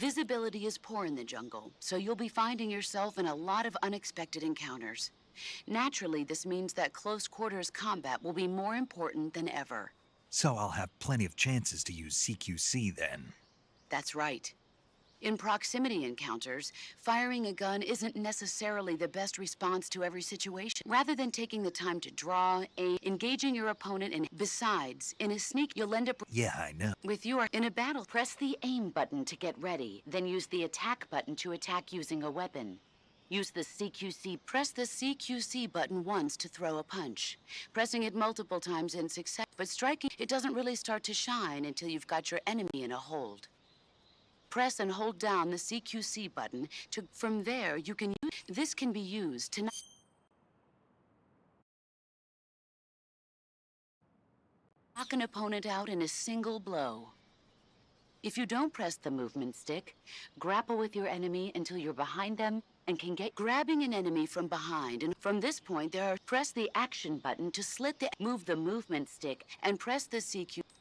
Visibility is poor in the jungle, so you'll be finding yourself in a lot of unexpected encounters. Naturally, this means that close quarters combat will be more important than ever. So I'll have plenty of chances to use CQC then. That's right. In proximity encounters, firing a gun isn't necessarily the best response to every situation. Rather than taking the time to draw, aim, engaging your opponent, and besides, in a sneak, you'll end up Yeah, I know. with your... In a battle, press the aim button to get ready, then use the attack button to attack using a weapon. Use the CQC. Press the CQC button once to throw a punch. Pressing it multiple times in success, but striking, it doesn't really start to shine until you've got your enemy in a hold. Press and hold down the CQC button to... From there, you can use... This can be used to knock an opponent out in a single blow. If you don't press the movement stick, grapple with your enemy until you're behind them and can get grabbing an enemy from behind. And from this point, press the action button to move the movement stick and press the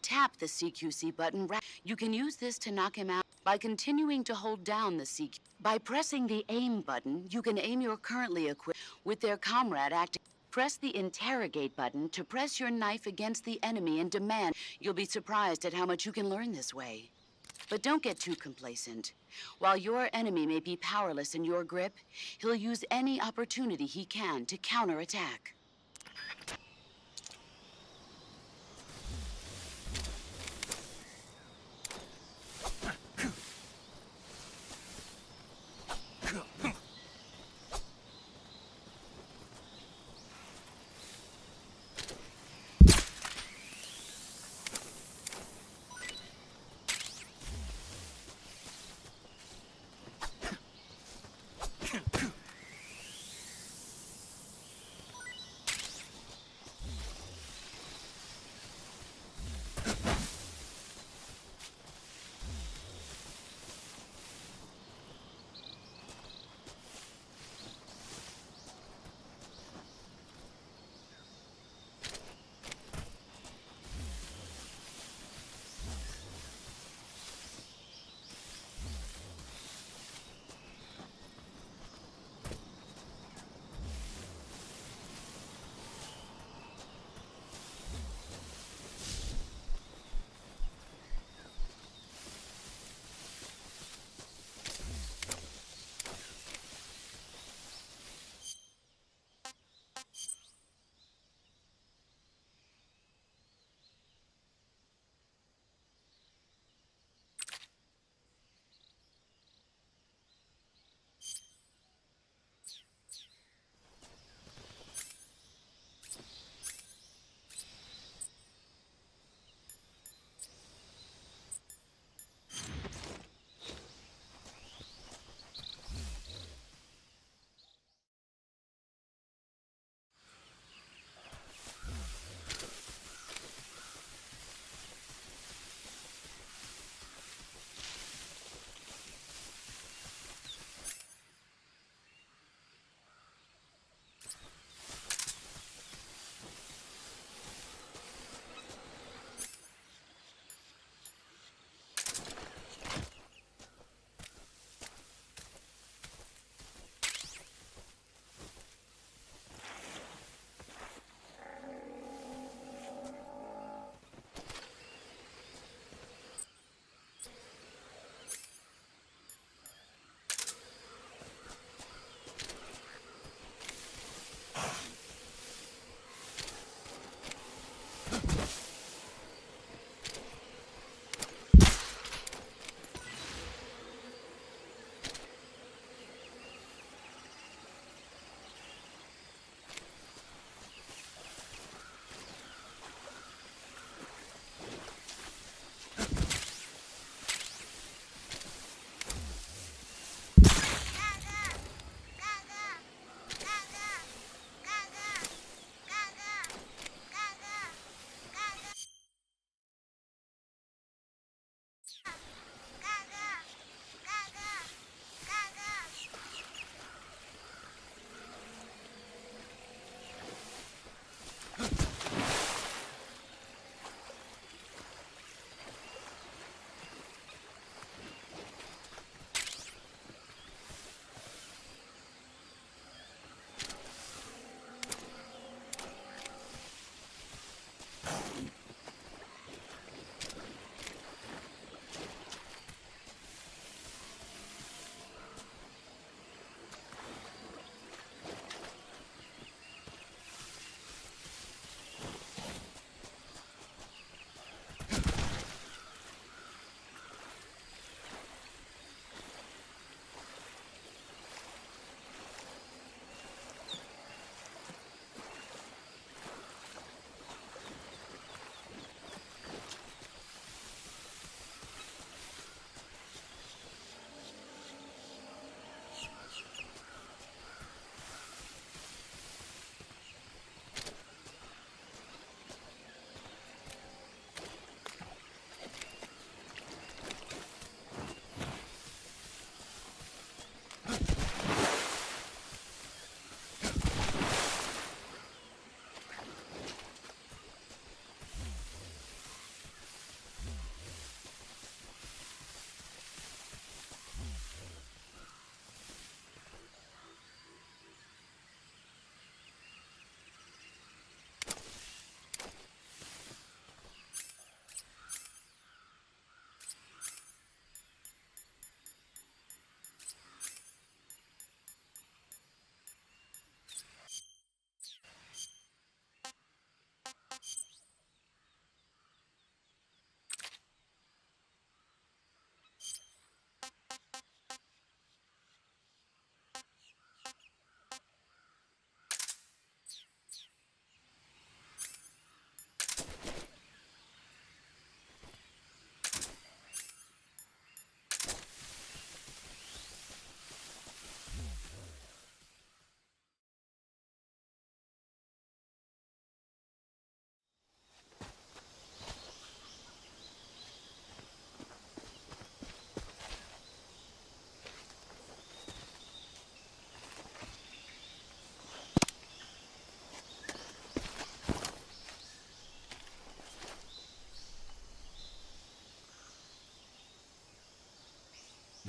tap the CQC button. You can use this to knock him out by continuing to hold down the CQ. By pressing the aim button, you can aim your currently equipped with their comrade acting. Press the interrogate button to press your knife against the enemy and demand. You'll be surprised at how much you can learn this way. But don't get too complacent. While your enemy may be powerless in your grip, he'll use any opportunity he can to counterattack.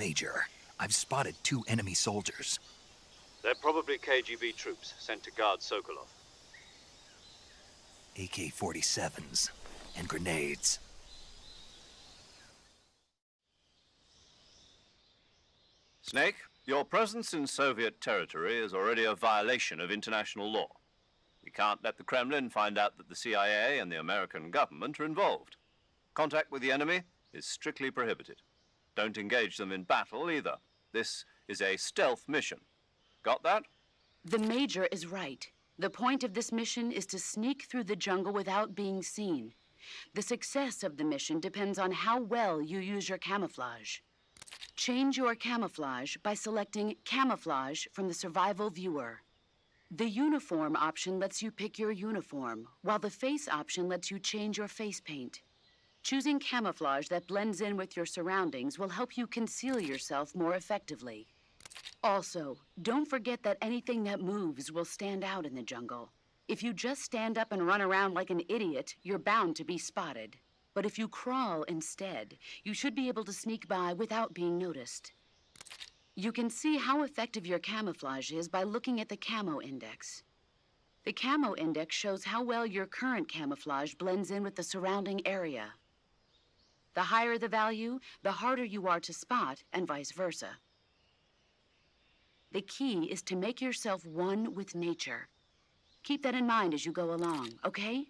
Major, I've spotted 2 enemy soldiers. They're probably KGB troops sent to guard Sokolov. AK-47s and grenades. Snake, your presence in Soviet territory is already a violation of international law. We can't let the Kremlin find out that the CIA and the American government are involved. Contact with the enemy is strictly prohibited. Don't engage them in battle either. This is a stealth mission. Got that? The Major is right. The point of this mission is to sneak through the jungle without being seen. The success of the mission depends on how well you use your camouflage. Change your camouflage by selecting Camouflage from the Survival Viewer. The Uniform option lets you pick your uniform, while the Face option lets you change your face paint. Choosing camouflage that blends in with your surroundings will help you conceal yourself more effectively. Also, don't forget that anything that moves will stand out in the jungle. If you just stand up and run around like an idiot, you're bound to be spotted. But if you crawl instead, you should be able to sneak by without being noticed. You can see how effective your camouflage is by looking at the Camo Index. The Camo Index shows how well your current camouflage blends in with the surrounding area. The higher the value, the harder you are to spot, and vice versa. The key is to make yourself one with nature. Keep that in mind as you go along, okay?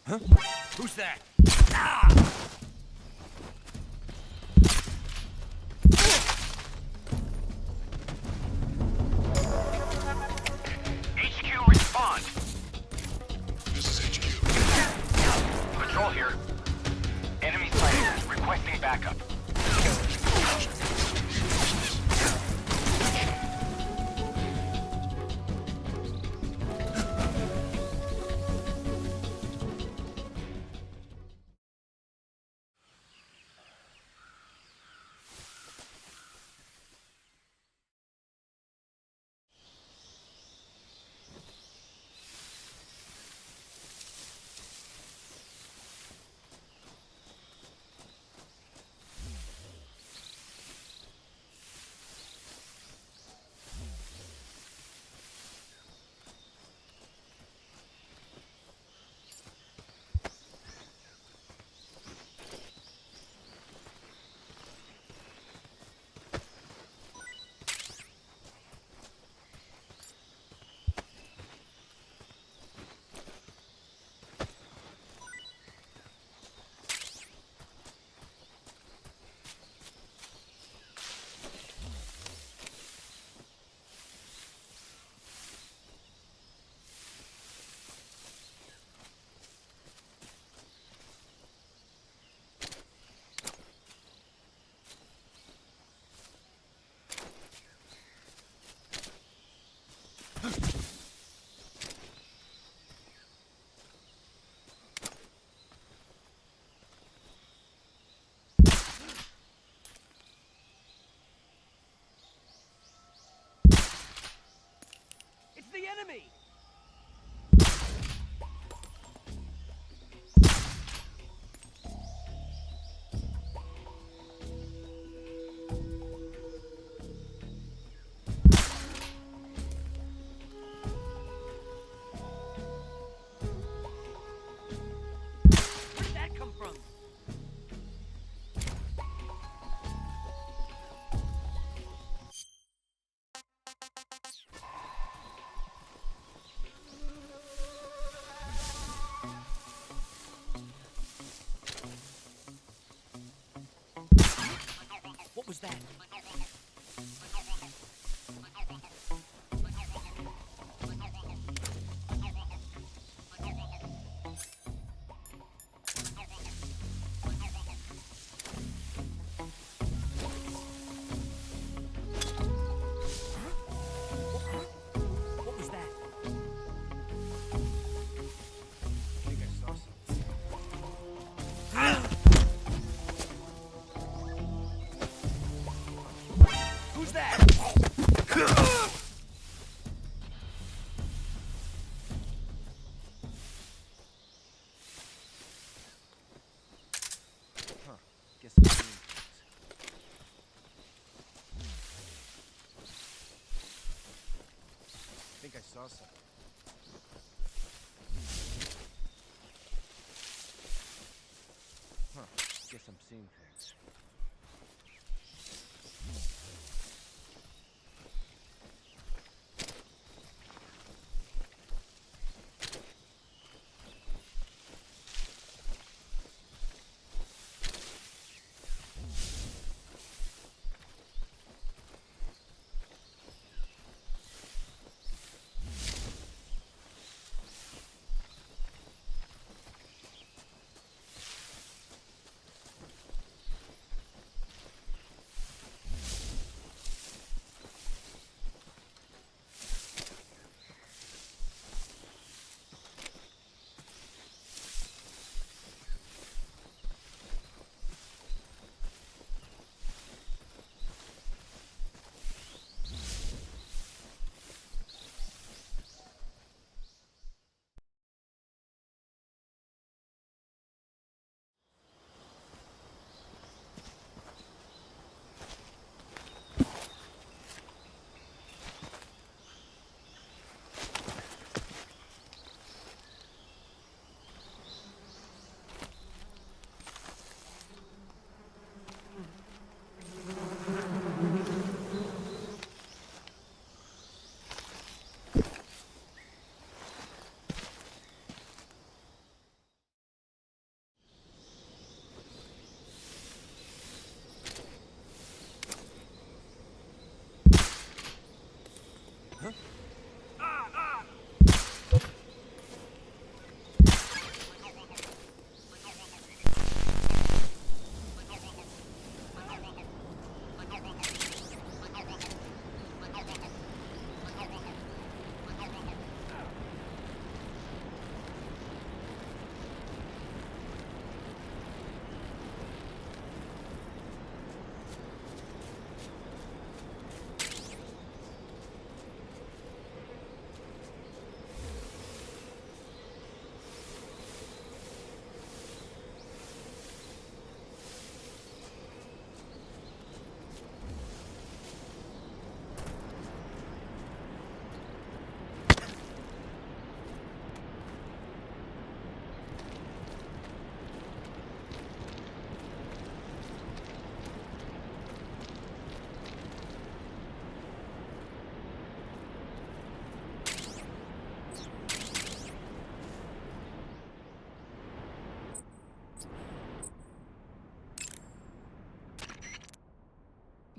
Huh? Who's that? HQ, respond! This is HQ. Patrol here. Enemy sighted. Requesting backup. It's the enemy! Where did that come from? was that? What was that? I think I saw something. Who's that? Guess I'm seeing things. I think I saw something. Guess I'm seeing things.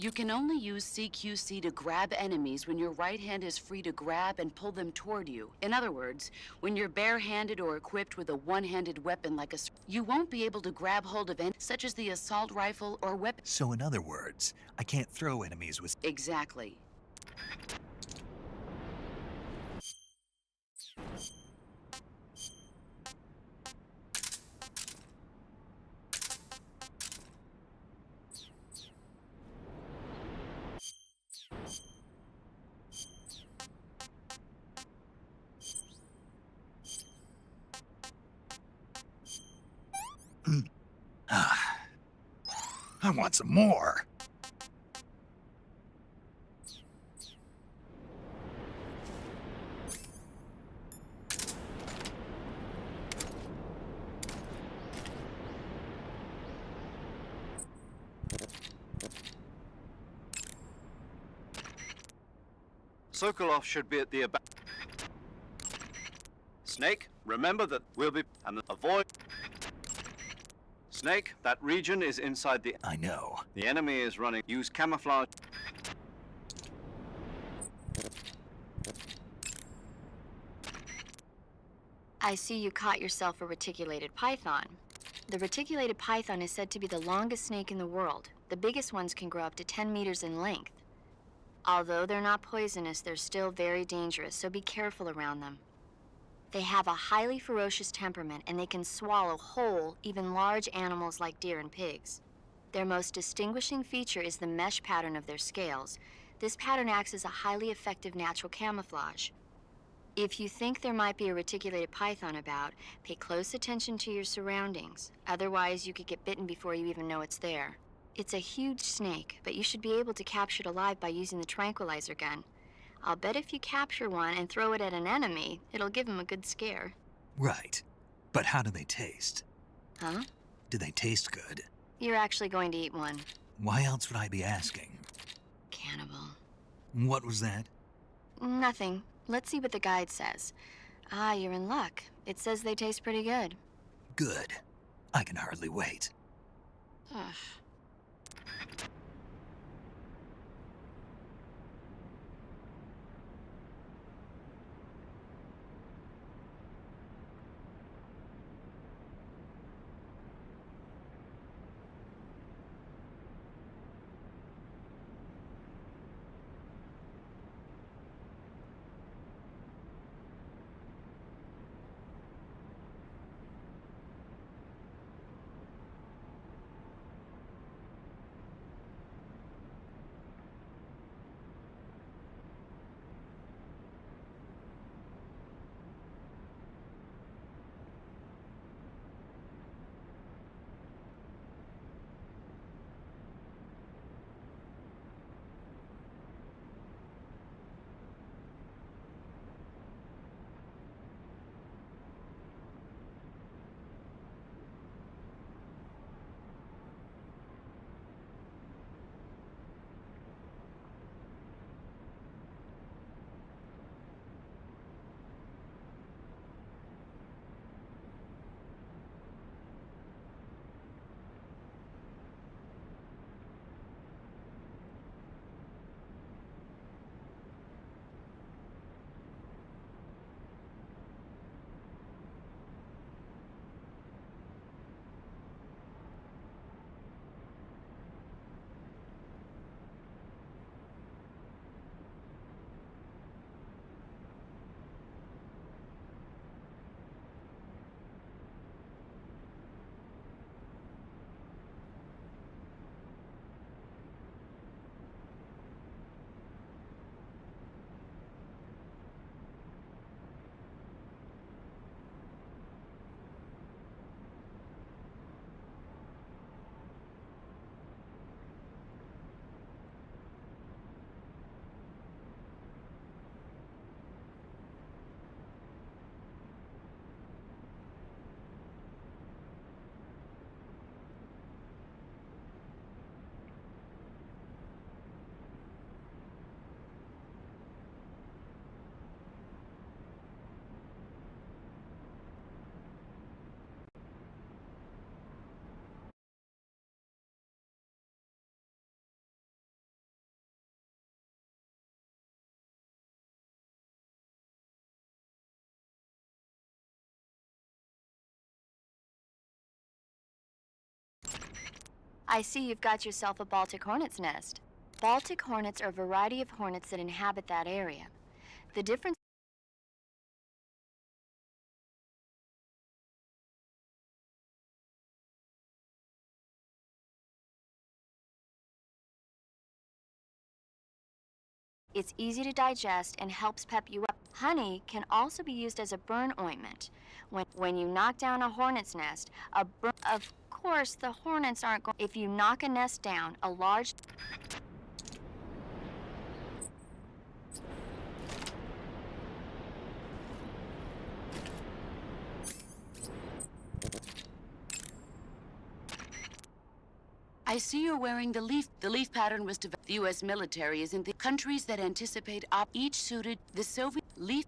You can only use CQC to grab enemies when your right hand is free to grab and pull them toward you. In other words, when you're barehanded or equipped with a one-handed weapon like you won't be able to grab hold of such as the assault rifle or weapon. So in other words, I can't throw enemies with... Exactly. I want some more. Sokolov should be at the back. Snake, remember that we'll be... and avoid... Snake, that region is inside the... I know. The enemy is running. Use camouflage. I see you caught yourself a reticulated python. The reticulated python is said to be the longest snake in the world. The biggest ones can grow up to 10 meters in length. Although they're not poisonous, they're still very dangerous, so be careful around them. They have a highly ferocious temperament, and they can swallow whole, even large animals like deer and pigs. Their most distinguishing feature is the mesh pattern of their scales. This pattern acts as a highly effective natural camouflage. If you think there might be a reticulated python about, pay close attention to your surroundings. Otherwise, you could get bitten before you even know it's there. It's a huge snake, but you should be able to capture it alive by using the tranquilizer gun. I'll bet if you capture one and throw it at an enemy, it'll give him a good scare. Right. But how do they taste? Huh? Do they taste good? You're actually going to eat one. Why else would I be asking? Cannibal. What was that? Nothing. Let's see what the guide says. Ah, you're in luck. It says they taste pretty good. Good. I can hardly wait. Ugh. I see you've got yourself a Baltic hornet's nest. Baltic hornets are a variety of hornets that inhabit that area. The difference It's easy to digest and helps pep you up. Honey can also be used as a burn ointment. When you knock down a hornet's nest, of course the hornets aren't going. If you knock a nest down, a large I see you're wearing the leaf. The leaf pattern was developed. The U.S. military is in the countries that anticipate each suited the Soviet leaf.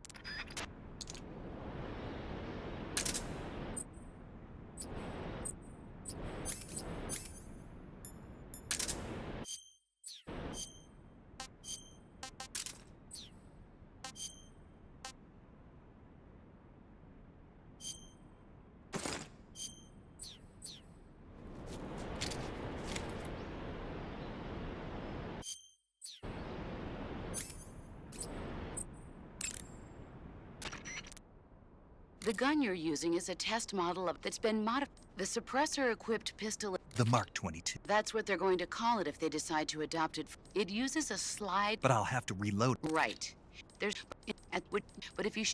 The gun you're using is a test model of that's been modified. The suppressor-equipped pistol. The Mark 22. That's what they're going to call it if they decide to adopt it. It uses a slide. But I'll have to reload. Right. There's. But if you.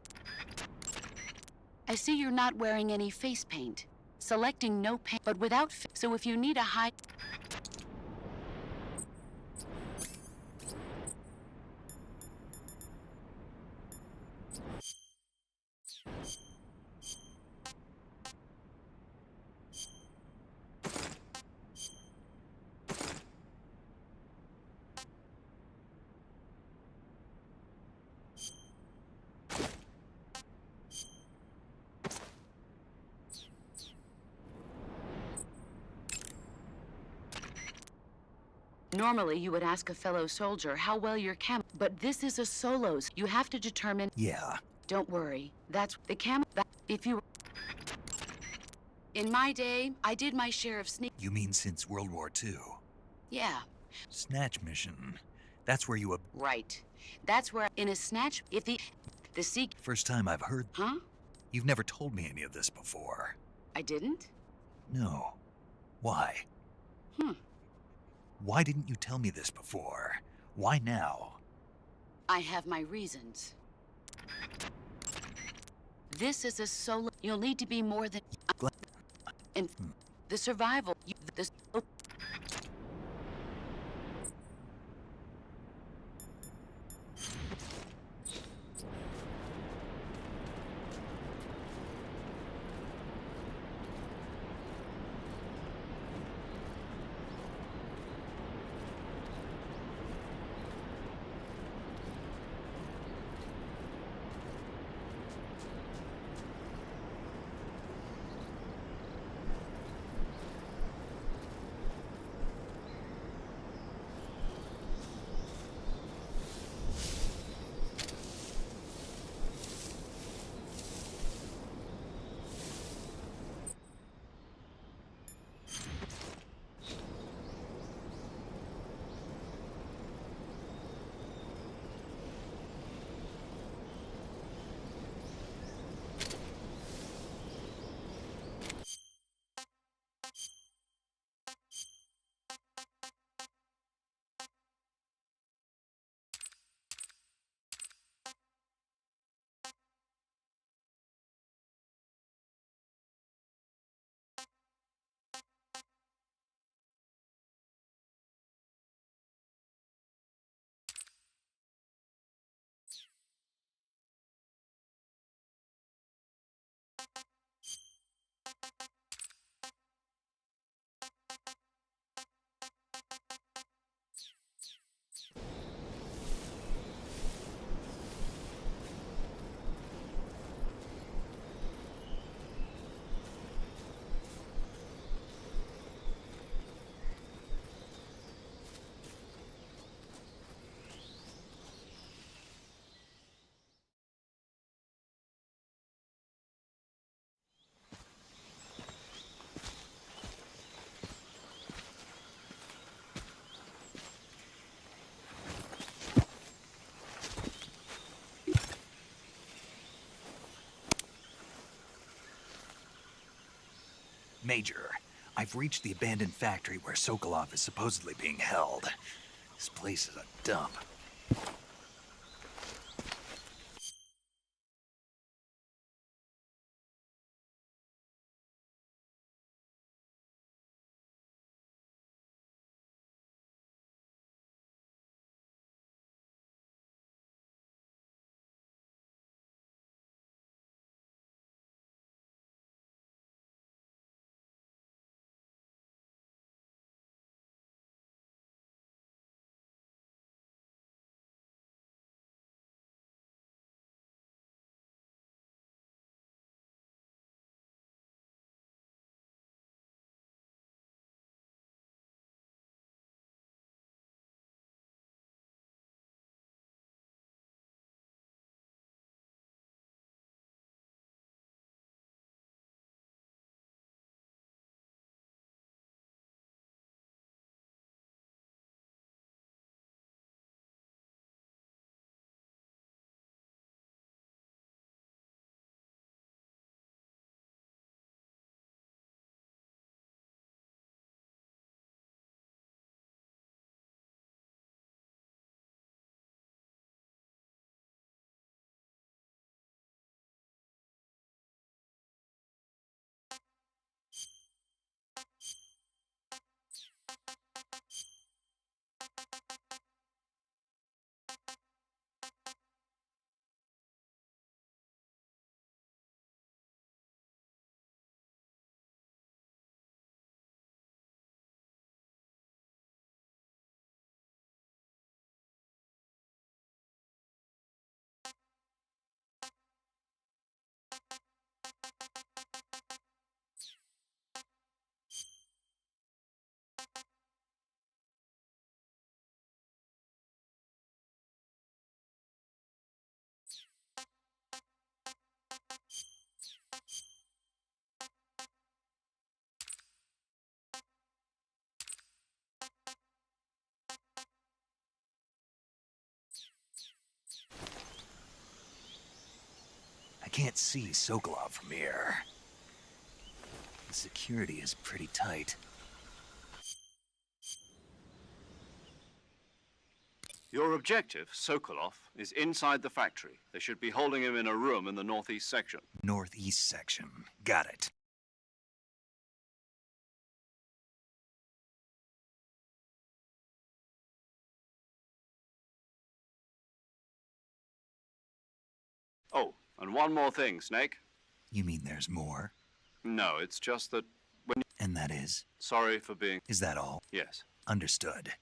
I see you're not wearing any face paint. Selecting no paint, but without. So if you need a high. Normally, you would ask a fellow soldier how well your but this is a solos. You have to determine. Yeah. Don't worry. That's the if you. In my day, I did my share of sneak. You mean since World War II? Yeah, Snatch mission. That's where you... right. That's where in a snatch, if the seek. First time I've heard... Huh? You've never told me any of this before. I didn't? No. Why? Why didn't you tell me this before? Why now? I have my reasons. This is a solo. You'll need to be more than. And the survival. This. Major, I've reached the abandoned factory where Sokolov is supposedly being held. This place is a dump. I can't see Sokolov from here. The security is pretty tight. Your objective, Sokolov, is inside the factory. They should be holding him in a room in the northeast section. Northeast section. Got it. Oh, and one more thing, Snake. You mean there's more? No, it's just that when... And that is? Sorry for being... Is that all? Yes. Understood.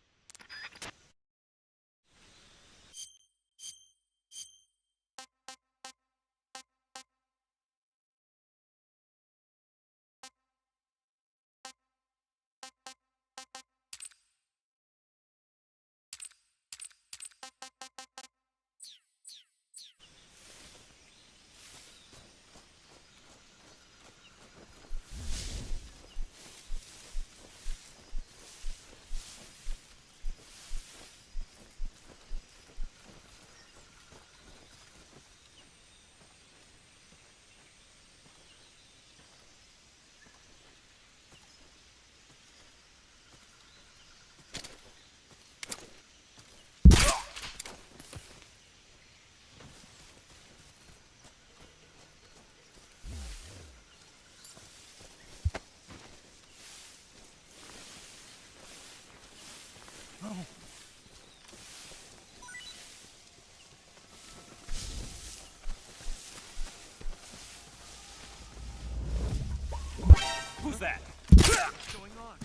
Who's that? What's going on?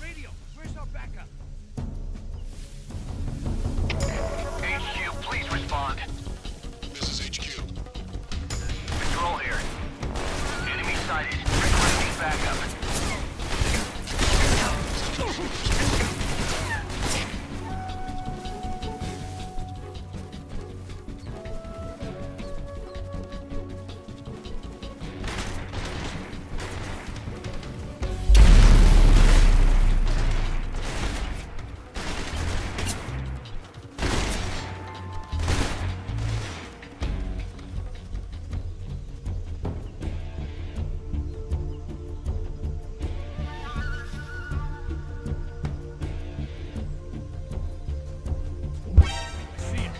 Radio, where's our backup? HQ, please respond. This is HQ. Control here. Enemy sighted. Requesting backup. See it.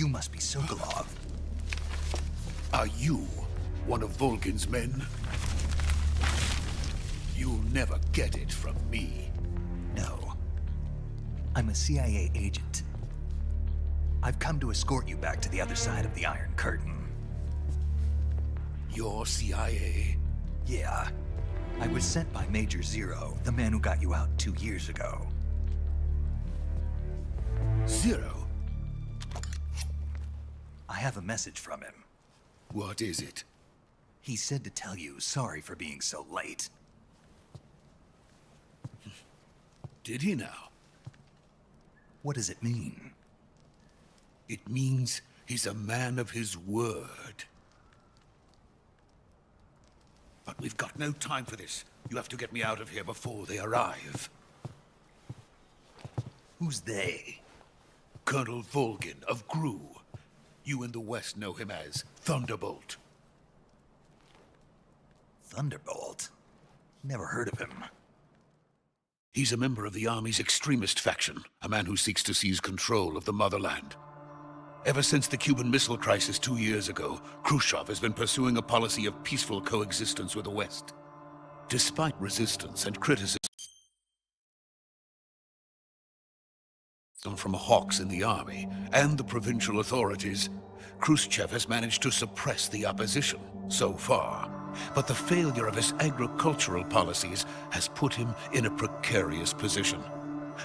You must be Sokolov. Are you one of Volgin's men? You'll never get it from me. No. I'm a CIA agent. I've come to escort you back to the other side of the Iron Curtain. You're CIA? Yeah. I was sent by Major Zero, the man who got you out 2 years ago. Zero? I have a message from him. What is it? He said to tell you sorry for being so late. Did he now? What does it mean? It means he's a man of his word. But we've got no time for this. You have to get me out of here before they arrive. Who's they? Colonel Volgin of GRU. You in the West know him as Thunderbolt. Thunderbolt? Never heard of him. He's a member of the Army's extremist faction, a man who seeks to seize control of the motherland. Ever since the Cuban Missile Crisis 2 years ago, Khrushchev has been pursuing a policy of peaceful coexistence with the West. Despite resistance and criticism from hawks in the army and the provincial authorities, Khrushchev has managed to suppress the opposition so far. But the failure of his agricultural policies has put him in a precarious position.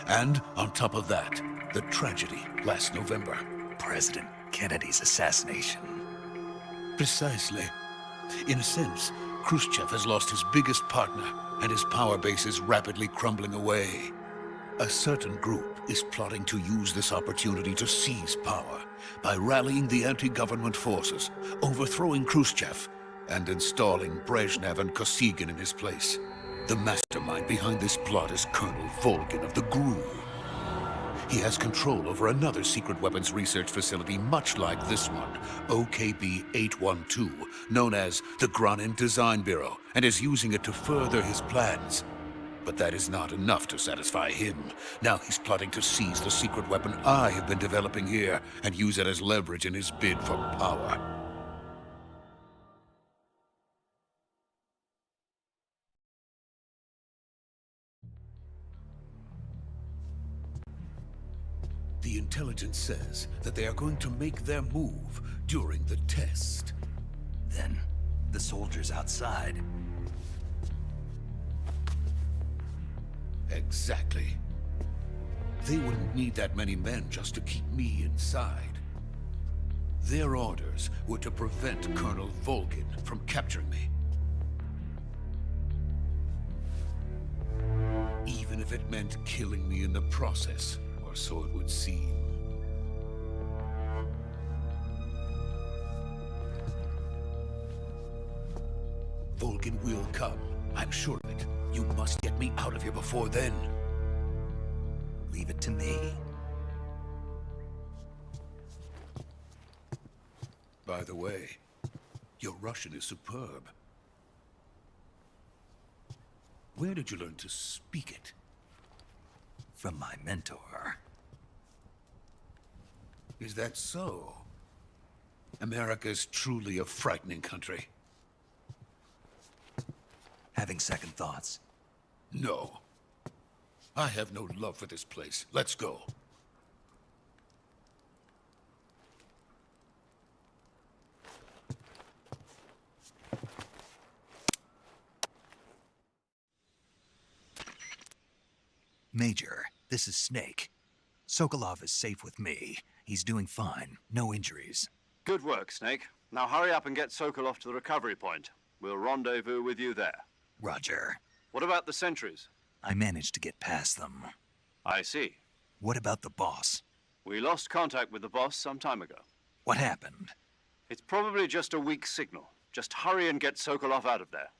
And on top of that, the tragedy last November. President Kennedy's assassination. Precisely. In a sense, Khrushchev has lost his biggest partner, and his power base is rapidly crumbling away. A certain group is plotting to use this opportunity to seize power by rallying the anti-government forces, overthrowing Khrushchev, and installing Brezhnev and Kosygin in his place. The mastermind behind this plot is Colonel Volgin of the GRU. He has control over another secret weapons research facility much like this one, OKB-812, known as the Granin Design Bureau, and is using it to further his plans. But that is not enough to satisfy him. Now he's plotting to seize the secret weapon I have been developing here and use it as leverage in his bid for power. The intelligence says that they are going to make their move during the test. Then, the soldiers outside. Exactly. They wouldn't need that many men just to keep me inside. Their orders were to prevent Colonel Volgin from capturing me. Even if it meant killing me in the process. Or so it would seem. Volgin will come. I'm sure of it. You must get me out of here before then. Leave it to me. By the way, your Russian is superb. Where did you learn to speak it? From my mentor. Is that so? America's truly a frightening country. Having second thoughts. No. I have no love for this place. Let's go. Major, this is Snake. Sokolov is safe with me. He's doing fine. No injuries. Good work, Snake. Now hurry up and get Sokolov to the recovery point. We'll rendezvous with you there. Roger. What about the sentries? I managed to get past them. I see. What about the boss? We lost contact with the boss some time ago. What happened? It's probably just a weak signal. Just hurry and get Sokolov out of there.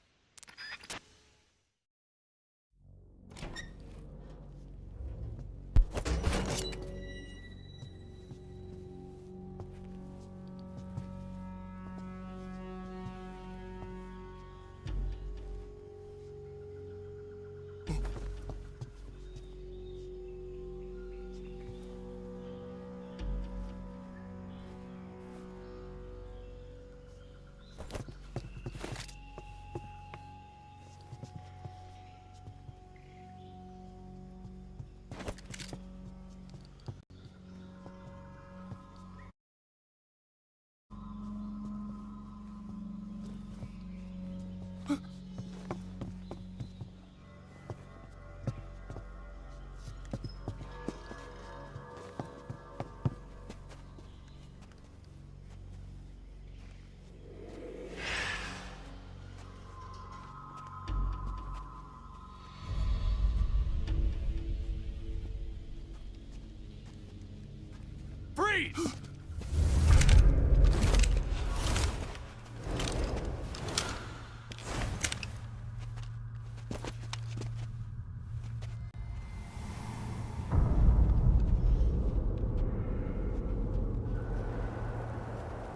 Freeze!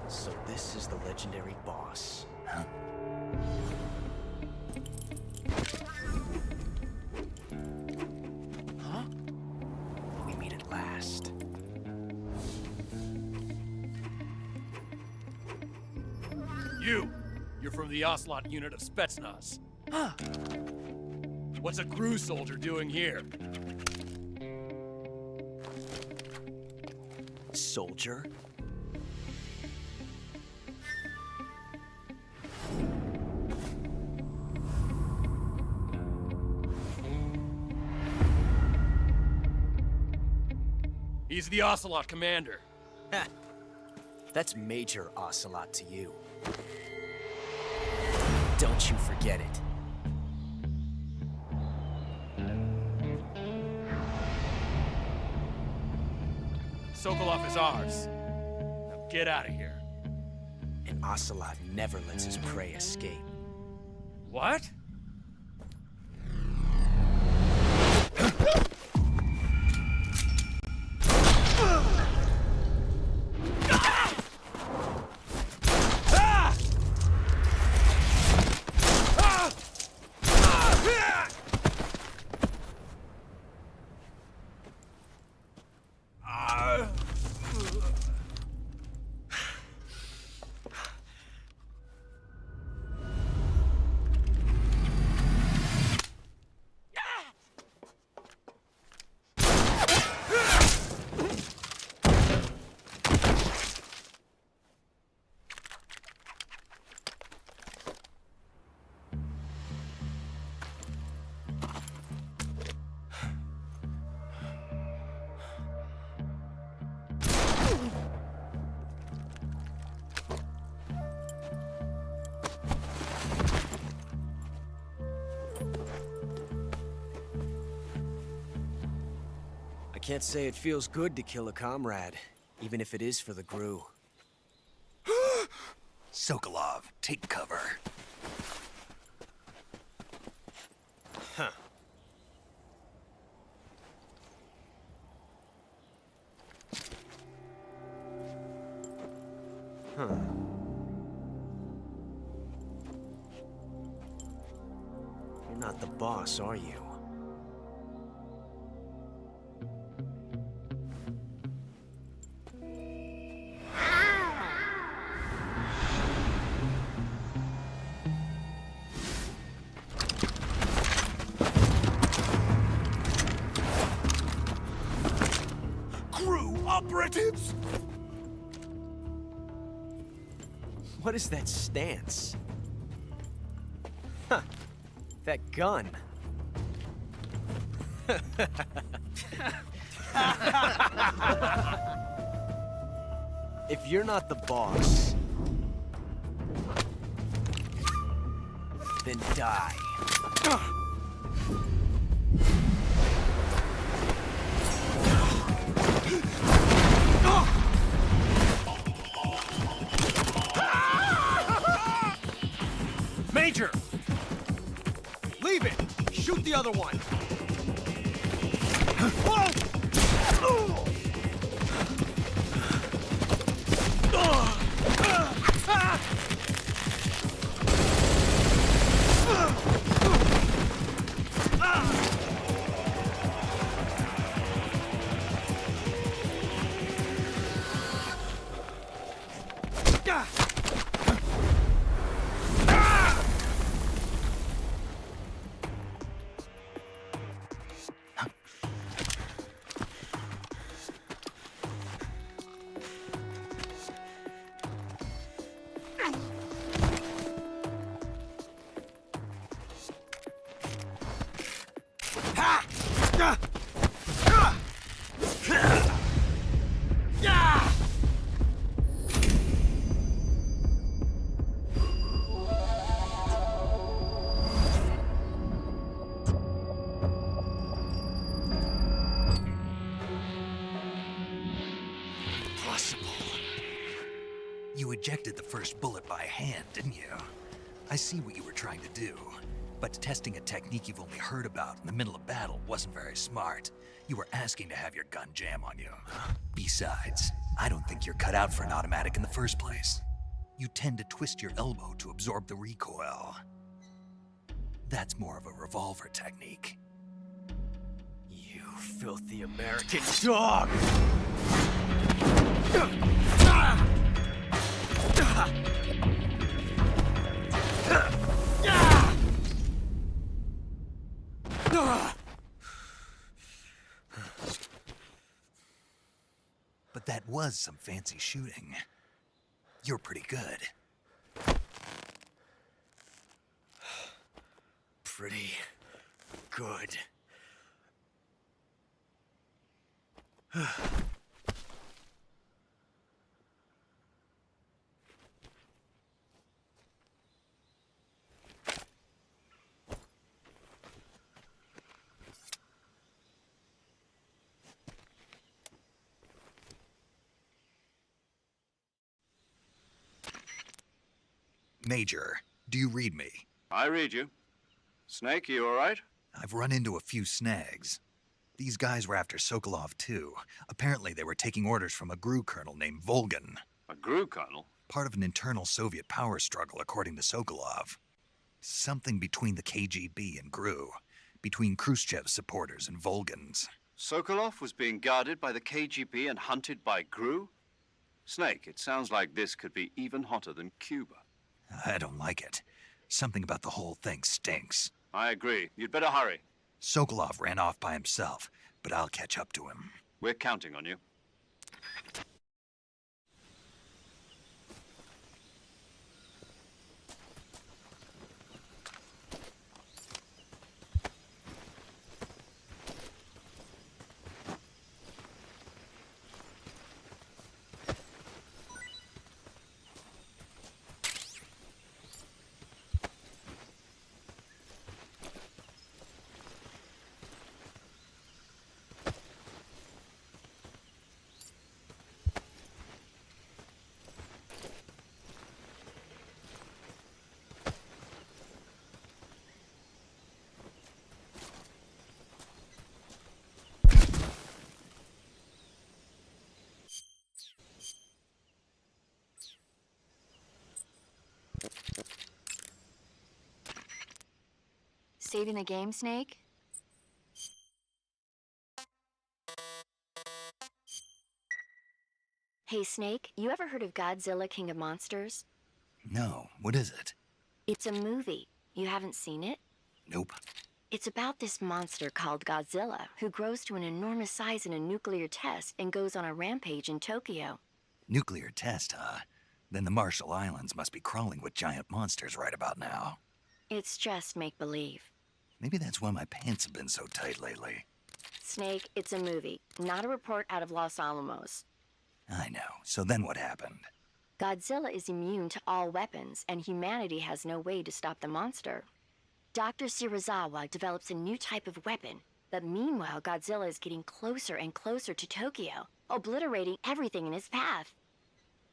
So this is the legendary boss. Huh? We meet at last. You're from the Ocelot unit of Spetsnaz. Huh. What's a GRU soldier doing here? Soldier? He's the Ocelot commander. Ha! That's Major Ocelot to you. Don't you forget it. Sokolov is ours. Now get out of here. And Ocelot never lets his prey escape. What? I can't say it feels good to kill a comrade, even if it is for the GRU. Sokolov, take cover. Huh. Huh. You're not the boss, are you? GRU operatives! What is that stance? Huh. That gun. If you're not the boss, then die. Major! Leave it! Shoot the other one! You ejected the first bullet by hand, didn't you? I see what you were trying to do. But testing a technique you've only heard about in the middle of battle wasn't very smart. You were asking to have your gun jam on you. Besides, I don't think you're cut out for an automatic in the first place. You tend to twist your elbow to absorb the recoil. That's more of a revolver technique. You filthy American dog! But that was some fancy shooting. You're pretty good. Pretty good. Major, do you read me? I read you. Snake, you all right? I've run into a few snags. These guys were after Sokolov too. Apparently they were taking orders from a GRU colonel named Volgan. A GRU colonel? Part of an internal Soviet power struggle, according to Sokolov. Something between the KGB and GRU. Between Khrushchev's supporters and Volgan's. Sokolov was being guarded by the KGB and hunted by GRU? Snake, it sounds like this could be even hotter than Cuba. I don't like it. Something about the whole thing stinks. I agree. You'd better hurry. Sokolov ran off by himself, but I'll catch up to him. We're counting on you. Saving the game, Snake? Hey, Snake, you ever heard of Godzilla King of Monsters? No, what is it? It's a movie. You haven't seen it? Nope. It's about this monster called Godzilla, who grows to an enormous size in a nuclear test and goes on a rampage in Tokyo. Nuclear test, huh? Then the Marshall Islands must be crawling with giant monsters right about now. It's just make-believe. Maybe that's why my pants have been so tight lately. Snake, it's a movie, not a report out of Los Alamos. I know. So then what happened? Godzilla is immune to all weapons, and humanity has no way to stop the monster. Dr. Shirazawa develops a new type of weapon, but meanwhile Godzilla is getting closer and closer to Tokyo, obliterating everything in his path.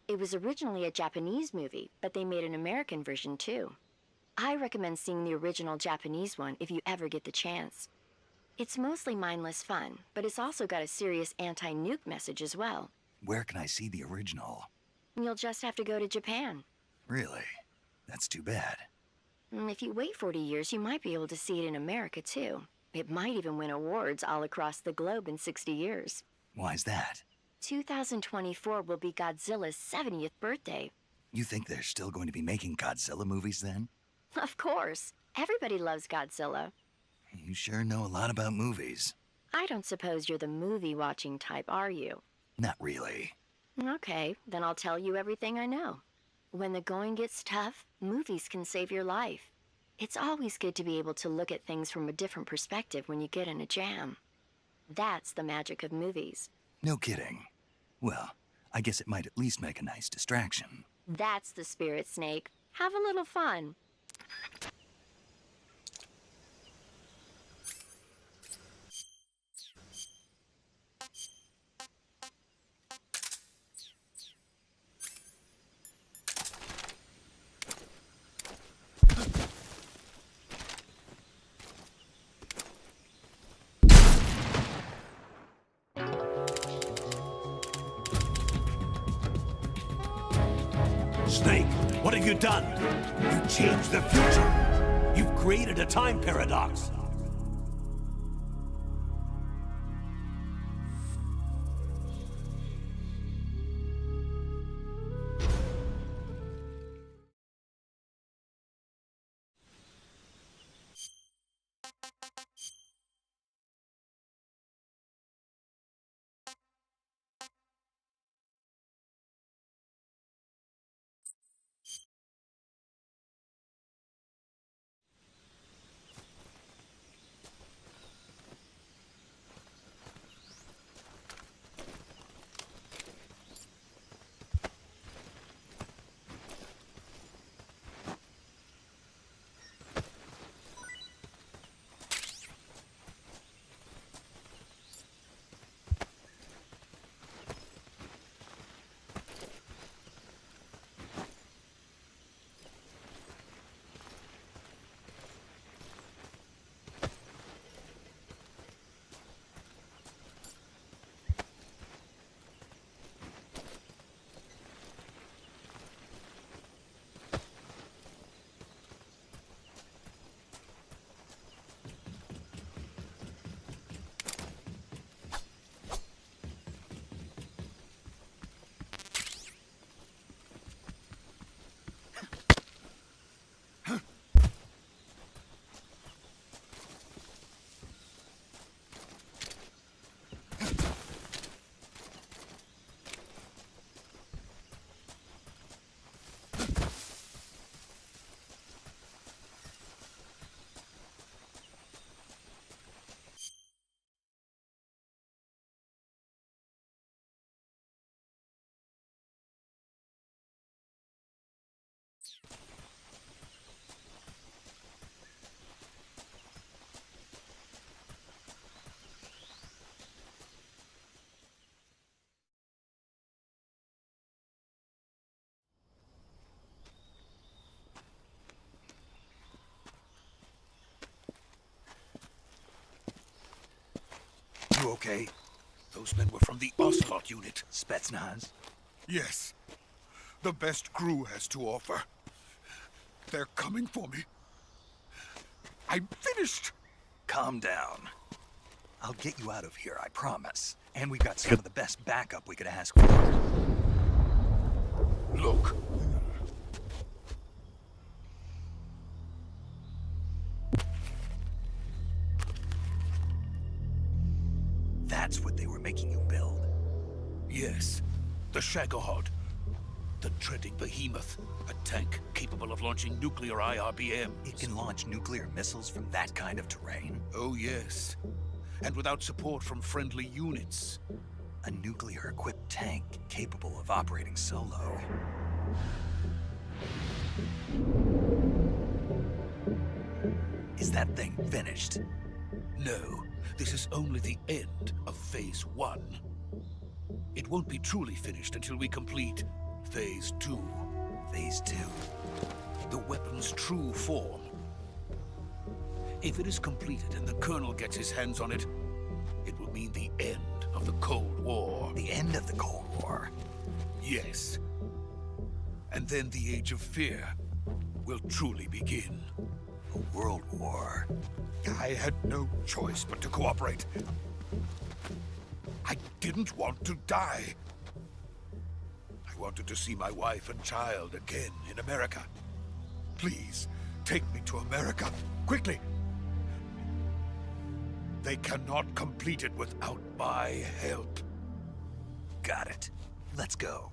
It was originally a Japanese movie, but they made an American version too. I recommend seeing the original Japanese one if you ever get the chance. It's mostly mindless fun, but it's also got a serious anti-nuke message as well. Where can I see the original? You'll just have to go to Japan. Really? That's too bad. If you wait 40 years, you might be able to see it in America too. It might even win awards all across the globe in 60 years. Why's that? 2024 will be Godzilla's 70th birthday. You think they're still going to be making Godzilla movies then? Of course. Everybody loves Godzilla. You sure know a lot about movies. I don't suppose you're the movie-watching type, are you? Not really. Okay, then I'll tell you everything I know. When the going gets tough, movies can save your life. It's always good to be able to look at things from a different perspective when you get in a jam. That's the magic of movies. No kidding. Well, I guess it might at least make a nice distraction. That's the spirit, Snake. Have a little fun. Snake, what have you done? You changed the future. You've created a time paradox. You okay? Those men were from the Ocelot unit. Spetsnaz? Yes. The best crew has to offer. They're coming for me. I'm finished. Calm down. I'll get you out of here, I promise. And we've got some of the best backup we could ask for. Look. That's what they were making you build? Yes. The Shagohod. The treading behemoth. A tank capable of launching nuclear IRBMs. It can launch nuclear missiles from that kind of terrain? Oh, yes. And without support from friendly units. A nuclear-equipped tank capable of operating solo. Is that thing finished? No. This is only the end of Phase 1. It won't be truly finished until we complete Phase 2. Phase 2? The weapon's true form. If it is completed and the Colonel gets his hands on it, it will mean the end of the Cold War. The end of the Cold War? Yes. And then the Age of Fear will truly begin. A world war? I had no choice but to cooperate. I didn't want to die. I wanted to see my wife and child again in America. Please, take me to America, quickly. They cannot complete it without my help. Got it. Let's go.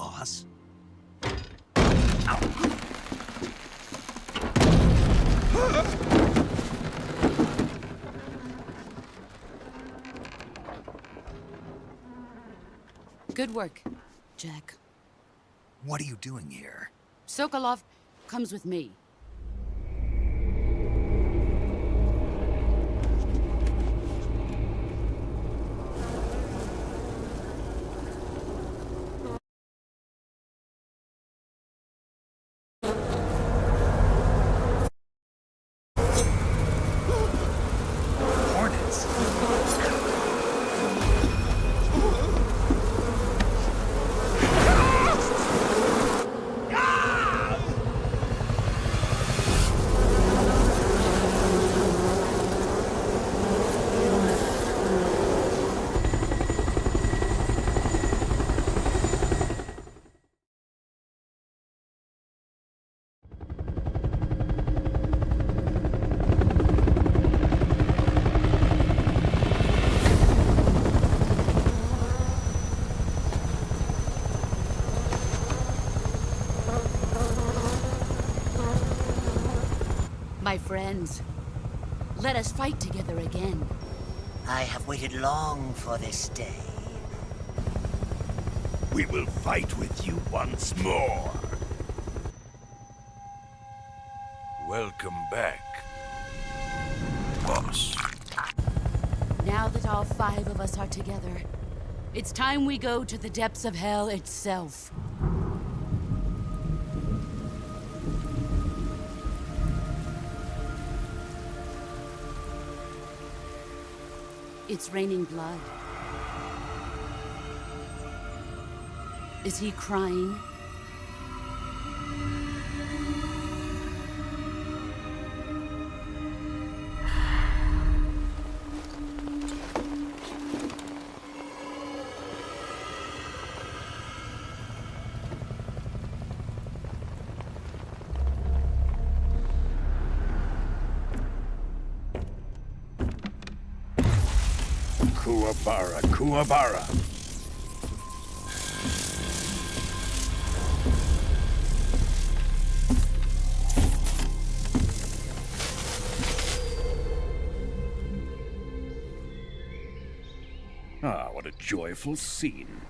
boss? Good work, Jack. What are you doing here? Sokolov comes with me. Hornets? My friends, let us fight together again. I have waited long for this day. We will fight with you once more. Welcome back, boss. Now that all 5 of us are together, it's time we go to the depths of hell itself. It's raining blood. Is he crying? Kuwabara, Kuwabara. Ah, what a joyful scene.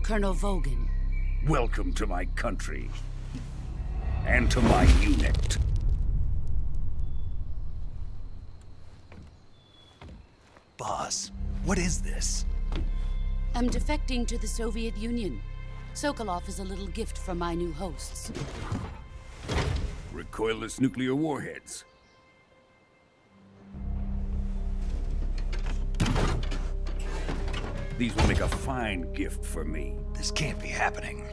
Colonel Vogan. Welcome to my country. And to my unit. Boss, what is this? I'm defecting to the Soviet Union. Sokolov is a little gift from my new hosts. Recoilless nuclear warheads. These will make a fine gift for me. This can't be happening.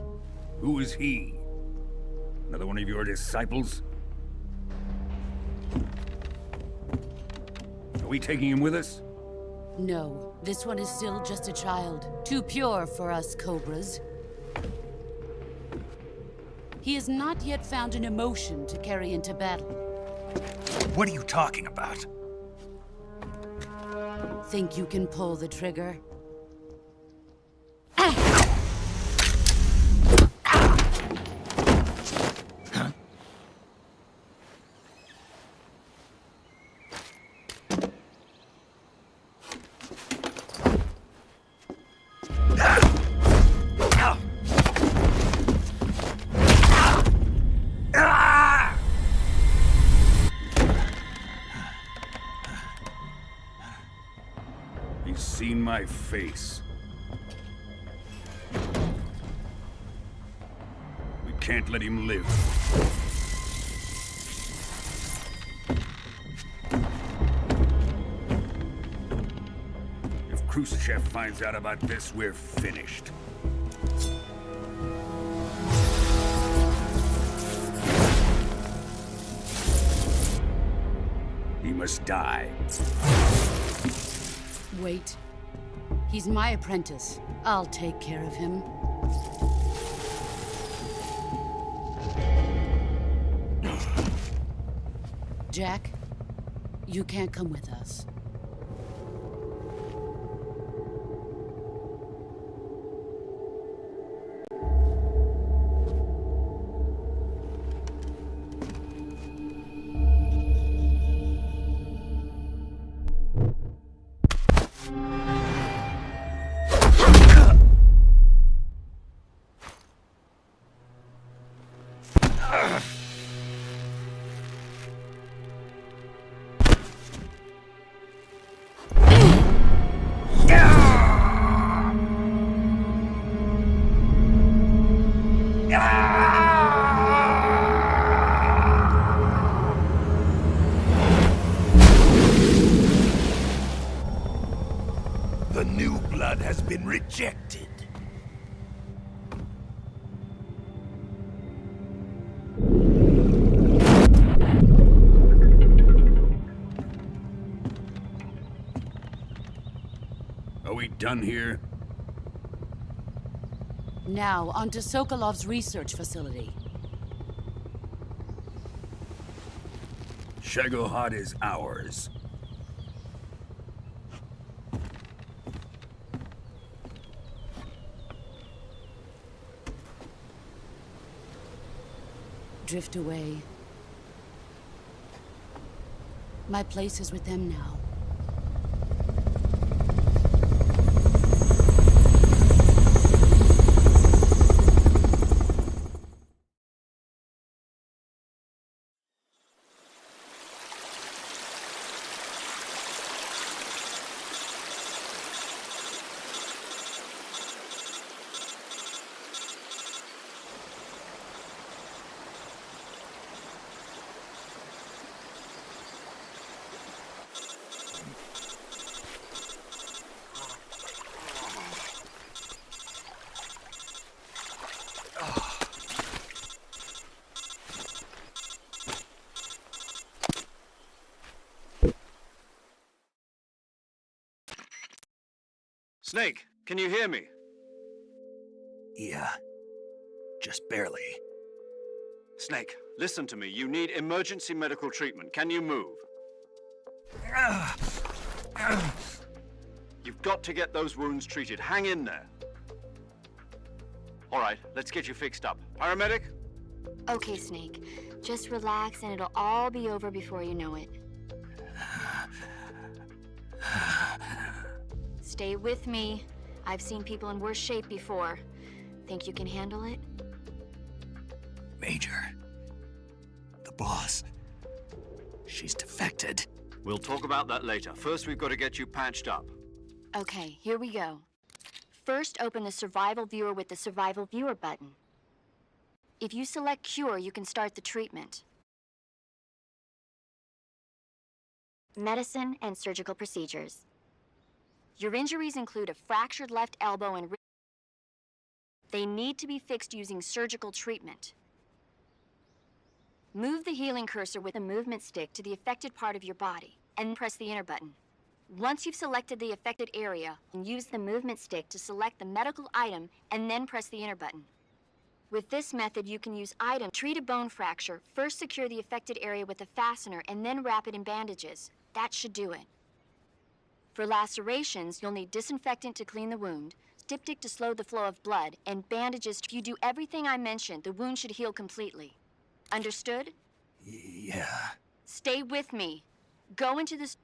Who is he? Another one of your disciples? Are we taking him with us? No, this one is still just a child. Too pure for us Cobras. He has not yet found an emotion to carry into battle. What are you talking about? Think you can pull the trigger? He's seen my face. We can't let him live. If Khrushchev finds out about this, we're finished. He must die. Wait. He's my apprentice. I'll take care of him. Jack, you can't come with us. been rejected. Are we done here? Now, on to Sokolov's research facility. Shagohod is ours. Drift away. My place is with them now. Snake, can you hear me? Yeah. Just barely. Snake, listen to me. You need emergency medical treatment. Can you move? You've got to get those wounds treated. Hang in there. All right, let's get you fixed up. Paramedic? Okay, Snake. Just relax and it'll all be over before you know it. Stay with me. I've seen people in worse shape before. Think you can handle it? Major. The boss. She's defected. We'll talk about that later. First, we've got to get you patched up. Okay, here we go. First, open the Survival Viewer with the Survival Viewer button. If you select Cure, you can start the treatment. Medicine and surgical procedures. Your injuries include a fractured left elbow and wrist. They need to be fixed using surgical treatment. Move the healing cursor with a movement stick to the affected part of your body, and press the enter button. Once you've selected the affected area, use the movement stick to select the medical item, and then press the enter button. With this method, you can use item to treat a bone fracture. First secure the affected area with a fastener, and then wrap it in bandages. That should do it. For lacerations, you'll need disinfectant to clean the wound, styptic to slow the flow of blood, and bandages. If you do everything I mentioned, the wound should heal completely. Understood? Yeah. Stay with me. Go into this...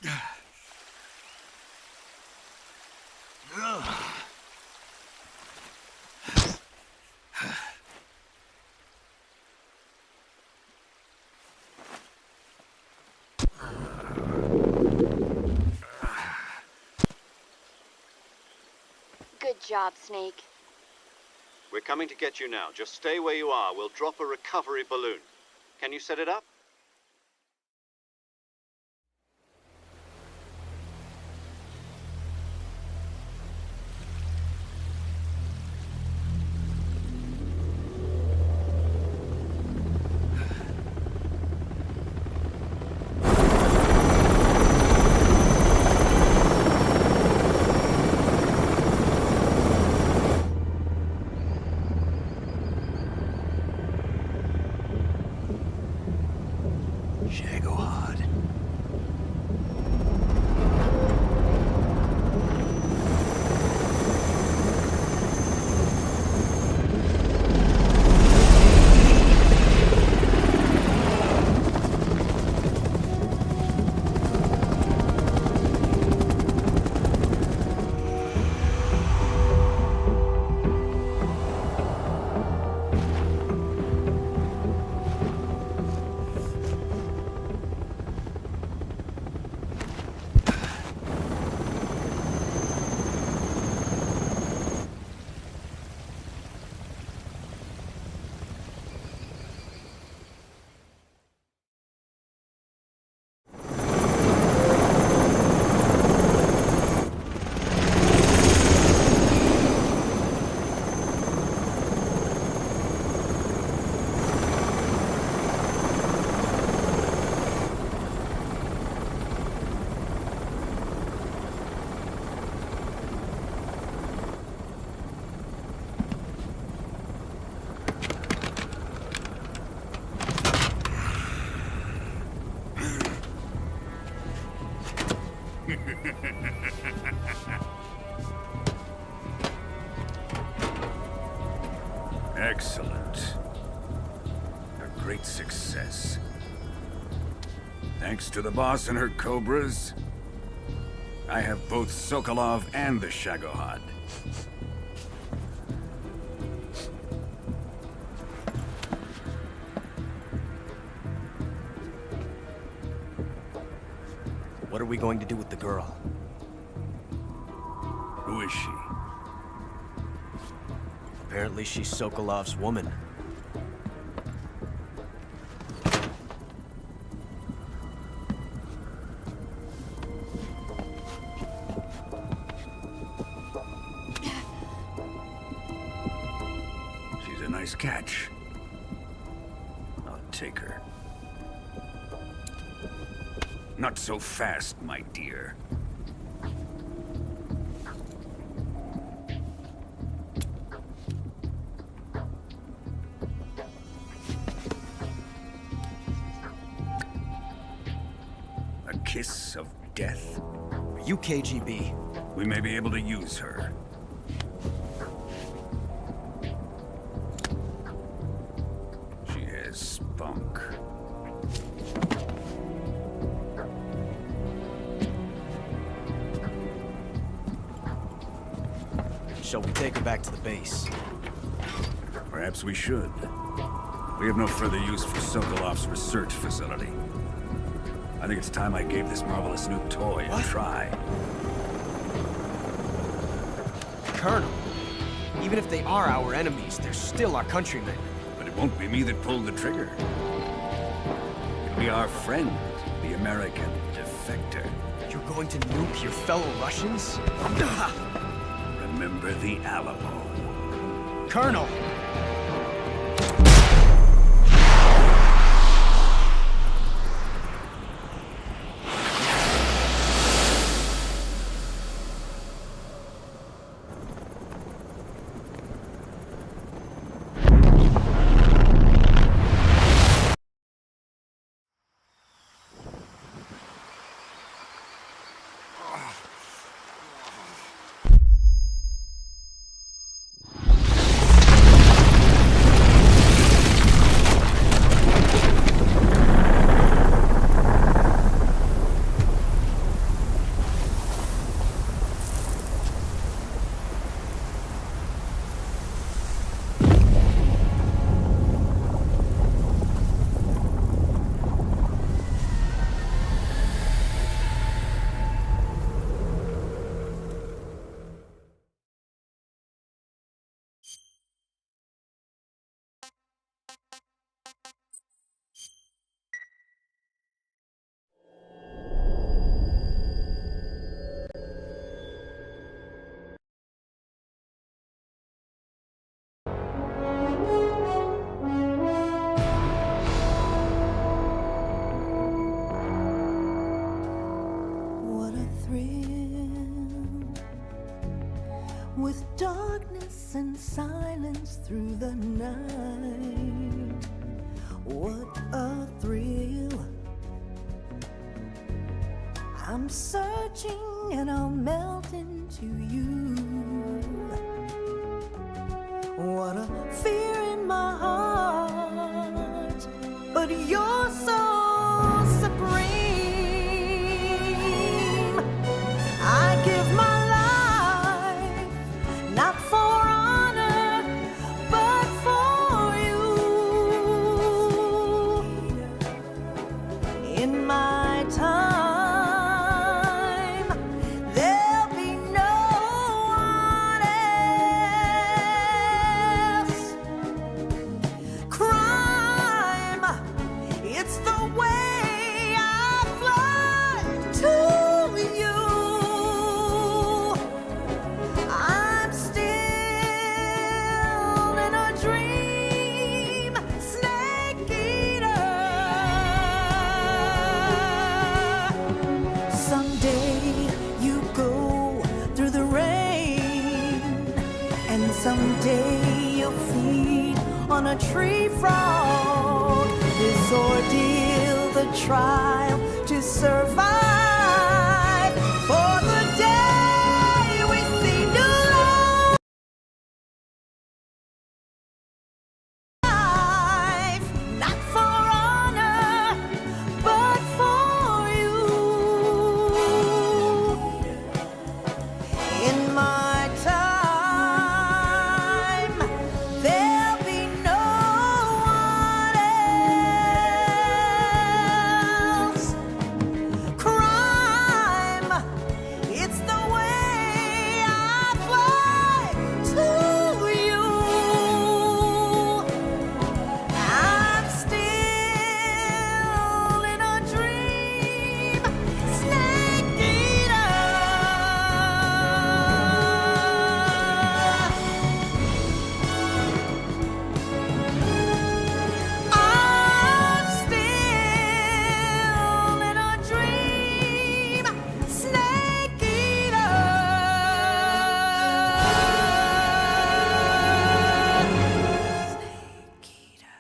Good job, Snake. We're coming to get you now. Just stay where you are. We'll drop a recovery balloon. Can you set it up? Shagohod. Excellent. A great success. Thanks to the boss and her cobras, I have both Sokolov and the Shagohod. What are we going to do with the girl? Who is she? Apparently she's Sokolov's woman. She's a nice catch. I'll take her. Not so fast, my dear. A kiss of death? Are you KGB? We may be able to use her. She has spunk. Shall we take her back to the base? Perhaps we should. We have no further use for Sokolov's research facility. I think it's time I gave this marvelous new toy a try. Colonel, even if they are our enemies, they're still our countrymen. But it won't be me that pulled the trigger. It'll be our friend, the American defector. You're going to nuke your fellow Russians? Remember the Alamo. Colonel! thrill, with darkness and silence through the night. What a thrill. I'm searching and I'll melt into you. What a fear in my heart, but you're so supreme. I give my life, not for honor, but for you. In my time, there'll be no one else. Crime, it's the way I fly to you. I'm still in a dream, snake eater. Someday you go through the rain, and someday you'll feed on a tree frog. This ordeal, the trial to survive, for the day we see new life, not for honor, but for you. In my time, there'll be no one else. Crime, it's the way I fly to you. I'm still in a dream, snake eater. I'm still in a dream, snake eater. Snake eater.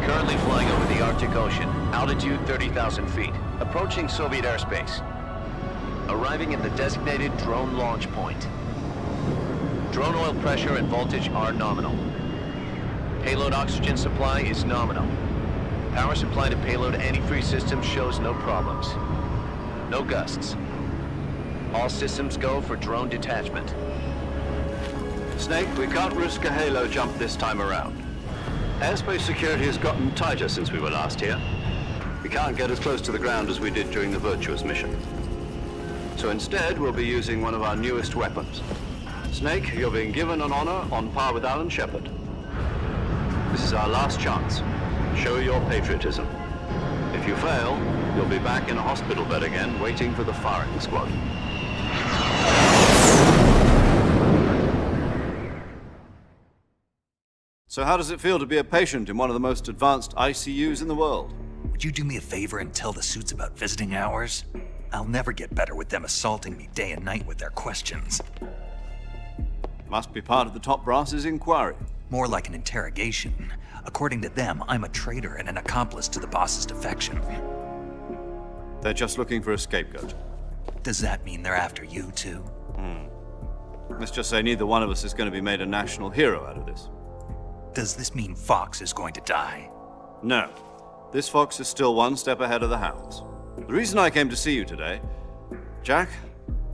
Currently flying over the Arctic Ocean, altitude 30,000 feet, approaching Soviet airspace. Arriving at the designated drone launch point. Drone oil pressure and voltage are nominal. Payload oxygen supply is nominal. Power supply to payload antifreeze system shows no problems. No gusts. All systems go for drone detachment. Snake, we can't risk a halo jump this time around. Airspace security has gotten tighter since we were last here. We can't get as close to the ground as we did during the Virtuous mission. So instead, we'll be using one of our newest weapons. Snake, you're being given an honor on par with Alan Shepard. This is our last chance. Show your patriotism. If you fail, you'll be back in a hospital bed again, waiting for the firing squad. So how does it feel to be a patient in one of the most advanced ICUs in the world? Would you do me a favor and tell the suits about visiting hours? I'll never get better with them assaulting me day and night with their questions. Must be part of the top brass's inquiry. More like an interrogation. According to them, I'm a traitor and an accomplice to the boss's defection. They're just looking for a scapegoat. Does that mean they're after you, too? Let's just say neither one of us is going to be made a national hero out of this. Does this mean Fox is going to die? No. This fox is still one step ahead of the hounds. The reason I came to see you today, Jack,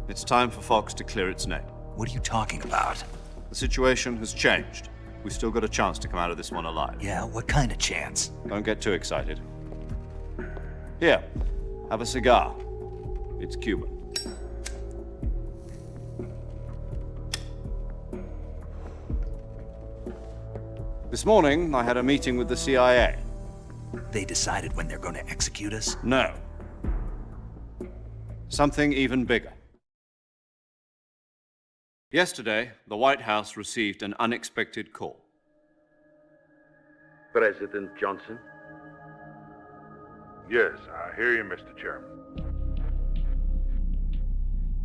it's time for Fox to clear its name. What are you talking about? The situation has changed. We've still got a chance to come out of this one alive. Yeah, what kind of chance? Don't get too excited. Here, have a cigar. It's Cuban. This morning, I had a meeting with the CIA. They decided when they're going to execute us? No. Something even bigger. Yesterday, the White House received an unexpected call. President Johnson? Yes, I hear you, Mr. Chairman.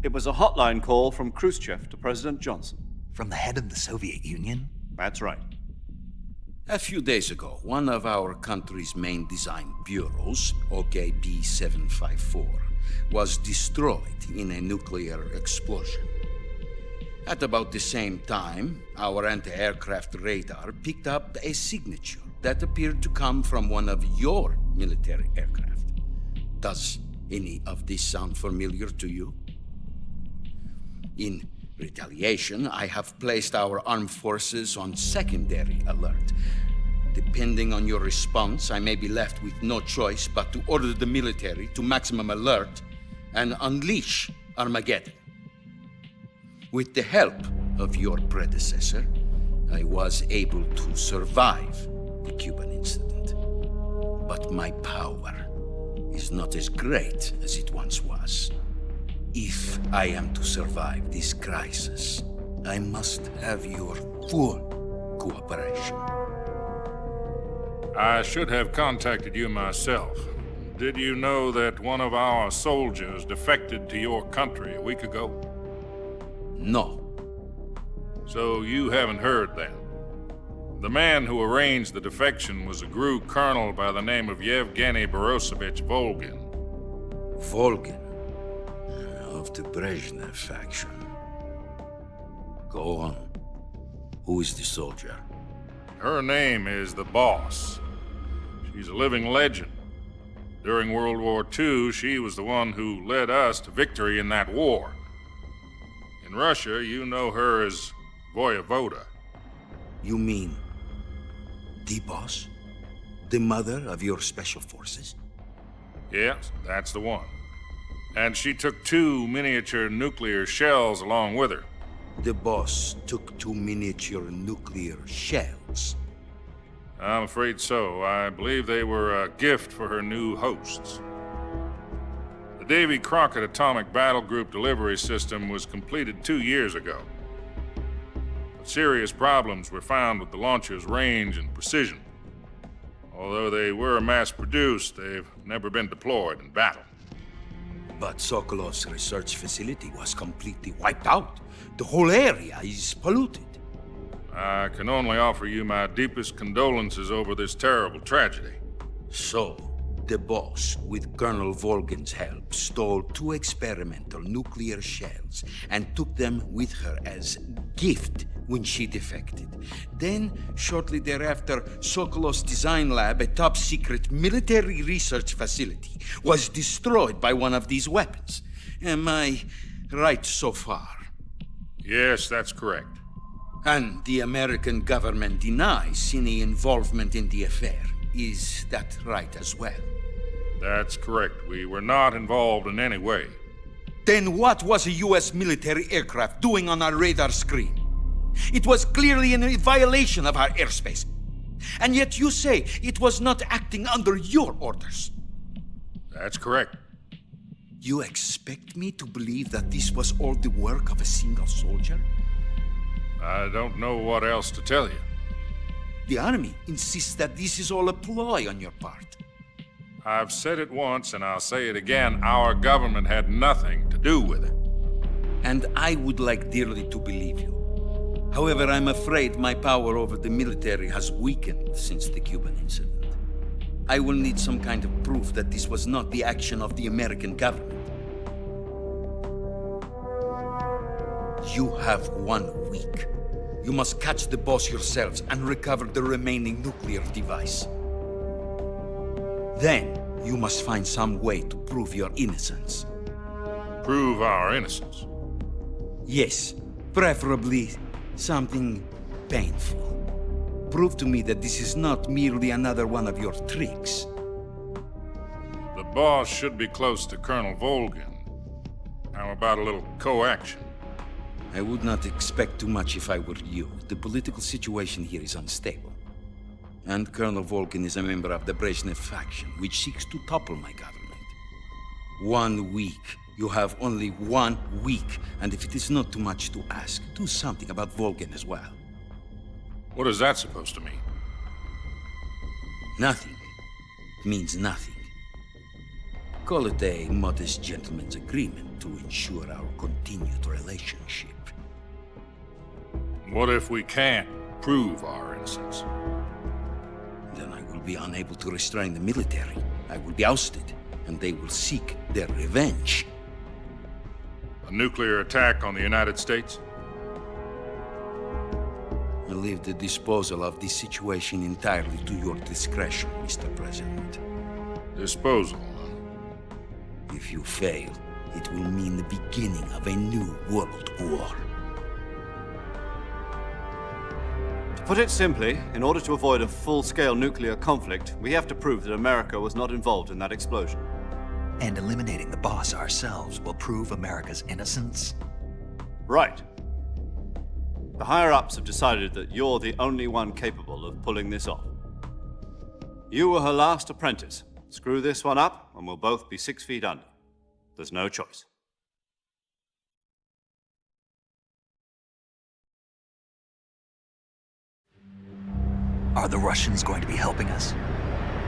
It was a hotline call from Khrushchev to President Johnson. From the head of the Soviet Union? That's right. A few days ago, one of our country's main design bureaus, OKB 754, was destroyed in a nuclear explosion. At about the same time, our anti-aircraft radar picked up a signature that appeared to come from one of your military aircraft. Does any of this sound familiar to you? In retaliation, I have placed our armed forces on secondary alert. Depending on your response, I may be left with no choice but to order the military to maximum alert and unleash Armageddon. With the help of your predecessor, I was able to survive the Cuban incident. But my power is not as great as it once was. If I am to survive this crisis, I must have your full cooperation. I should have contacted you myself. Did you know that one of our soldiers defected to your country a week ago? No. So you haven't heard then? The man who arranged the defection was a GRU colonel by the name of Yevgeny Borisovich Volgin. Volgin? Of the Brezhnev faction. Go on. Who is the soldier? Her name is the Boss. She's a living legend. During World War II, she was the one who led us to victory in that war. In Russia, you know her as Voyevoda. You mean the Boss? The mother of your special forces? Yes, that's the one. And she took 2 miniature nuclear shells along with her. The Boss took 2 miniature nuclear shells? I'm afraid so. I believe they were a gift for her new hosts. The Davy Crockett Atomic Battle Group delivery system was completed 2 years ago. But serious problems were found with the launcher's range and precision. Although they were mass-produced, they've never been deployed in battle. But Sokolov's research facility was completely wiped out. The whole area is polluted. I can only offer you my deepest condolences over this terrible tragedy. So, the Boss, with Colonel Volgin's help, stole 2 experimental nuclear shells and took them with her as gift when she defected. Then, shortly thereafter, Sokolov's design lab, a top-secret military research facility, was destroyed by one of these weapons. Am I right so far? Yes, that's correct. And the American government denies any involvement in the affair. Is that right as well? That's correct. We were not involved in any way. Then what was a U.S. military aircraft doing on our radar screen? It was clearly in violation of our airspace. And yet you say it was not acting under your orders. That's correct. You expect me to believe that this was all the work of a single soldier? I don't know what else to tell you. The Army insists that this is all a ploy on your part. I've said it once and I'll say it again. Our government had nothing to do with it. And I would like dearly to believe you. However, I'm afraid my power over the military has weakened since the Cuban incident. I will need some kind of proof that this was not the action of the American government. You have 1 week. You must catch the Boss yourselves and recover the remaining nuclear device. Then, you must find some way to prove your innocence. Prove our innocence? Yes, preferably something painful. Prove to me that this is not merely another one of your tricks. The Boss should be close to Colonel Volgin. How about a little co-action? I would not expect too much if I were you. The political situation here is unstable. And Colonel Volgin is a member of the Brezhnev faction, which seeks to topple my government. 1 week You have only 1 week, and if it is not too much to ask, do something about Volgin as well. What is that supposed to mean? Nothing. It means nothing. Call it a modest gentleman's agreement to ensure our continued relationship. What if we can't prove our innocence? Then I will be unable to restrain the military. I will be ousted, and they will seek their revenge. A nuclear attack on the United States? I leave the disposal of this situation entirely to your discretion, Mr. President. Disposal, huh? If you fail, it will mean the beginning of a new world war. To put it simply, in order to avoid a full-scale nuclear conflict, we have to prove that America was not involved in that explosion. And eliminating the boss ourselves will prove America's innocence? Right. The higher-ups have decided that you're the only one capable of pulling this off. You were her last apprentice. Screw this one up, and we'll both be 6 feet under. There's no choice. Are the Russians going to be helping us?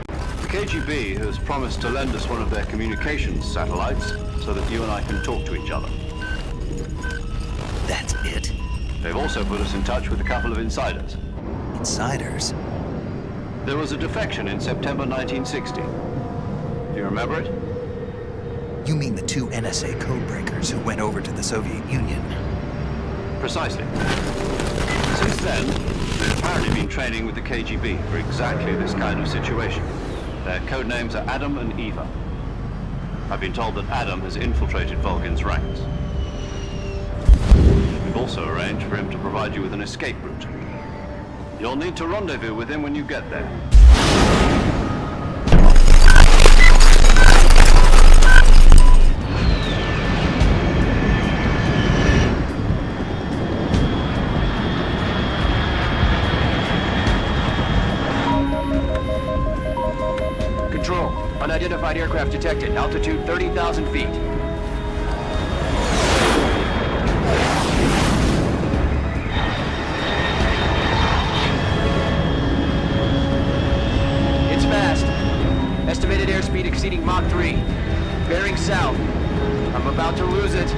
The KGB has promised to lend us one of their communications satellites so that you and I can talk to each other. That's it? They've also put us in touch with a couple of insiders. Insiders? There was a defection in September 1960. Do you remember it? You mean the 2 NSA codebreakers who went over to the Soviet Union? Precisely. Since then, they've apparently been training with the KGB for exactly this kind of situation. Their codenames are Adam and Eva. I've been told that Adam has infiltrated Volgin's ranks. We've also arranged for him to provide you with an escape route. You'll need to rendezvous with him when you get there. Control. Unidentified aircraft detected. Altitude 30,000 feet. It's fast. Estimated airspeed exceeding Mach 3. Bearing south. I'm about to lose it.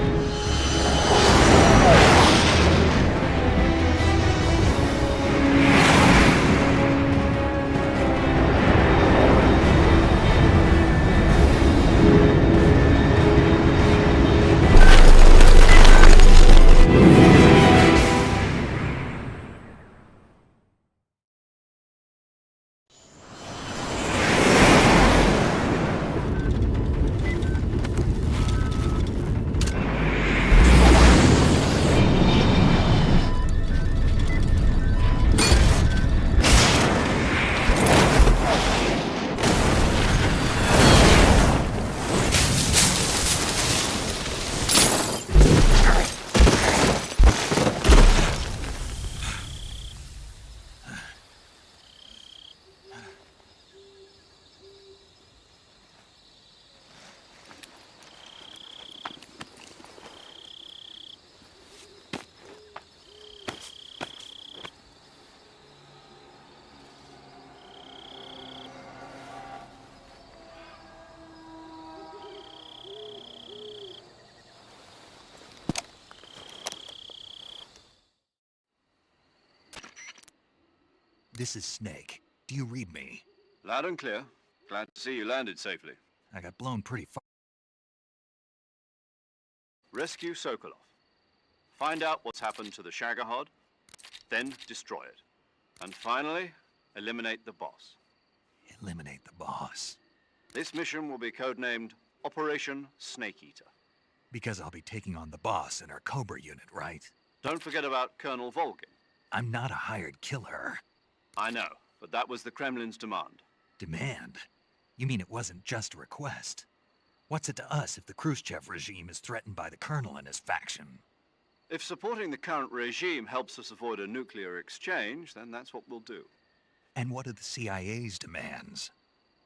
This is Snake. Do you read me? Loud and clear. Glad to see you landed safely. I got blown pretty far. Rescue Sokolov. Find out what's happened to the Shagohod, then destroy it. And finally, eliminate the boss. Eliminate the boss? This mission will be codenamed Operation Snake Eater. Because I'll be taking on the boss in our Cobra unit, right? Don't forget about Colonel Volgin. I'm not a hired killer. I know, but that was the Kremlin's demand. Demand? You mean it wasn't just a request? What's it to us if the Khrushchev regime is threatened by the Colonel and his faction? If supporting the current regime helps us avoid a nuclear exchange, then that's what we'll do. And what are the CIA's demands?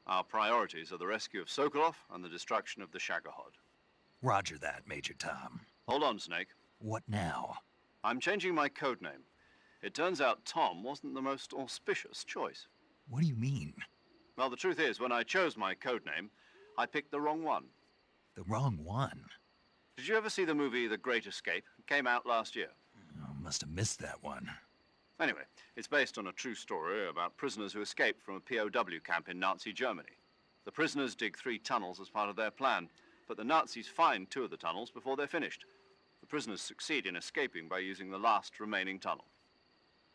Our priorities are the rescue of Sokolov and the destruction of the Shagohod. Roger that, Major Tom. Hold on, Snake. What now? I'm changing my code name. It turns out Tom wasn't the most auspicious choice. What do you mean? Well, the truth is, when I chose my code name, I picked the wrong one. The wrong one? Did you ever see the movie The Great Escape? It came out last year. Oh, must have missed that one. Anyway, it's based on a true story about prisoners who escaped from a POW camp in Nazi Germany. The prisoners dig 3 tunnels as part of their plan, but the Nazis find 2 of the tunnels before they're finished. The prisoners succeed in escaping by using the last remaining tunnel.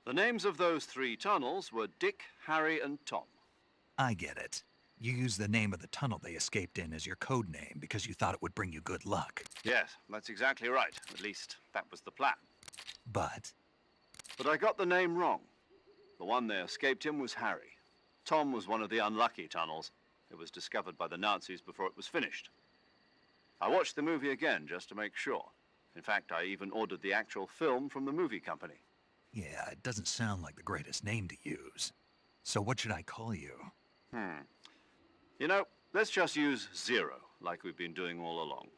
The names of those 3 tunnels were Dick, Harry, and Tom. I get it. You used the name of the tunnel they escaped in as your code name because you thought it would bring you good luck. Yes, that's exactly right. At least, that was the plan. But I got the name wrong. The one they escaped in was Harry. Tom was one of the unlucky tunnels. It was discovered by the Nazis before it was finished. I watched the movie again just to make sure. In fact, I even ordered the actual film from the movie company. yeah, it doesn't sound like the greatest name to use. So what should I call you? You know, let's just use Zero, like we've been doing all along.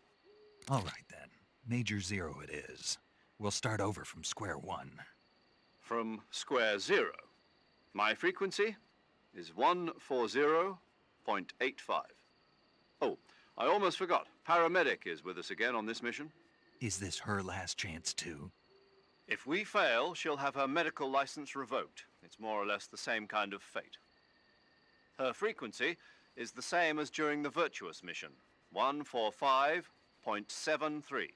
All right then. Major Zero it is. We'll start over from square one. From square 0. My frequency is 140.85. Oh, I almost forgot. Paramedic is with us again on this mission. Is this her last chance too? If we fail, she'll have her medical license revoked. It's more or less the same kind of fate. Her frequency is the same as during the Virtuous mission, 145.73.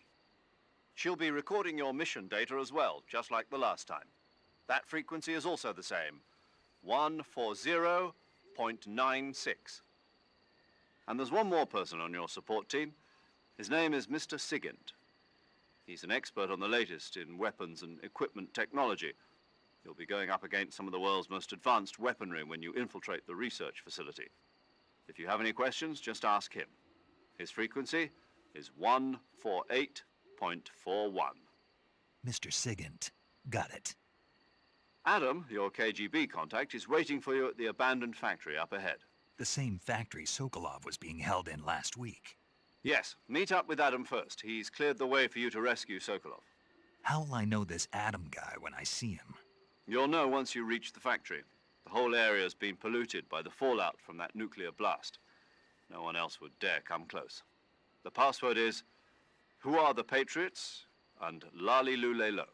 She'll be recording your mission data as well, just like the last time. That frequency is also the same, 140.96. And there's one more person on your support team. His name is Mr. Sigint. He's an expert on the latest in weapons and equipment technology. You'll be going up against some of the world's most advanced weaponry when you infiltrate the research facility. If you have any questions, just ask him. His frequency is 148.41. Mr. Sigint. Got it. Adam, your KGB contact, is waiting for you at the abandoned factory up ahead. The same factory Sokolov was being held in last week. Yes, meet up with Adam first. He's cleared the way for you to rescue Sokolov. How will I know this Adam guy when I see him? You'll know once you reach the factory. The whole area's been polluted by the fallout from that nuclear blast. No one else would dare come close. The password is, "Who are the Patriots?" and Lali Lulelo.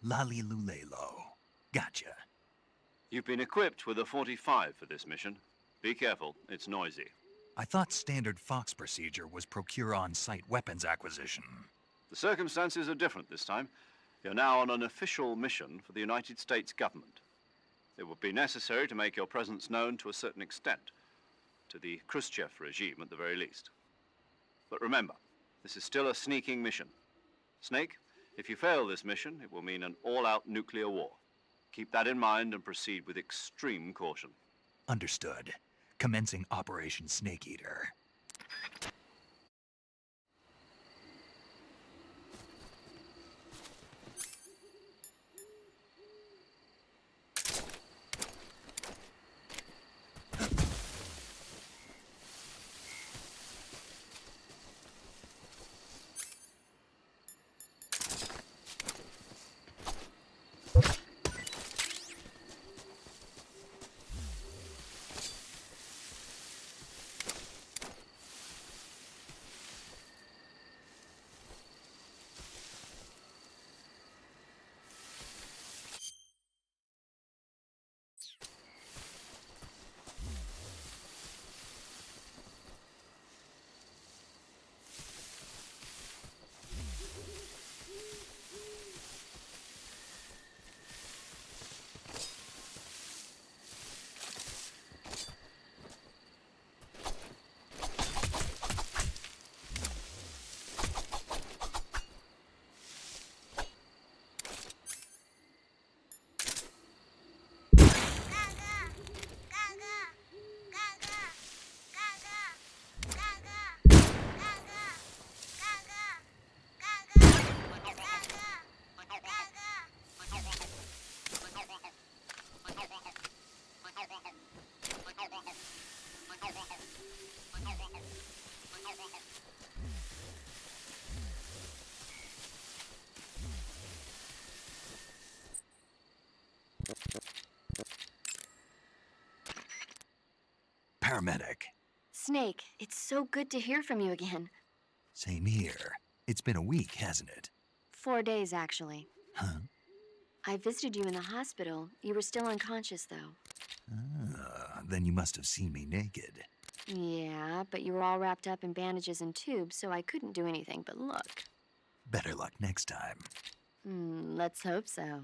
Lali Lulelo. Gotcha. You've been equipped with a 45 for this mission. Be careful, it's noisy. I thought standard Fox procedure was procure on-site weapons acquisition. The circumstances are different this time. You're now on an official mission for the United States government. It would be necessary to make your presence known to a certain extent, to the Khrushchev regime at the very least. But remember, this is still a sneaking mission. Snake, if you fail this mission, it will mean an all-out nuclear war. Keep that in mind and proceed with extreme caution. Understood. Commencing Operation Snake Eater. paramedic. Snake, it's so good to hear from you again. Same here. It's been a week, hasn't it? 4 days, actually. Huh? I visited you in the hospital. You were still unconscious, though. Then you must have seen me naked. Yeah, but you were all wrapped up in bandages and tubes, so I couldn't do anything but look. Better luck next time. Let's hope so.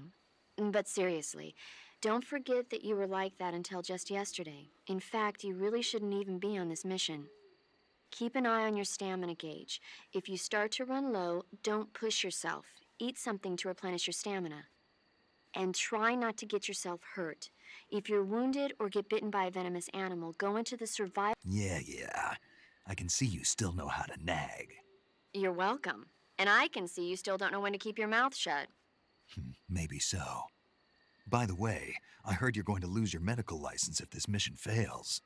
But seriously, don't forget that you were like that until just yesterday. In fact, you really shouldn't even be on this mission. Keep an eye on your stamina gauge. If you start to run low, don't push yourself. Eat something to replenish your stamina. And try not to get yourself hurt. If you're wounded or get bitten by a venomous animal, go into the survival... Yeah. I can see you still know how to nag. You're welcome. And I can see you still don't know when to keep your mouth shut. Maybe so. By the way, I heard you're going to lose your medical license if this mission fails.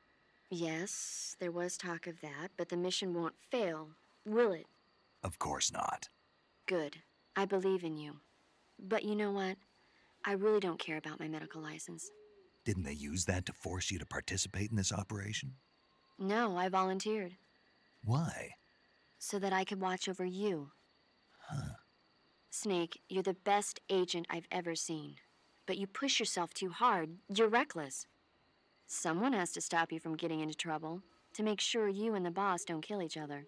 Yes, there was talk of that, but the mission won't fail, will it? Of course not. Good. I believe in you. But you know what? I really don't care about my medical license. Didn't they use that to force you to participate in this operation? No, I volunteered. Why? So that I could watch over you. Huh. Snake, you're the best agent I've ever seen. But you push yourself too hard. You're reckless. Someone has to stop you from getting into trouble, to make sure you and the boss don't kill each other.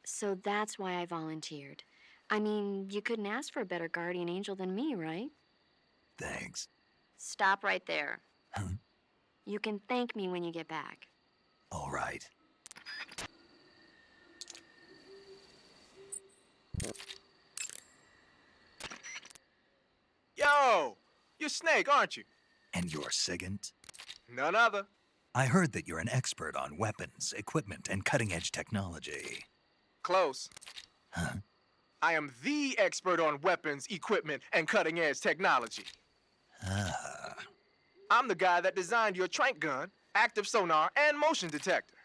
So that's why I volunteered. I mean, you couldn't ask for a better guardian angel than me, right? Thanks. Stop right there. Huh? You can thank me when you get back. All right. Yo! You're Snake, aren't you? And you're Sigint? None other. I heard that you're an expert on weapons, equipment, and cutting-edge technology. Close. Huh? I am the expert on weapons, equipment, and cutting-edge technology. Ah. I'm the guy that designed your trank gun, active sonar, and motion detector.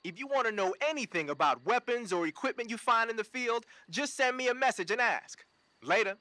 If you want to know anything about weapons or equipment you find in the field, just send me a message and ask. Later.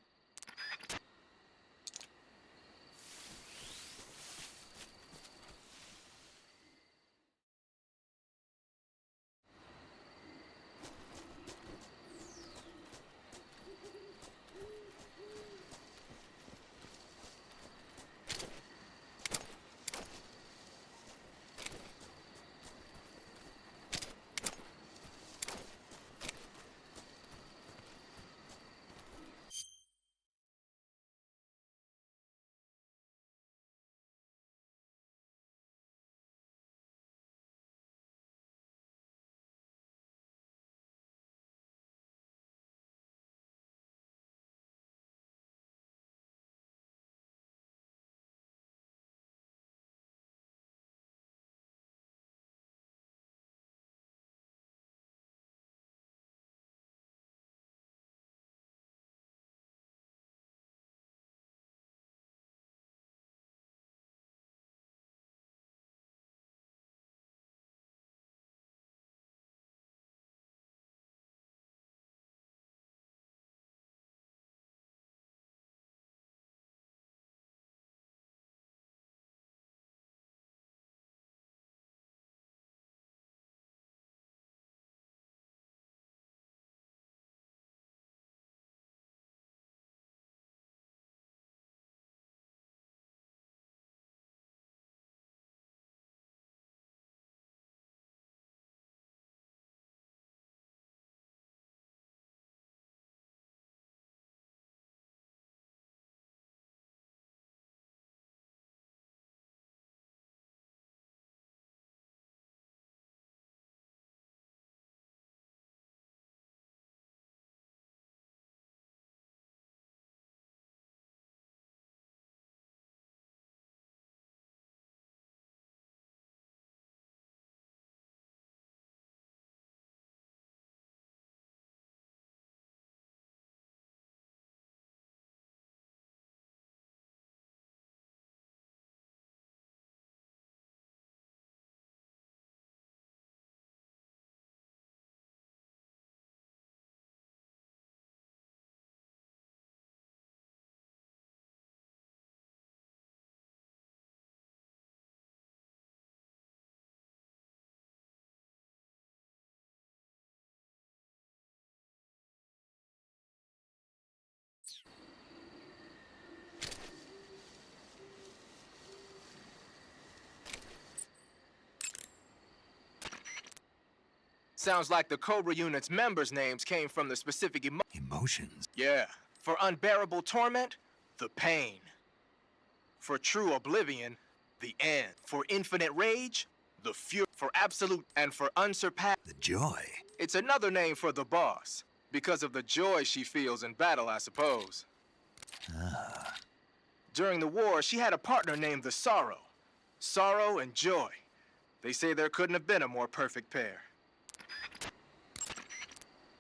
Sounds like the Cobra unit's members' names came from the specific Emotions? Yeah. For unbearable torment, the pain. For true oblivion, the end. For infinite rage, the fury. For absolute and for unsurpassed, the joy. It's another name for the boss, because of the joy she feels in battle, I suppose. Ah. During the war, she had a partner named the Sorrow. Sorrow and joy. They say there couldn't have been a more perfect pair.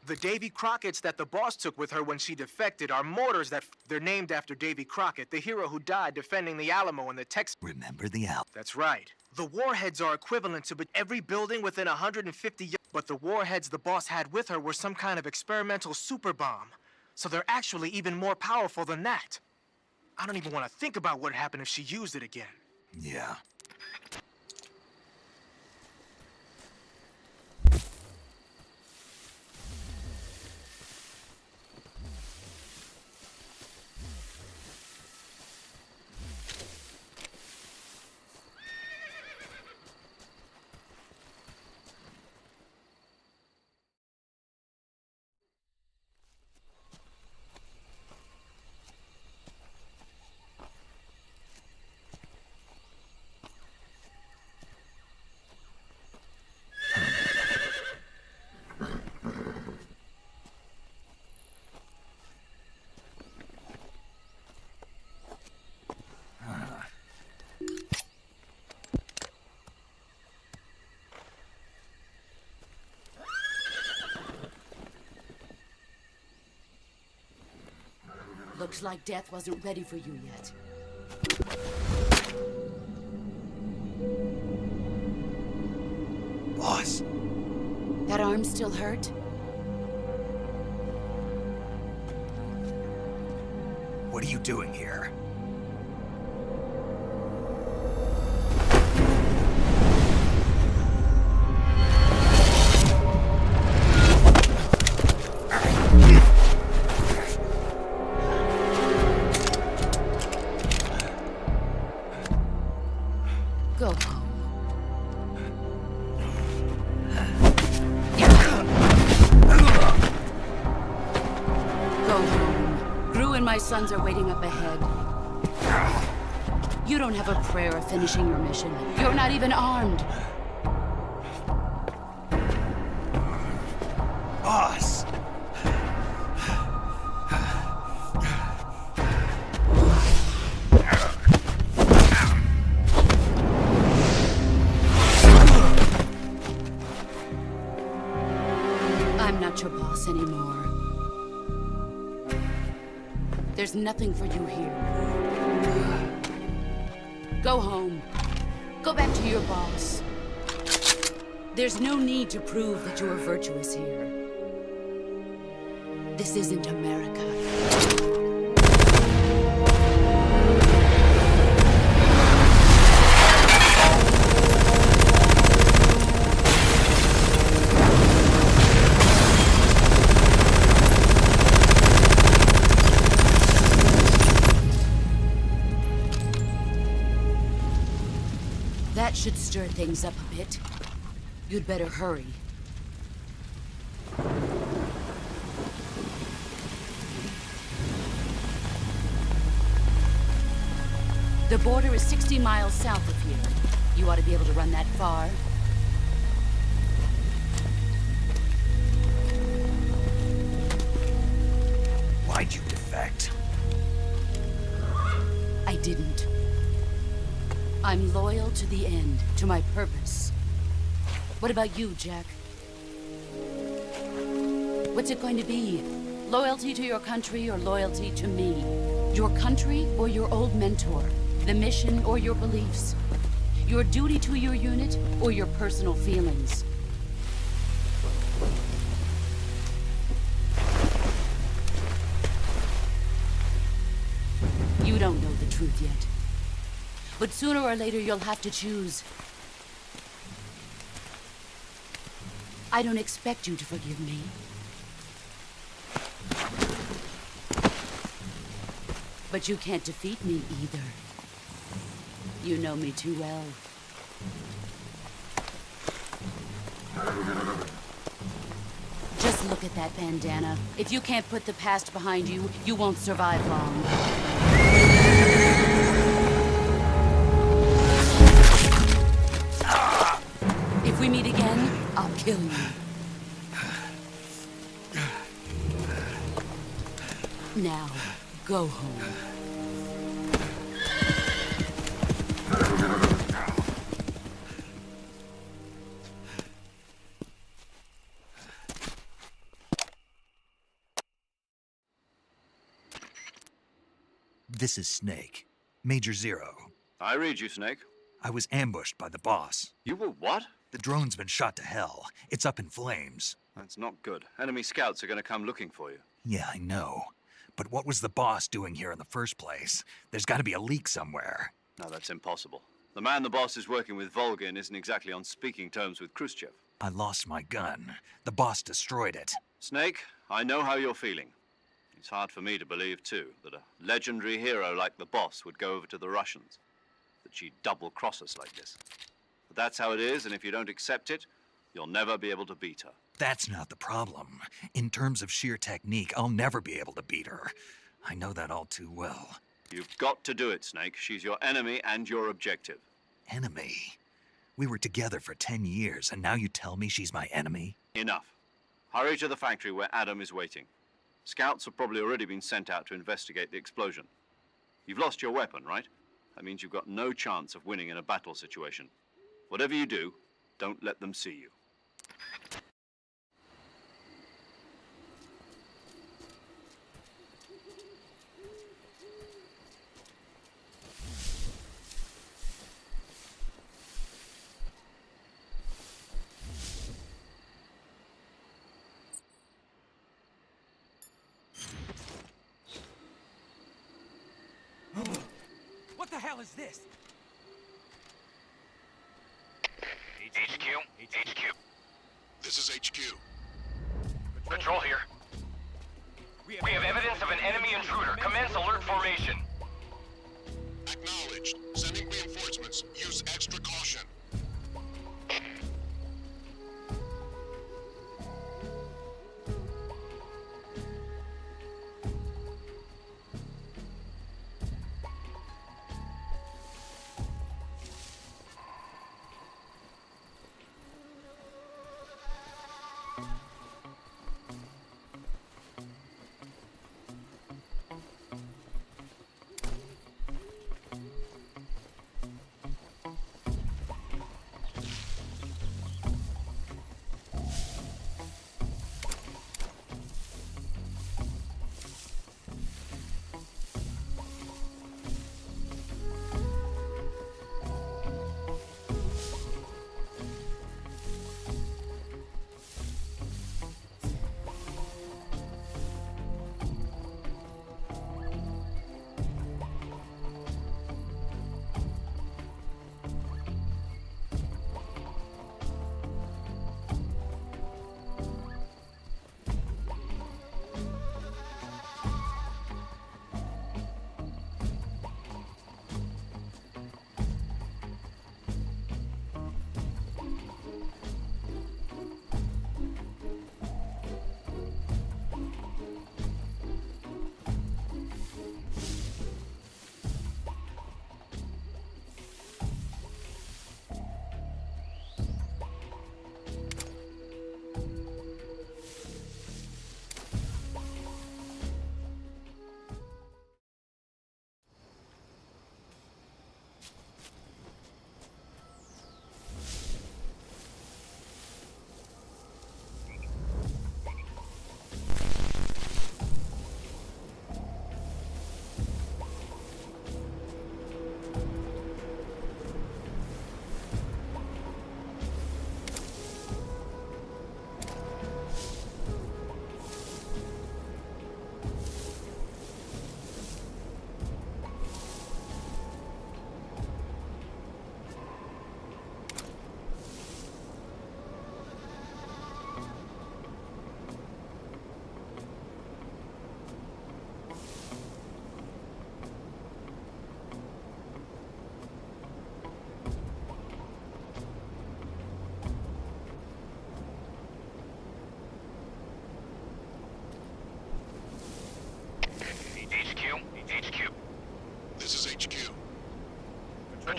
The Davy Crockett's that the boss took with her when she defected are mortars they're named after Davy Crockett, the hero who died defending the Alamo in the Texas. Remember the Alamo? That's right. The warheads are equivalent to every building within 150 yards. But the warheads the boss had with her were some kind of experimental super bomb. So they're actually even more powerful than that. I don't even want to think about what would happen if she used it again. Yeah. Looks like death wasn't ready for you yet. Boss. That arm still hurt? What are you doing here? Go home. Go home. Gru and my sons are waiting up ahead. You don't have a prayer of finishing your mission. You're not even armed. Boss! I'm not your boss anymore. There's nothing for you here. Go home. Go back to your boss. There's no need to prove that you are virtuous here. This isn't America. That should stir things up a bit. You'd better hurry. The border is 60 miles south of here. You ought to be able to run that far. Why'd you defect? I didn't. I'm loyal to the end, to my purpose. What about you, Jack? What's it going to be? Loyalty to your country or loyalty to me? Your country or your old mentor? The mission or your beliefs? Your duty to your unit or your personal feelings? You don't know the truth yet. But sooner or later, you'll have to choose. I don't expect you to forgive me. But you can't defeat me either. You know me too well. Look at that bandana. If you can't put the past behind you, you won't survive long. If we meet again, I'll kill you. Now, go home. This is Snake. Major Zero. I read you, Snake. I was ambushed by the boss. You were what? The drone's been shot to hell. It's up in flames. That's not good. Enemy scouts are going to come looking for you. Yeah, I know. But what was the boss doing here in the first place? There's got to be a leak somewhere. No, that's impossible. The man the boss is working with, Volgin, isn't exactly on speaking terms with Khrushchev. I lost my gun. The boss destroyed it. Snake, I know how you're feeling. It's hard for me to believe, too, that a legendary hero like the boss would go over to the Russians. That she'd double-cross us like this. But that's how it is, and if you don't accept it, you'll never be able to beat her. That's not the problem. In terms of sheer technique, I'll never be able to beat her. I know that all too well. You've got to do it, Snake. She's your enemy and your objective. Enemy? We were together for 10 years, and now you tell me she's my enemy? Enough. Hurry to the factory where Adam is waiting. Scouts have probably already been sent out to investigate the explosion. You've lost your weapon, right? That means you've got no chance of winning in a battle situation. Whatever you do, don't let them see you. What the hell is this? HQ? HQ. This is HQ. Patrol here. We have evidence of an enemy intruder. Commence alert formation. Acknowledged. Sending reinforcements. Use extra caution.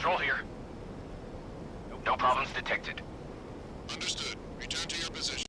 Patrol here. No problems detected. Understood. Return to your position.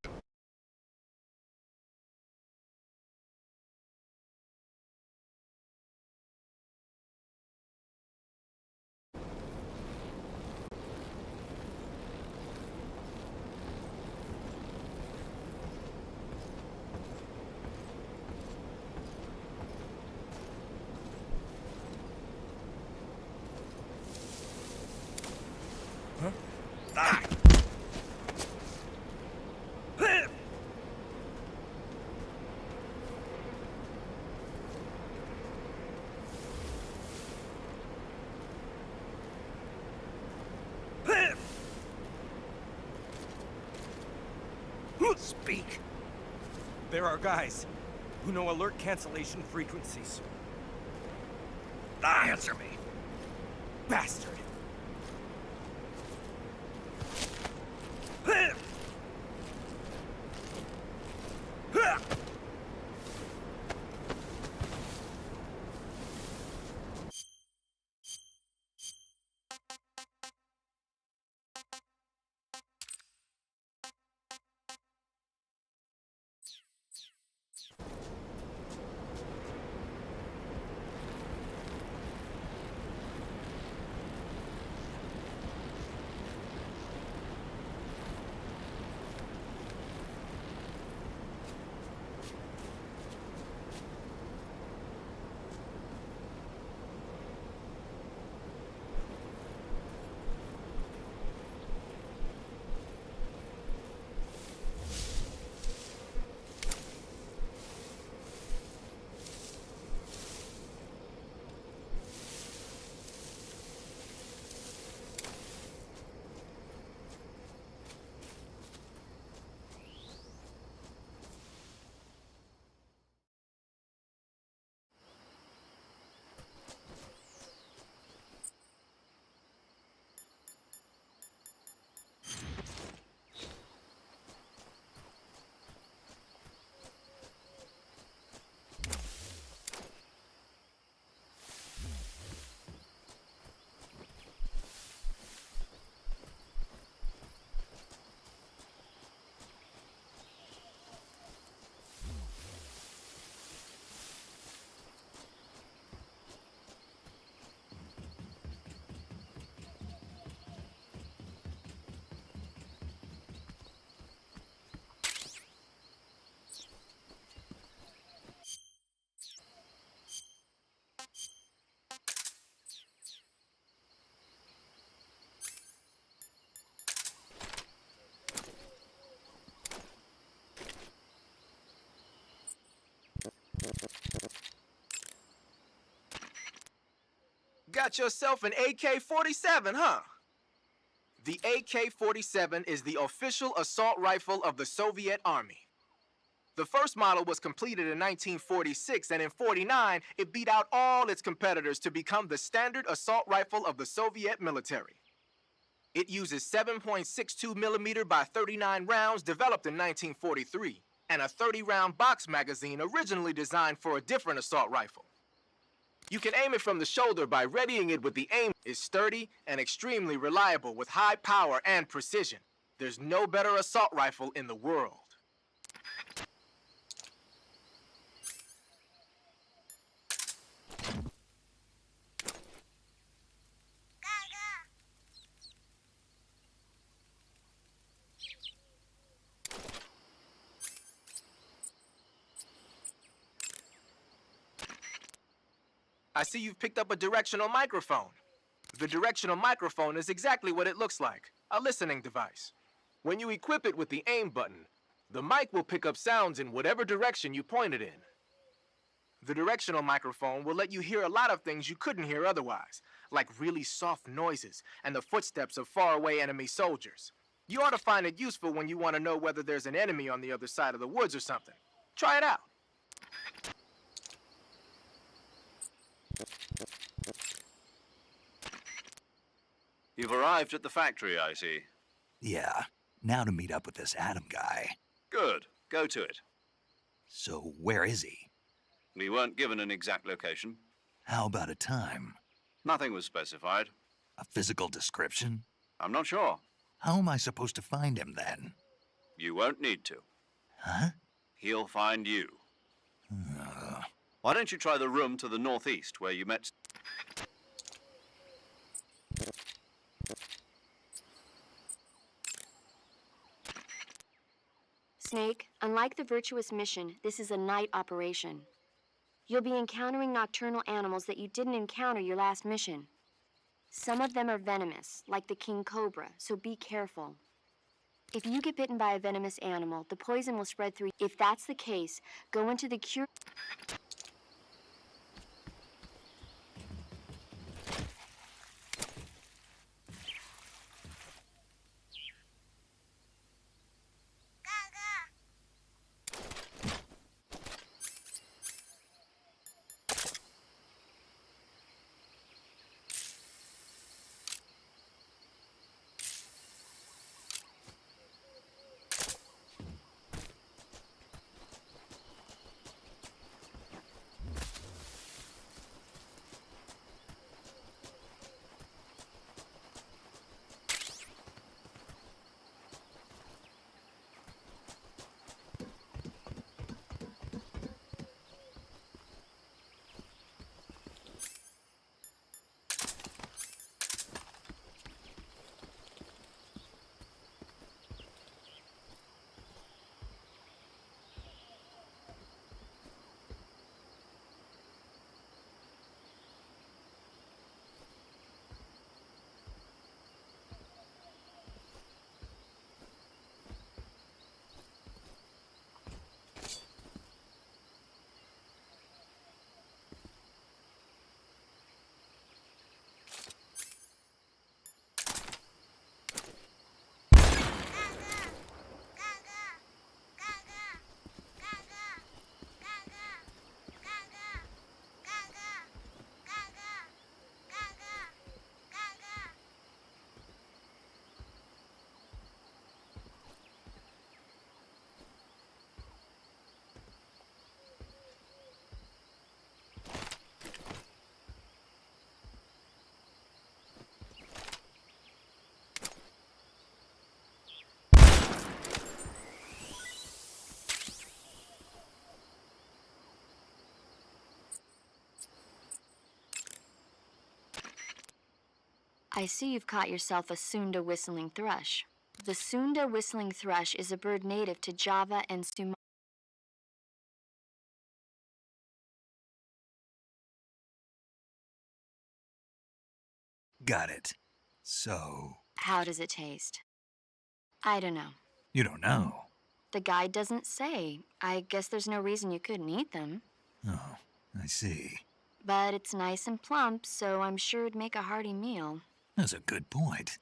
Speak. There are guys who know alert cancellation frequencies. Answer me. Bastard! Got yourself an AK-47, huh? The AK-47 is the official assault rifle of the Soviet Army. The first model was completed in 1946, and in 49, it beat out all its competitors to become the standard assault rifle of the Soviet military. It uses 7.62 millimeter by 39 rounds developed in 1943, and a 30-round box magazine originally designed for a different assault rifle. You can aim it from the shoulder by readying it with the aim. It's sturdy and extremely reliable with high power and precision. There's no better assault rifle in the world. I see you've picked up a directional microphone. The directional microphone is exactly what it looks like, a listening device. When you equip it with the aim button, the mic will pick up sounds in whatever direction you point it in. The directional microphone will let you hear a lot of things you couldn't hear otherwise, like really soft noises and the footsteps of faraway enemy soldiers. You ought to find it useful when you want to know whether there's an enemy on the other side of the woods or something. Try it out. You've arrived at the factory, I see. Yeah. Now to meet up with this Adam guy. Good. Go to it. So where is he? We weren't given an exact location. How about a time? Nothing was specified. A physical description? I'm not sure. How am I supposed to find him then? You won't need to. Huh? He'll find you. Why don't you try the room to the northeast where you met... Snake, unlike the Virtuous mission, this is a night operation. You'll be encountering nocturnal animals that you didn't encounter your last mission. Some of them are venomous, like the king cobra, so be careful. If you get bitten by a venomous animal, the poison will spread through. If that's the case, go into the cure... I see you've caught yourself a Sunda whistling thrush. The Sunda whistling thrush is a bird native to Java and Sumatra. Got it. So... How does it taste? I don't know. You don't know? The guide doesn't say. I guess there's no reason you couldn't eat them. Oh, I see. But it's nice and plump, so I'm sure it'd make a hearty meal. That's a good point.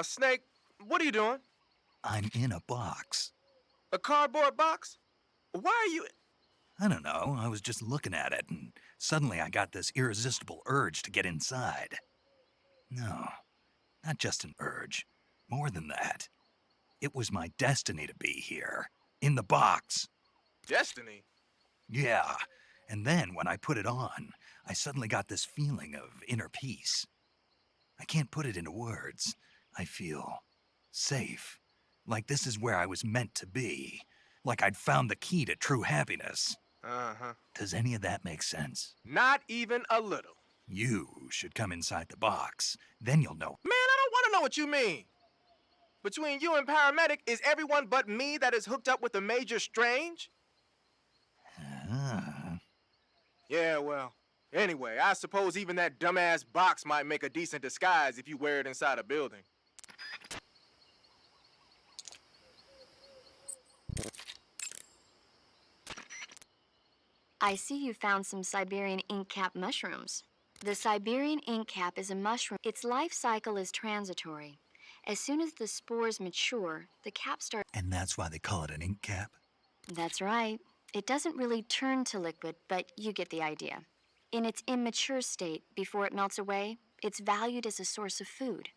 Snake, what are you doing? I'm in a box. A cardboard box? Why are you... I don't know, I was just looking at it, and suddenly I got this irresistible urge to get inside. No, not just an urge. More than that. It was my destiny to be here. In the box. Destiny? Yeah, and then when I put it on, I suddenly got this feeling of inner peace. I can't put it into words. I feel safe. Like this is where I was meant to be. Like I'd found the key to true happiness. Uh-huh. Does any of that make sense? Not even a little. You should come inside the box. Then you'll know. Man, I don't want to know what you mean. Between you and Paramedic, is everyone but me that is hooked up with a Major Strange? Yeah, well, anyway, I suppose even that dumbass box might make a decent disguise if you wear it inside a building. I see you found some Siberian ink cap mushrooms. The Siberian ink cap is a mushroom. Its life cycle is transitory. As soon as the spores mature, the cap starts... And that's why they call it an ink cap? That's right. It doesn't really turn to liquid, but you get the idea. In its immature state, before it melts away, it's valued as a source of food.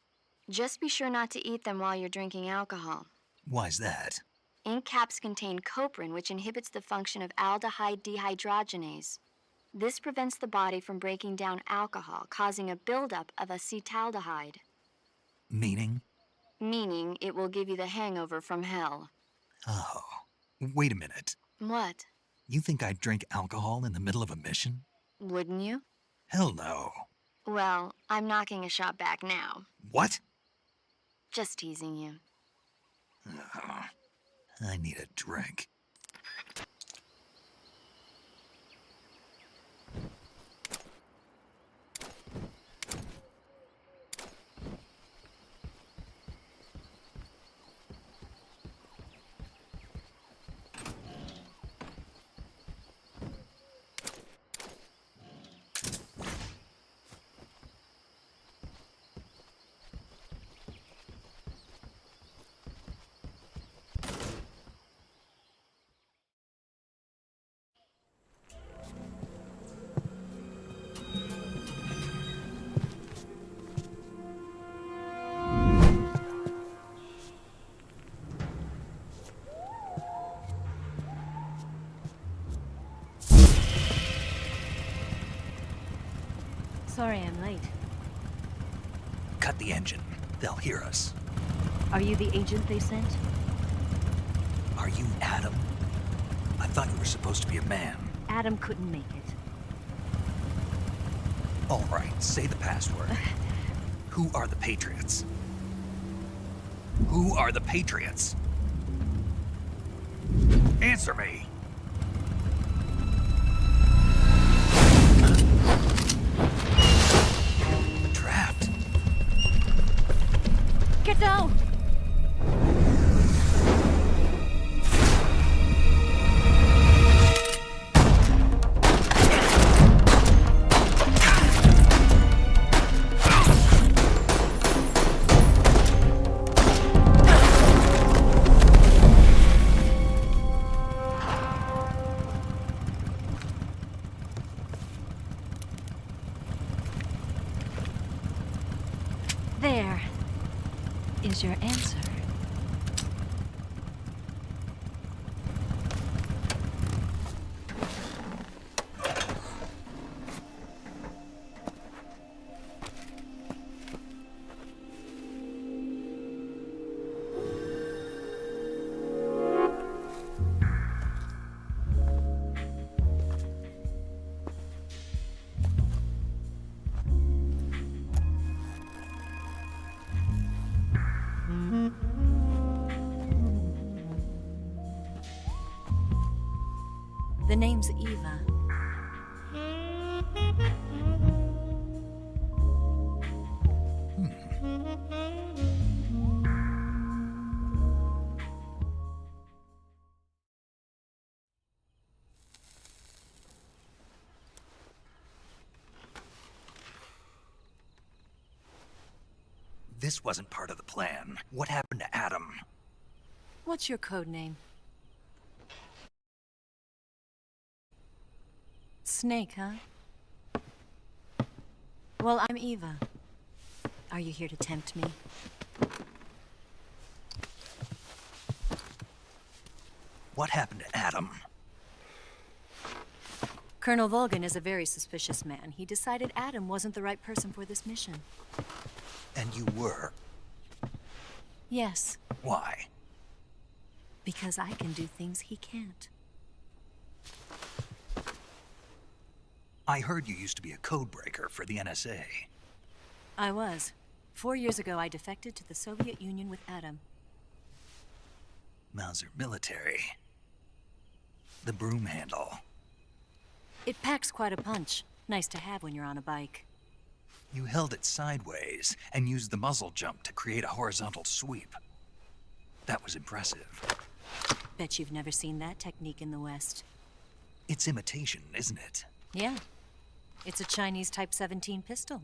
Just be sure not to eat them while you're drinking alcohol. Why's that? Ink caps contain coprin, which inhibits the function of aldehyde dehydrogenase. This prevents the body from breaking down alcohol, causing a buildup of acetaldehyde. Meaning? Meaning it will give you the hangover from hell. Oh, wait a minute. What? You think I'd drink alcohol in the middle of a mission? Wouldn't you? Hell no. Well, I'm knocking a shot back now. What? Just teasing you. I need a drink. Sorry I'm late. Cut the engine. They'll hear us. Are you the agent they sent? Are you Adam? I thought you were supposed to be a man. Adam couldn't make it. All right, say the password. Who are the Patriots? Who are the Patriots? Answer me! Trapped. Get down! There is your answer. The name's Eva. This wasn't part of the plan. What happened to Adam? What's your code name? Snake, huh? Well, I'm Eva. Are you here to tempt me? What happened to Adam? Colonel Volgin is a very suspicious man. He decided Adam wasn't the right person for this mission. And you were? Yes, Why? because I can do things he can't. I heard you used to be a codebreaker for the NSA. I was. 4 years ago, I defected to the Soviet Union with Adam. Mauser military. The broom handle. It packs quite a punch. Nice to have when you're on a bike. You held it sideways and used the muzzle jump to create a horizontal sweep. That was impressive. Bet you've never seen that technique in the West. It's imitation, isn't it? Yeah. It's a Chinese Type 17 pistol.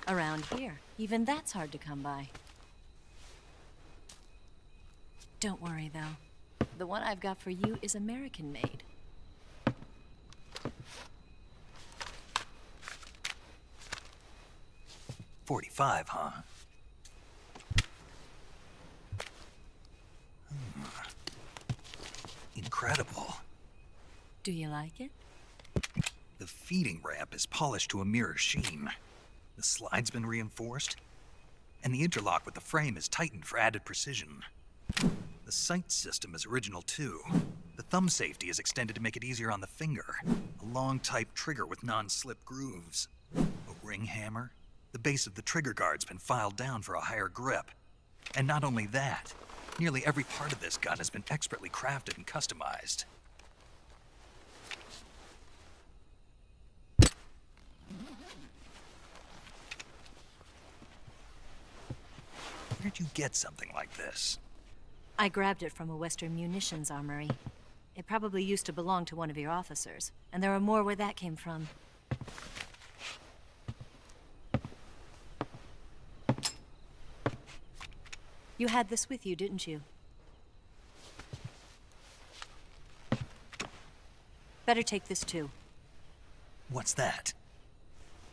Around here, even that's hard to come by. Don't worry, though. The one I've got for you is American-made. .45, huh? Incredible. Do you like it? The feeding ramp is polished to a mirror sheen. The slide's been reinforced, and the interlock with the frame is tightened for added precision. The sight system is original too. The thumb safety is extended to make it easier on the finger. A long type trigger with non-slip grooves. A ring hammer. The base of the trigger guard's been filed down for a higher grip. And not only that, nearly every part of this gun has been expertly crafted and customized. Where'd you get something like this? I grabbed it from a Western munitions armory. It probably used to belong to one of your officers, and there are more where that came from. You had this with you, didn't you? Better take this too. What's that?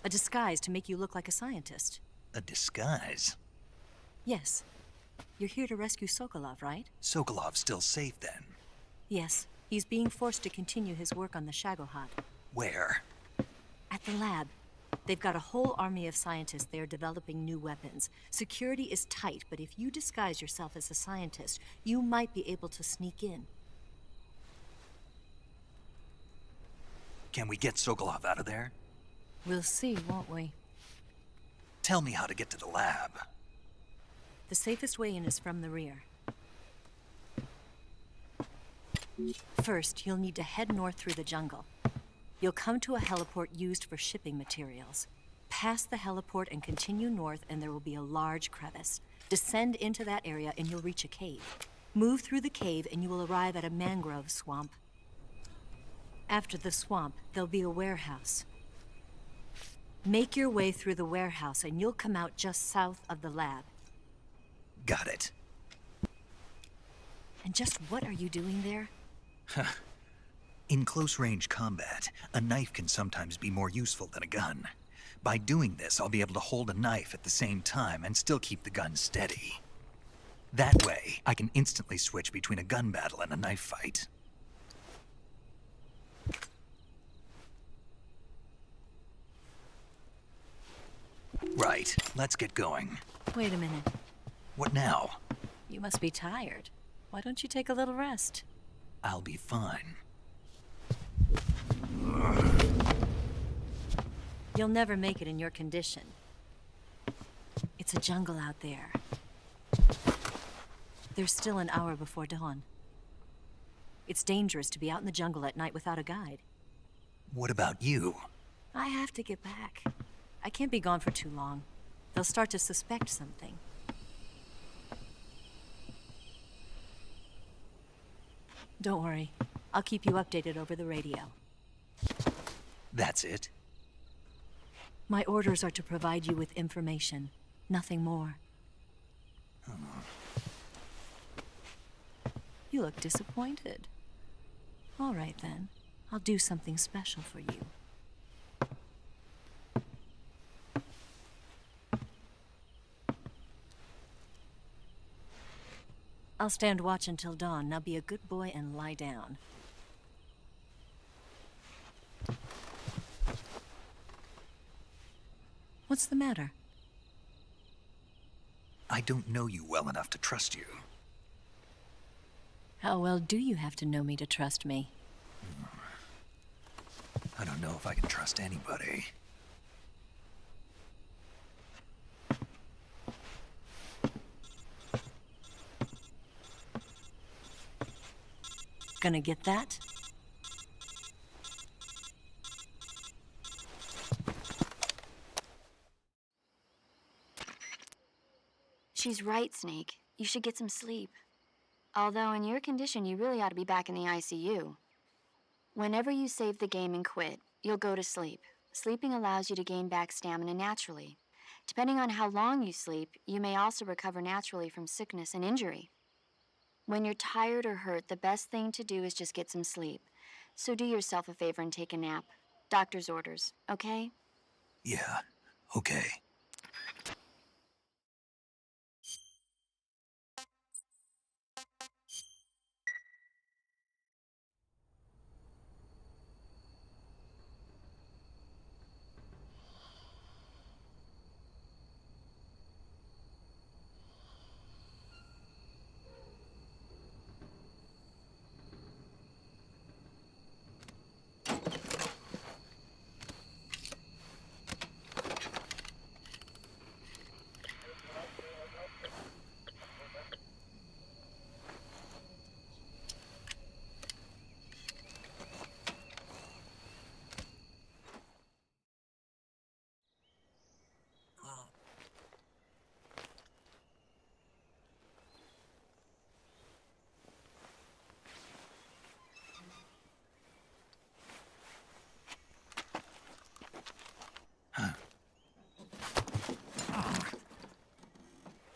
A disguise to make you look like a scientist. A disguise? Yes. You're here to rescue Sokolov, right? Sokolov's still safe then? Yes. He's being forced to continue his work on the Shagohod. Where? At the lab. They've got a whole army of scientists there developing new weapons. Security is tight, but if you disguise yourself as a scientist, you might be able to sneak in. Can we get Sokolov out of there? We'll see, won't we? Tell me how to get to the lab. The safest way in is from the rear. First, you'll need to head north through the jungle. You'll come to a heliport used for shipping materials. Pass the heliport and continue north, and there will be a large crevice. Descend into that area and you'll reach a cave. Move through the cave and you will arrive at a mangrove swamp. After the swamp, there'll be a warehouse. Make your way through the warehouse and you'll come out just south of the lab. Got it. And just what are you doing there? In close-range combat, a knife can sometimes be more useful than a gun. By doing this, I'll be able to hold a knife at the same time and still keep the gun steady. That way, I can instantly switch between a gun battle and a knife fight. Right, let's get going. Wait a minute. What now? You must be tired. Why don't you take a little rest? I'll be fine. You'll never make it in your condition. It's a jungle out there. There's still an hour before dawn. It's dangerous to be out in the jungle at night without a guide. What about you? I have to get back. I can't be gone for too long. They'll start to suspect something. Don't worry. I'll keep you updated over the radio. That's it? My orders are to provide you with information. Nothing more. You look disappointed. All right, then. I'll do something special for you. I'll stand watch until dawn. Now be a good boy and lie down. What's the matter? I don't know you well enough to trust you. How well do you have to know me to trust me? I don't know if I can trust anybody. Gonna get that? She's right, Snake. You should get some sleep. Although in your condition, you really ought to be back in the ICU. Whenever you save the game and quit, you'll go to sleep. Sleeping allows you to gain back stamina naturally. Depending on how long you sleep, you may also recover naturally from sickness and injury. When you're tired or hurt, the best thing to do is just get some sleep. So do yourself a favor and take a nap. Doctor's orders, okay? Yeah, okay.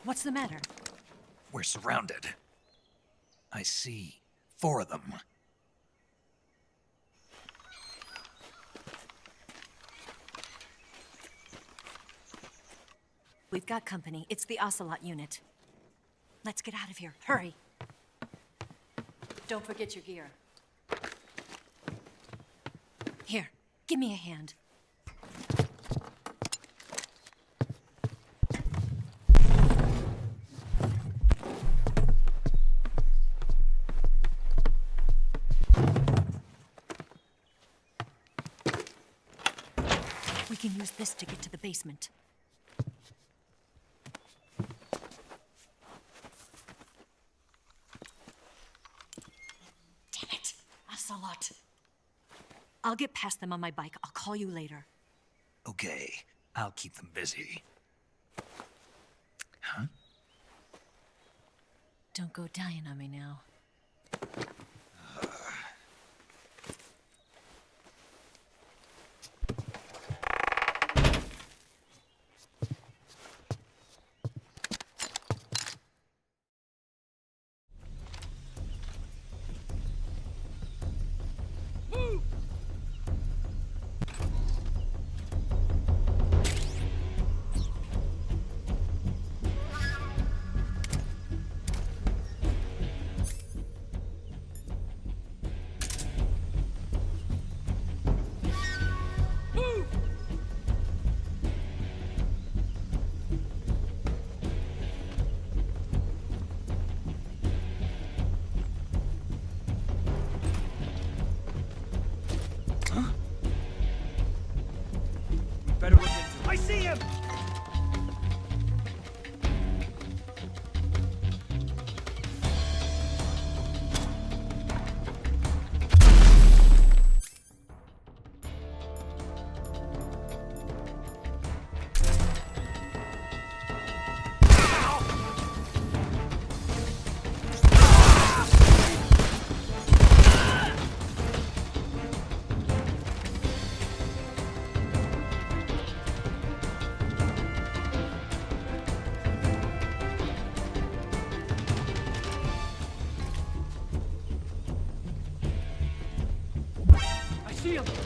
What's the matter? We're surrounded. I see 4 of them. We've got company. It's the Ocelot unit. Let's get out of here. Hurry. Don't forget your gear. Here, give me a hand. We can use this to get to the basement. Damn it, Ocelot. I'll get past them on my bike. I'll call you later. Okay, I'll keep them busy. Huh? Don't go dying on me now. see him!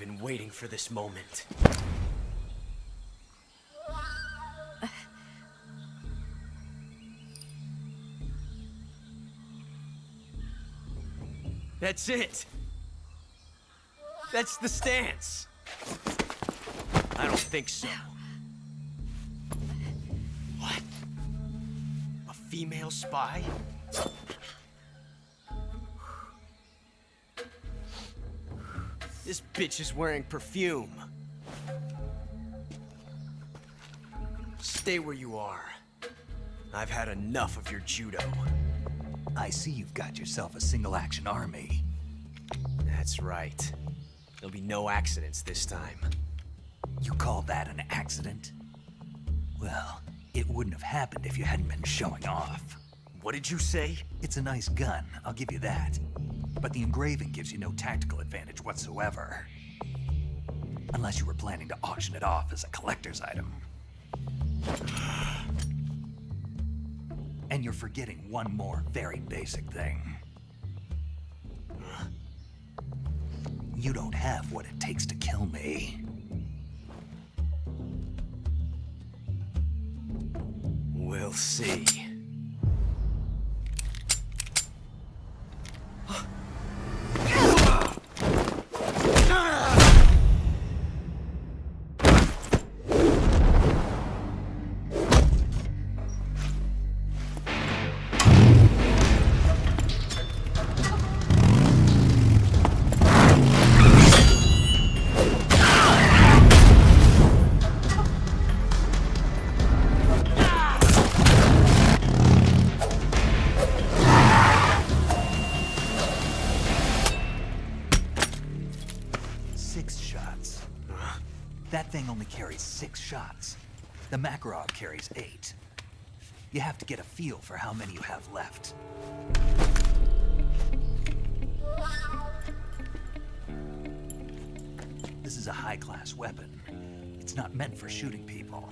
been waiting for this moment. That's it. That's the stance. I don't think so. What? A female spy? This bitch is wearing perfume. Stay where you are. I've had enough of your judo. I see you've got yourself a single-action army. That's right. There'll be no accidents this time. You call that an accident? Well, it wouldn't have happened if you hadn't been showing off. What did you say? It's a nice gun, I'll give you that. But the engraving gives you no tactical advantage whatsoever. Unless you were planning to auction it off as a collector's item. And you're forgetting one more very basic thing. You don't have what it takes to kill me. We'll see. That thing only carries 6 shots. The Makarov carries 8. You have to get a feel for how many you have left. This is a high-class weapon. It's not meant for shooting people.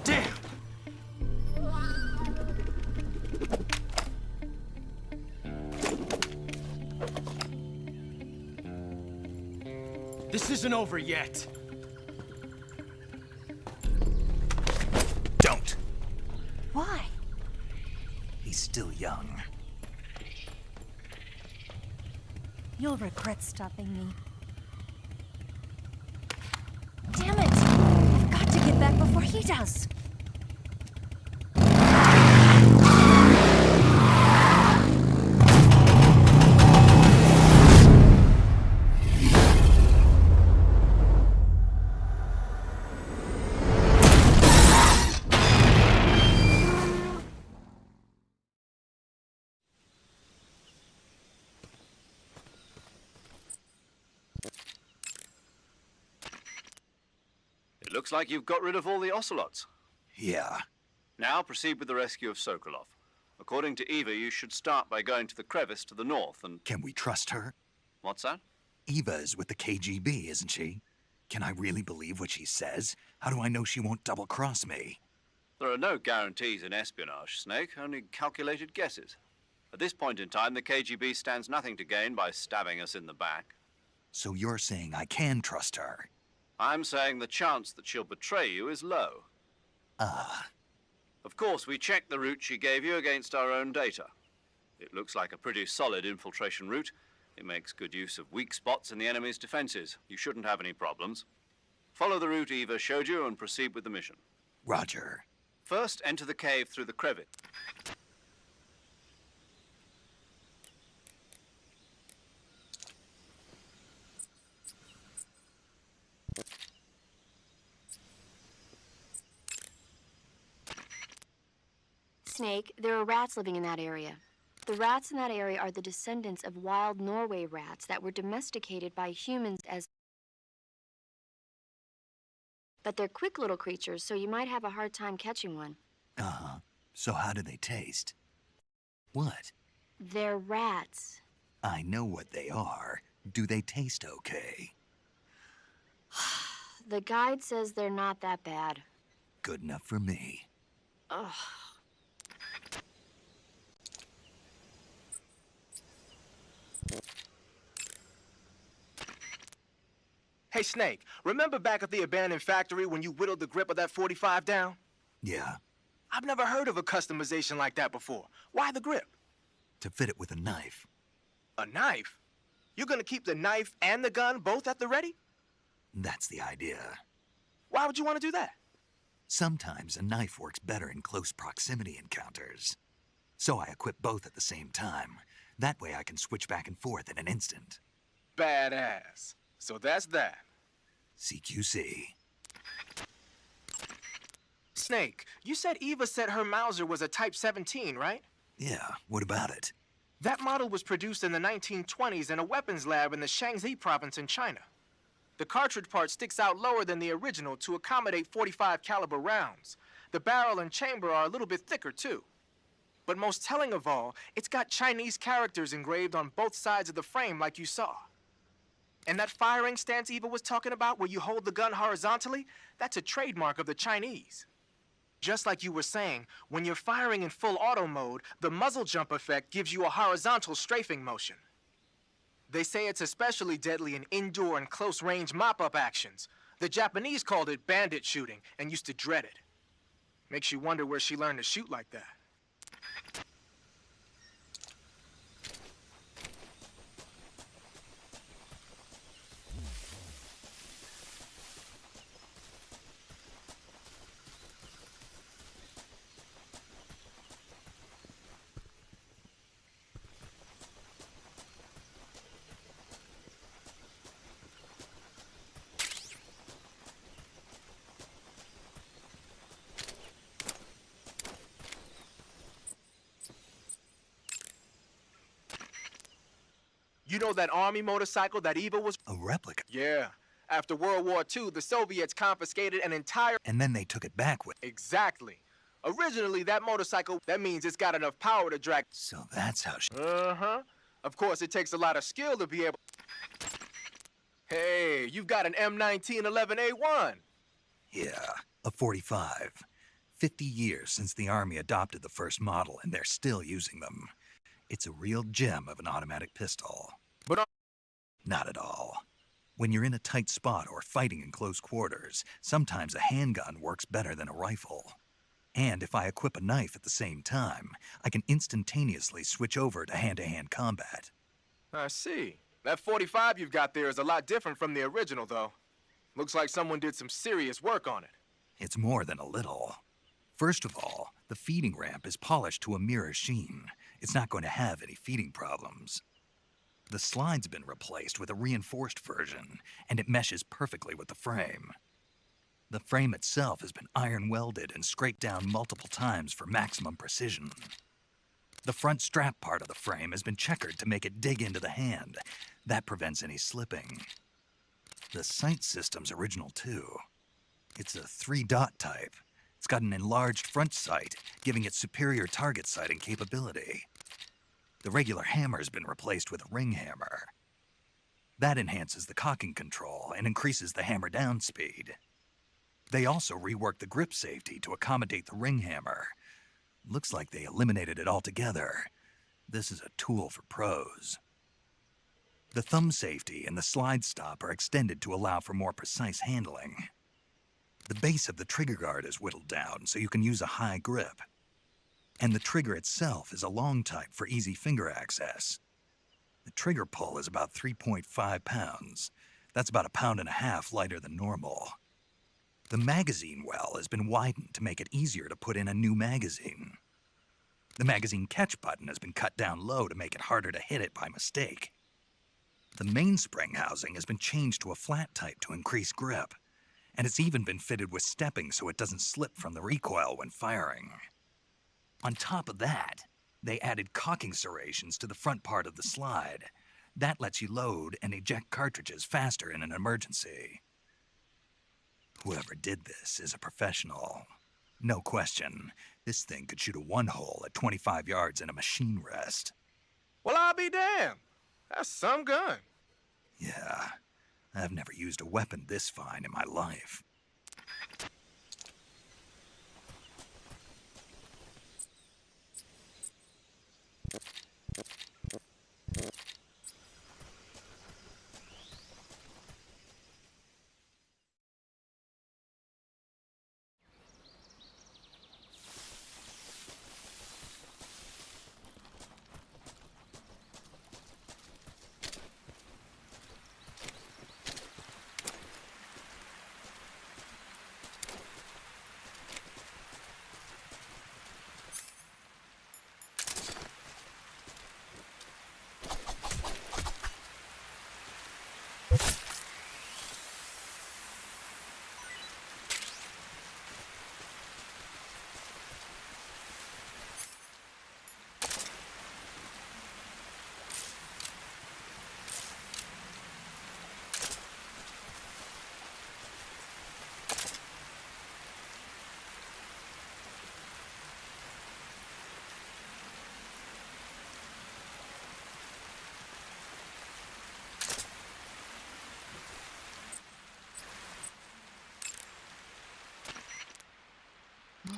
Damn! This isn't over yet. Don't! Why? He's still young. You'll regret stopping me. Damn it! I've got to get back before he does. It looks like you've got rid of all the ocelots. Yeah. Now proceed with the rescue of Sokolov. According to Eva, you should start by going to the crevice to the north and... Can we trust her? What's that? Eva is with the KGB, isn't she? Can I really believe what she says? How do I know she won't double-cross me? There are no guarantees in espionage, Snake, only calculated guesses. At this point in time, the KGB stands nothing to gain by stabbing us in the back. So you're saying I can trust her? I'm saying the chance that she'll betray you is low. Of course, we checked the route she gave you against our own data. It looks like a pretty solid infiltration route. It makes good use of weak spots in the enemy's defenses. You shouldn't have any problems. Follow the route Eva showed you and proceed with the mission. Roger. First, enter the cave through the crevice. Snake, there are rats living in that area. The rats in that area are the descendants of wild Norway rats that were domesticated by humans as... But they're quick little creatures, so you might have a hard time catching one. Uh-huh. So how do they taste? What? They're rats. I know what they are. Do they taste okay? The guide says they're not that bad. Good enough for me. Ugh. Hey, Snake, remember back at the abandoned factory when you whittled the grip of that 45 down? Yeah. I've never heard of a customization like that before. Why the grip? To fit it with a knife. A knife? You're gonna keep the knife and the gun both at the ready? That's the idea. Why would you want to do that? Sometimes a knife works better in close proximity encounters. So I equip both at the same time. That way I can switch back and forth in an instant. Badass. So that's that. CQC. Snake, you said Eva said her Mauser was a Type 17, right? Yeah, what about it? That model was produced in the 1920s in a weapons lab in the Shaanxi province in China. The cartridge part sticks out lower than the original to accommodate 45 caliber rounds. The barrel and chamber are a little bit thicker too. But most telling of all, it's got Chinese characters engraved on both sides of the frame like you saw. And that firing stance Eva was talking about where you hold the gun horizontally, that's a trademark of the Chinese. Just like you were saying, when you're firing in full auto mode, the muzzle jump effect gives you a horizontal strafing motion. They say it's especially deadly in indoor and close-range mop-up actions. The Japanese called it bandit shooting and used to dread it. Makes you wonder where she learned to shoot like that. You know that army motorcycle that Eva was... A replica? Yeah. After World War II, the Soviets confiscated an entire... And then they took it back with... Exactly. Originally, that motorcycle, that means it's got enough power to drag... So that's how she... Uh-huh. Of course, it takes a lot of skill to be able... Hey, you've got an M1911A1. Yeah, a 45. 50 years since the Army adopted the first model, and they're still using them. It's a real gem of an automatic pistol. But not at all. When you're in a tight spot or fighting in close quarters, sometimes a handgun works better than a rifle. And if I equip a knife at the same time, I can instantaneously switch over to hand-to-hand combat. I see. That 45 you've got there is a lot different from the original, though. Looks like someone did some serious work on it. It's more than a little. First of all, the feeding ramp is polished to a mirror sheen. It's not going to have any feeding problems. The slide's been replaced with a reinforced version, and it meshes perfectly with the frame. The frame itself has been iron welded and scraped down multiple times for maximum precision. The front strap part of the frame has been checkered to make it dig into the hand. That prevents any slipping. The sight system's original too. It's a 3-dot type. It's got an enlarged front sight, giving it superior target sighting capability. The regular hammer's been replaced with a ring hammer. That enhances the cocking control and increases the hammer down speed. They also reworked the grip safety to accommodate the ring hammer. Looks like they eliminated it altogether. This is a tool for pros. The thumb safety and the slide stop are extended to allow for more precise handling. The base of the trigger guard is whittled down so you can use a high grip. And the trigger itself is a long type for easy finger access. The trigger pull is about 3.5 pounds. That's about 1.5 pounds lighter than normal. The magazine well has been widened to make it easier to put in a new magazine. The magazine catch button has been cut down low to make it harder to hit it by mistake. The mainspring housing has been changed to a flat type to increase grip. And it's even been fitted with stepping so it doesn't slip from the recoil when firing. On top of that, they added cocking serrations to the front part of the slide. That lets you load and eject cartridges faster in an emergency. Whoever did this is a professional. No question, this thing could shoot a one-hole at 25 yards in a machine rest. Well, I'll be damned. That's some gun. Yeah. I've never used a weapon this fine in my life.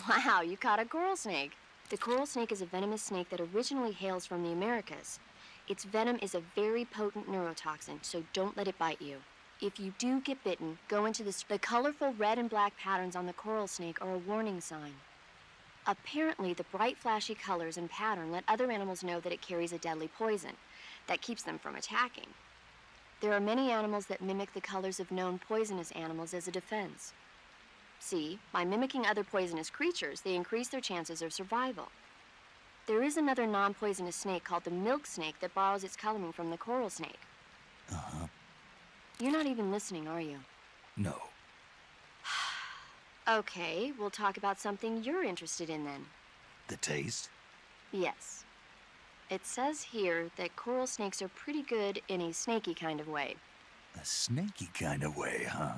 Wow, you caught a coral snake. The coral snake is a venomous snake that originally hails from the Americas. Its venom is a very potent neurotoxin, so don't let it bite you. If you do get bitten, go into the colorful red and black patterns on the coral snake are a warning sign. Apparently, the bright, flashy colors and pattern let other animals know that it carries a deadly poison that keeps them from attacking. There are many animals that mimic the colors of known poisonous animals as a defense. See, by mimicking other poisonous creatures, they increase their chances of survival. There is another non-poisonous snake called the milk snake that borrows its coloring from the coral snake. Uh-huh. You're not even listening, are you? No. Okay, we'll talk about something you're interested in then. The taste? Yes. It says here that coral snakes are pretty good in a snaky kind of way. A snaky kind of way, huh?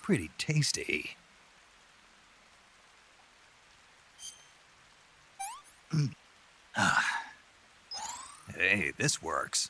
Pretty tasty. Hey, this works.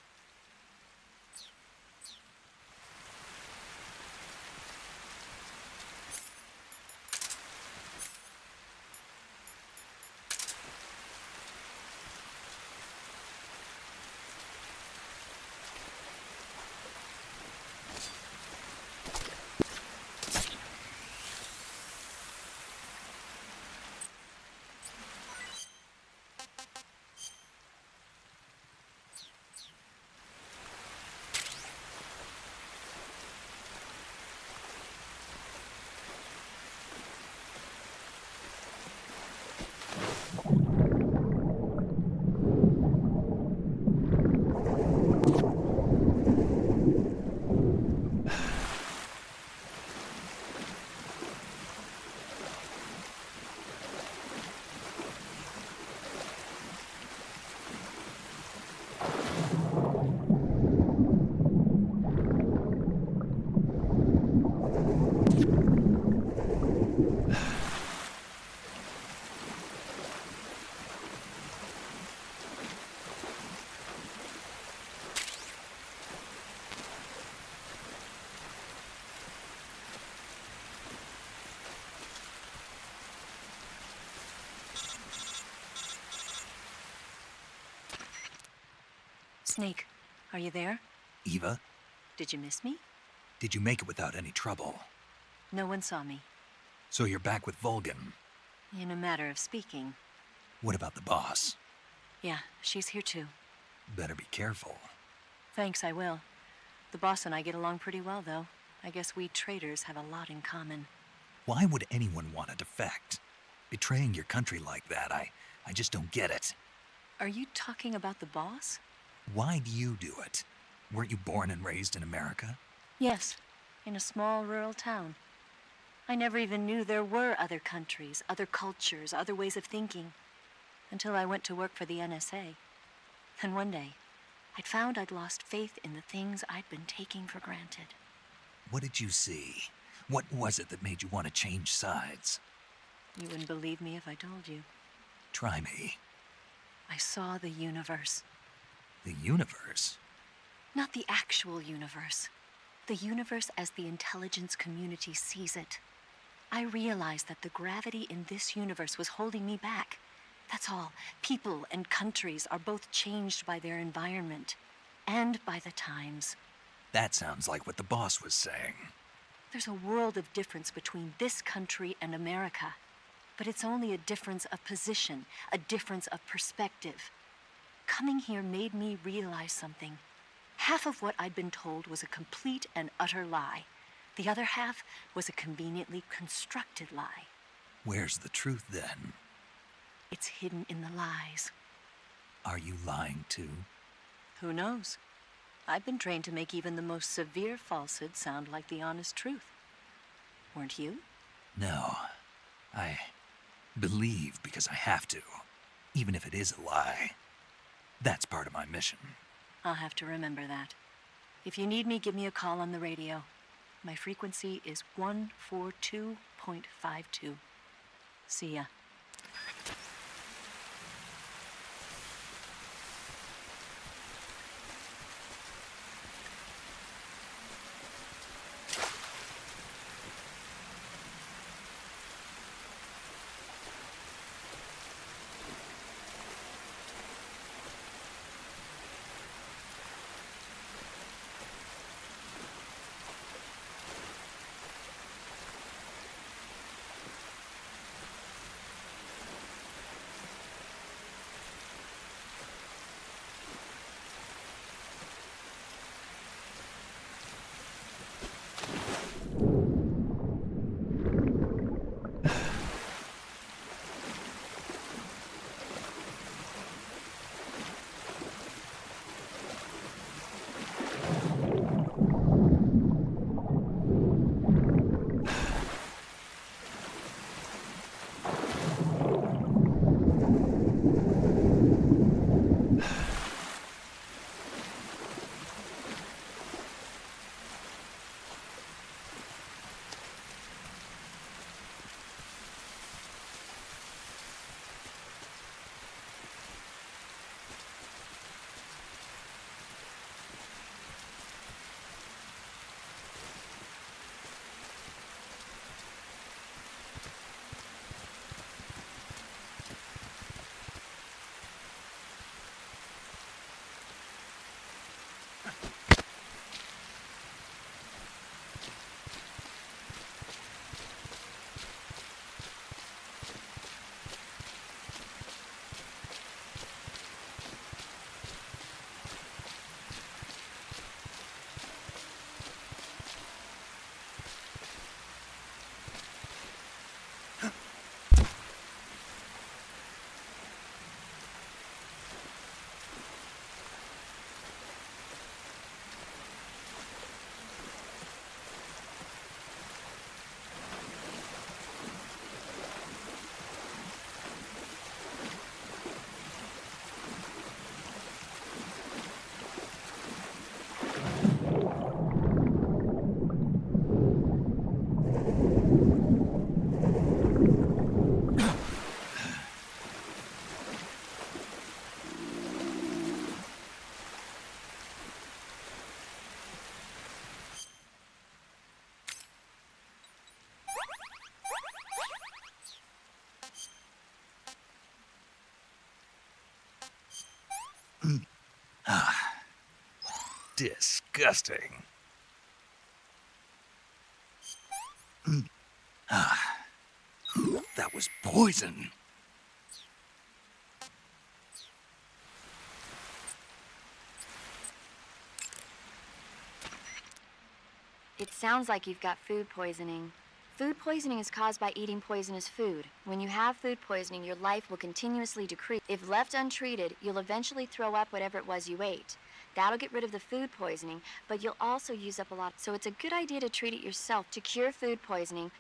Snake, are you there? Eva, Did you miss me? did you make it without any trouble? No one saw me. So you're back with Vulcan. In a matter of speaking. What about the boss? Yeah, she's here too. Better be careful. Thanks, I will. The boss and I get along pretty well, though. I guess we traitors have a lot in common. Why would anyone want to defect? Betraying your country like that, I just don't get it. Are you talking about the boss? Why do you do it? Weren't you born and raised in America? Yes, in a small rural town. I never even knew there were other countries, other cultures, other ways of thinking, until I went to work for the NSA. Then one day, I'd found I'd lost faith in the things I'd been taking for granted. What did you see? What was it that made you want to change sides? You wouldn't believe me if I told you. Try me. I saw the universe. The universe? Not the actual universe. The universe as the intelligence community sees it. I realized that the gravity in this universe was holding me back. That's all. People and countries are both changed by their environment and by the times. That sounds like what the boss was saying. There's a world of difference between this country and America. But it's only a difference of position, a difference of perspective. Coming here made me realize something. Half of what I'd been told was a complete and utter lie. The other half was a conveniently constructed lie. Where's the truth then? It's hidden in the lies. Are you lying too? Who knows? I've been trained to make even the most severe falsehood sound like the honest truth. Weren't you? No. I believe because I have to, even if it is a lie. That's part of my mission. I'll have to remember that. If you need me, give me a call on the radio. My frequency is 142.52. See ya. Disgusting. That was poison. It sounds like you've got food poisoning. Food poisoning is caused by eating poisonous food. When you have food poisoning, your life will continuously decrease. If left untreated, you'll eventually throw up whatever it was you ate. That'll get rid of the food poisoning, but you'll also use up a lot. So it's a good idea to treat it yourself to cure food poisoning.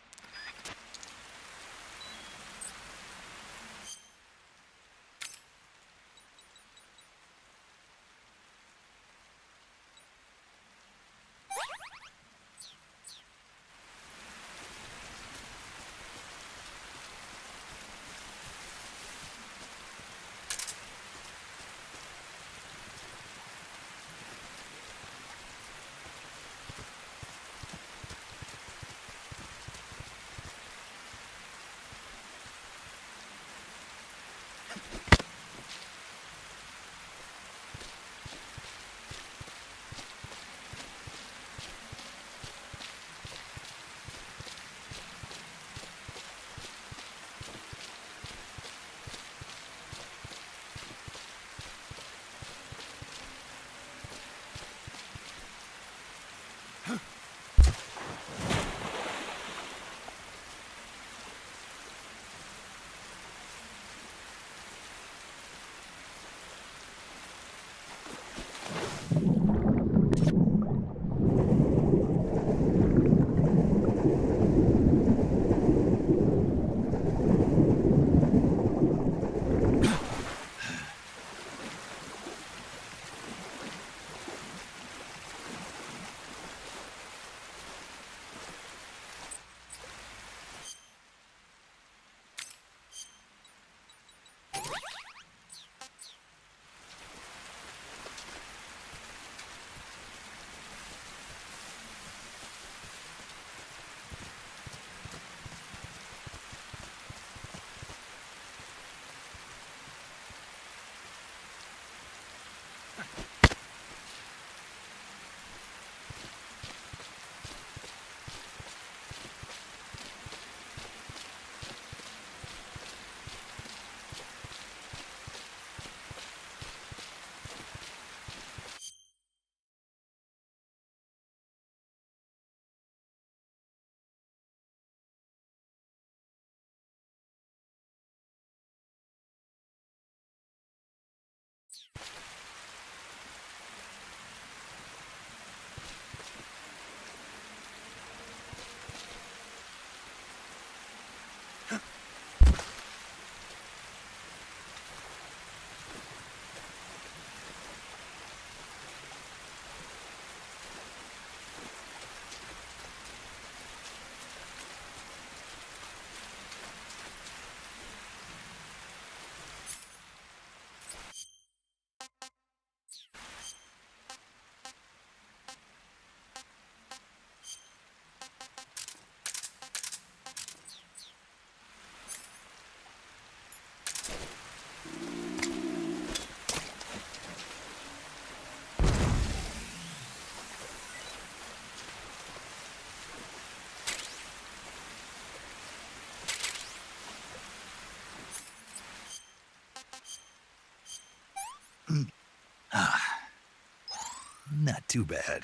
Not too bad.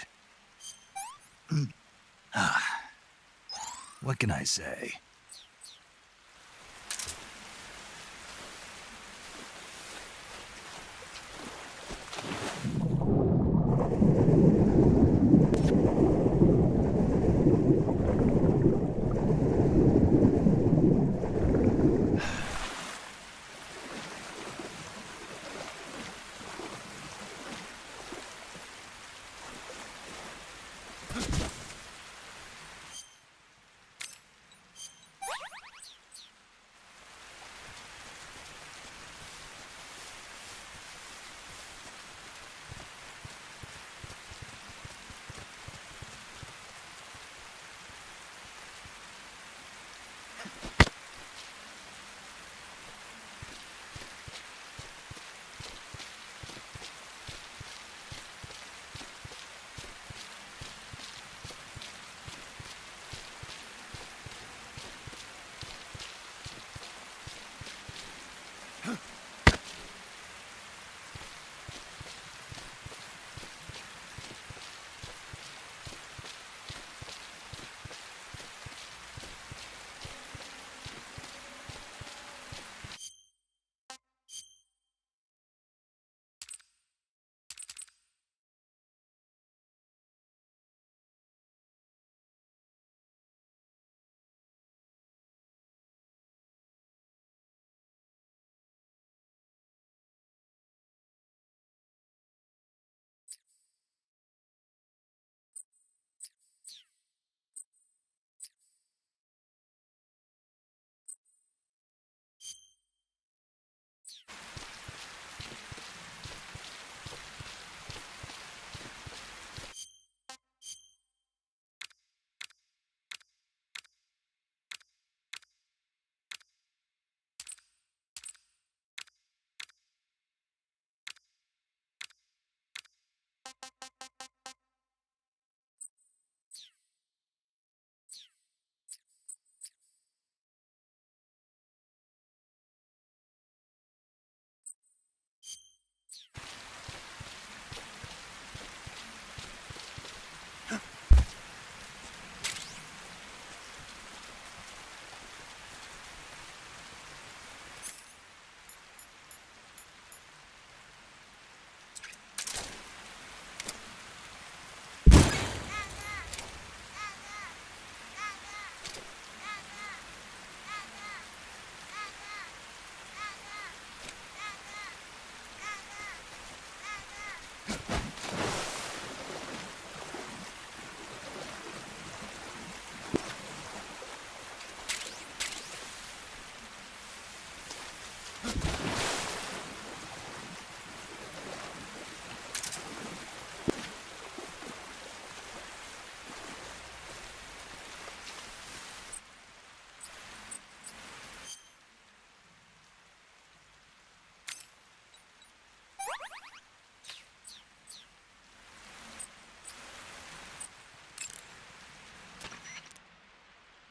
What can I say?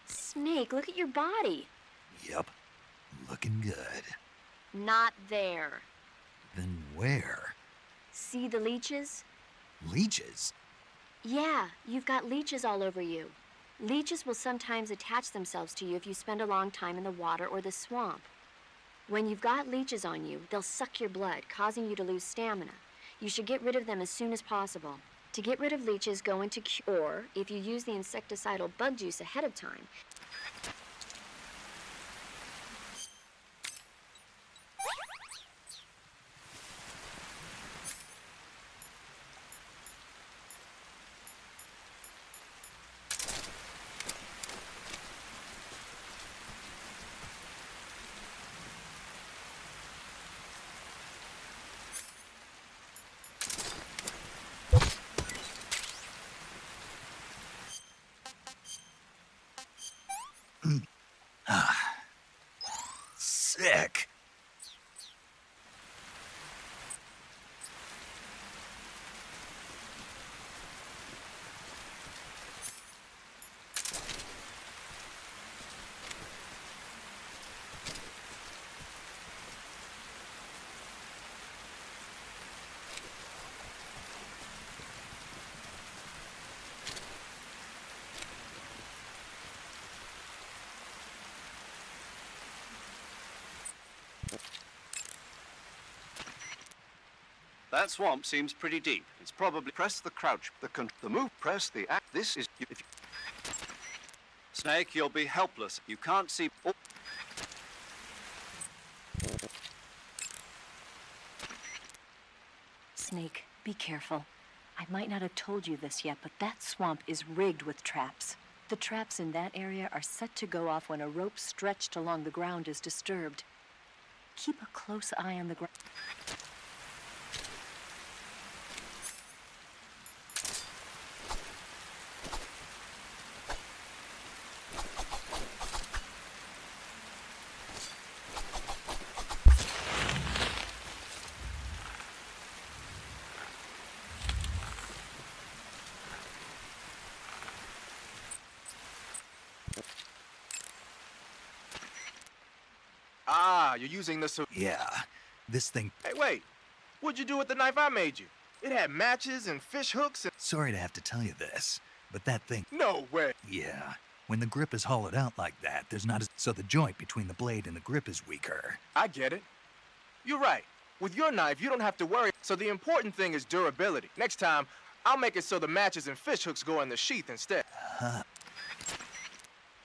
Snake, look at your body. Yep, looking good. Not there. Then where? See the leeches? Leeches? Yeah, you've got leeches all over you. Leeches will sometimes attach themselves to you if you spend a long time in the water or the swamp. When you've got leeches on you, they'll suck your blood, causing you to lose stamina. You should get rid of them as soon as possible. To get rid of leeches, go into cure if you use the insecticidal bug juice ahead of time. That swamp seems pretty deep. It's probably press the crouch, the move, press the act. This is if you... Snake, you'll be helpless. You can't see. Oh. Snake, be careful. I might not have told you this yet, but that swamp is rigged with traps. The traps in that area are set to go off when a rope stretched along the ground is disturbed. Keep a close eye on the ground. Ah, you're using the... Yeah, this thing... Hey, wait. What'd you do with the knife I made you? It had matches and fish hooks and... Sorry to have to tell you this, but that thing... No way. Yeah, when the grip is hollowed out like that, there's not as... So the joint between the blade and the grip is weaker. I get it. You're right. With your knife, you don't have to worry. So the important thing is durability. Next time, I'll make it so the matches and fish hooks go in the sheath instead. Huh.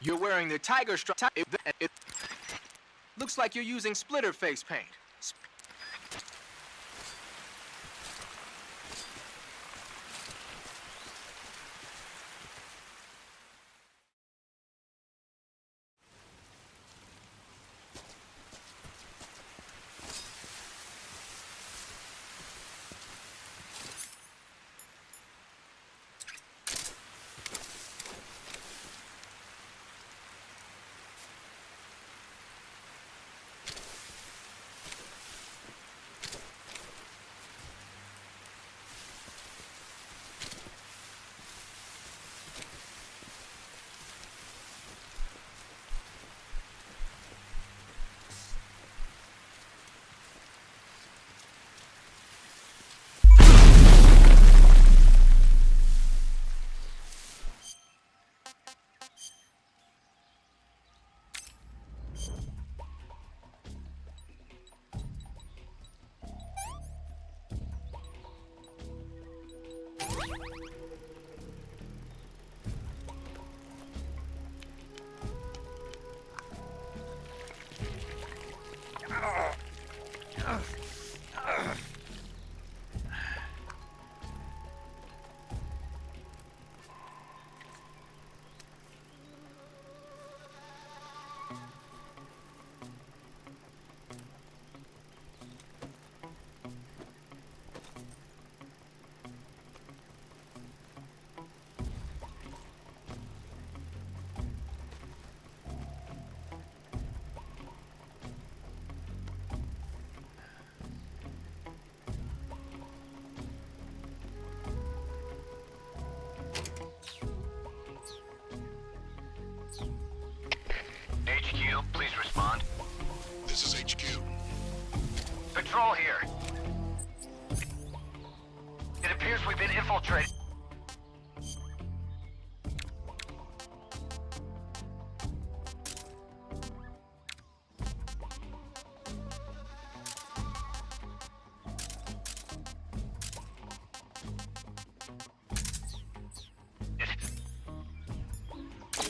You're wearing the tiger stripe... Looks like you're using splitter face paint. HQ, please respond. This is HQ. Patrol here. It appears we've been infiltrated.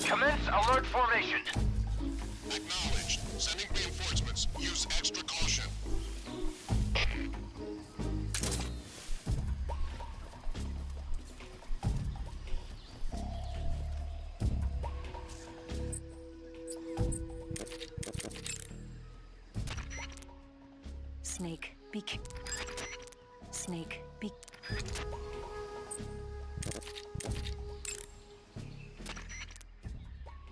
Commence alert formation. Acknowledged. Sending reinforcements. Use extra caution. Snake, Snake, be...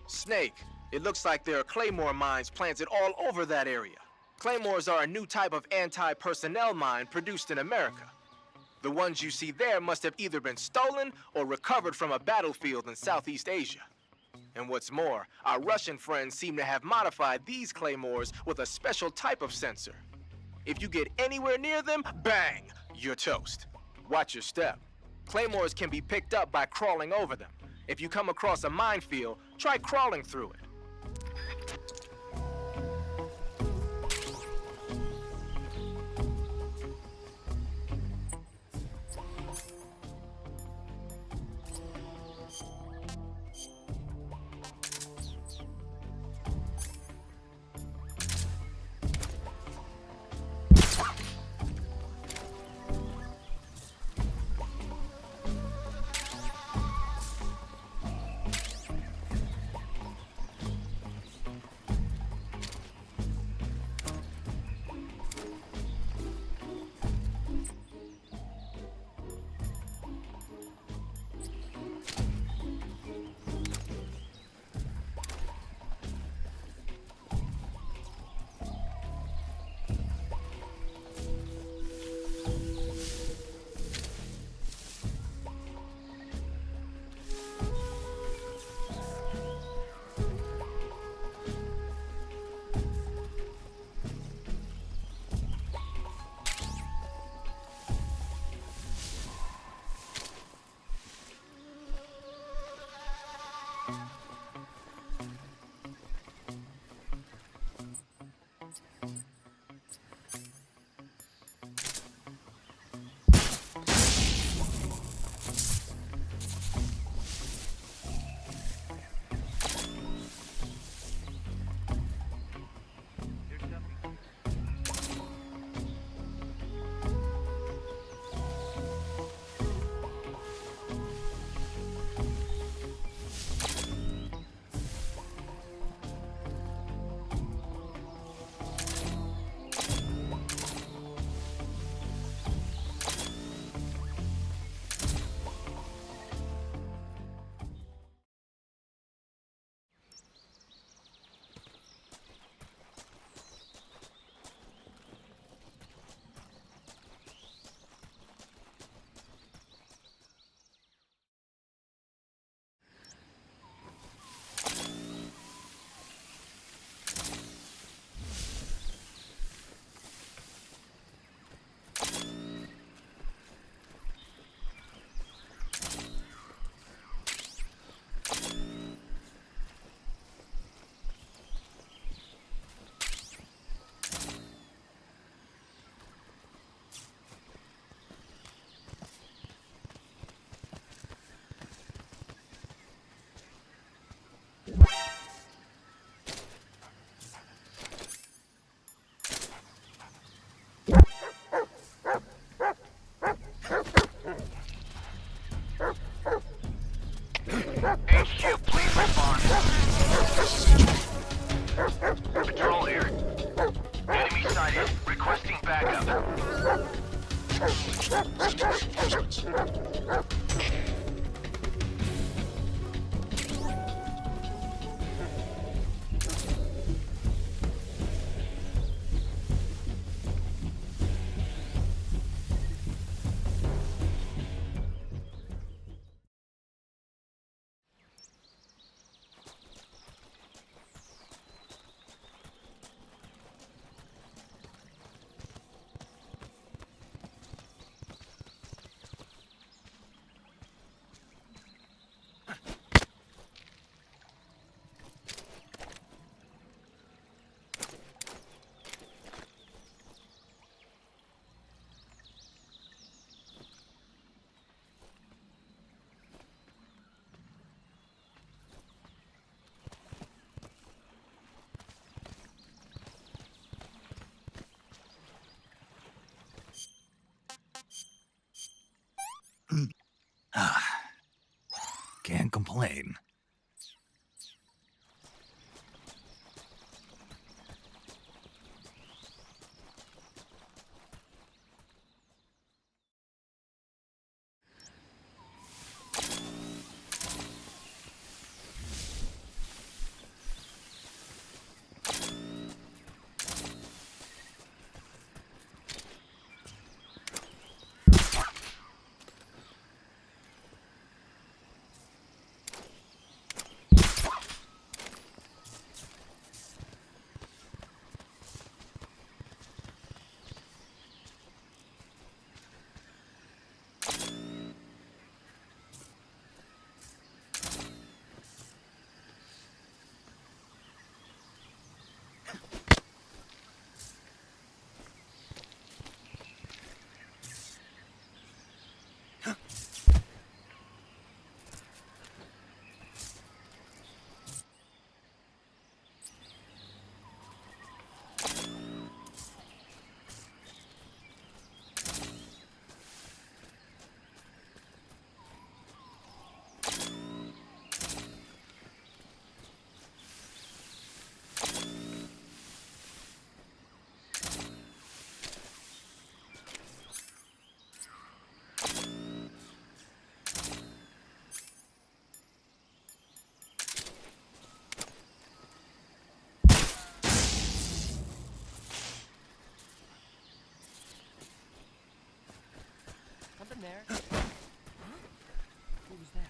Snake, it looks like there are claymore mines planted all over that area. Claymores are a new type of anti-personnel mine produced in America. The ones you see there must have either been stolen or recovered from a battlefield in Southeast Asia. And what's more, our Russian friends seem to have modified these claymores with a special type of sensor. If you get anywhere near them, bang, you're toast. Watch your step. Claymores can be picked up by crawling over them. If you come across a minefield, try crawling through it. Requesting backup. Can't complain. Something there. Who was that?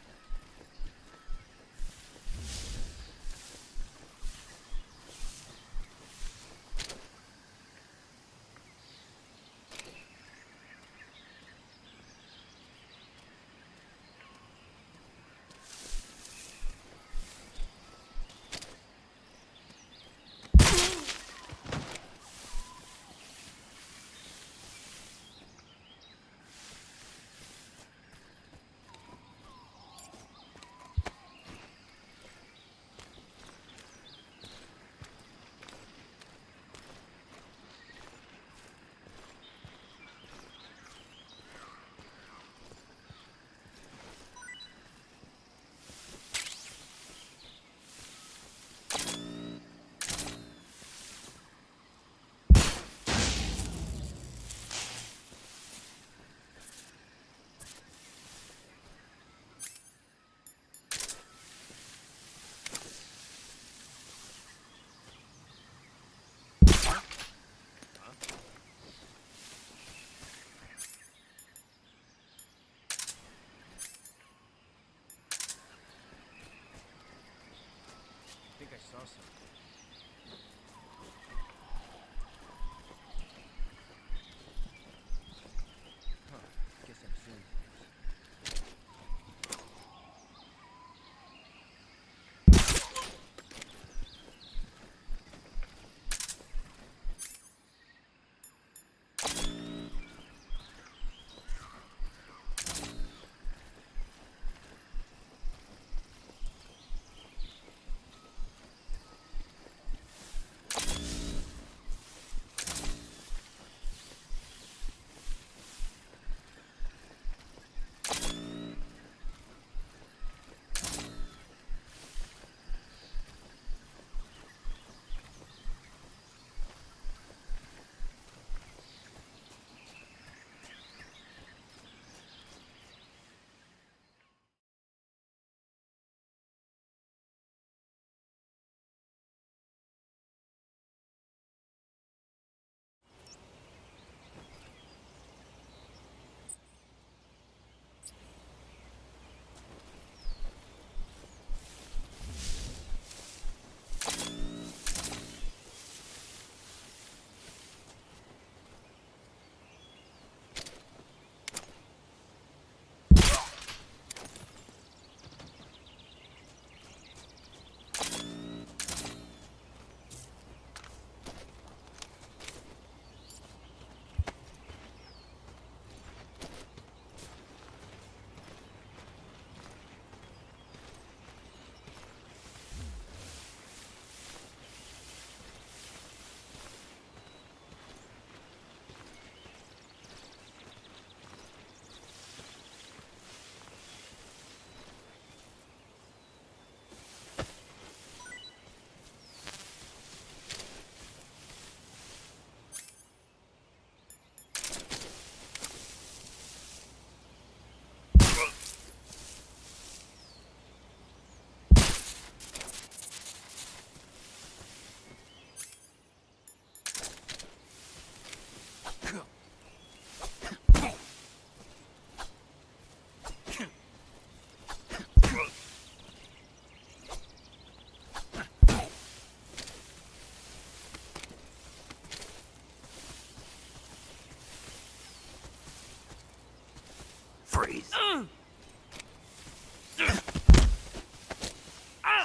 stories.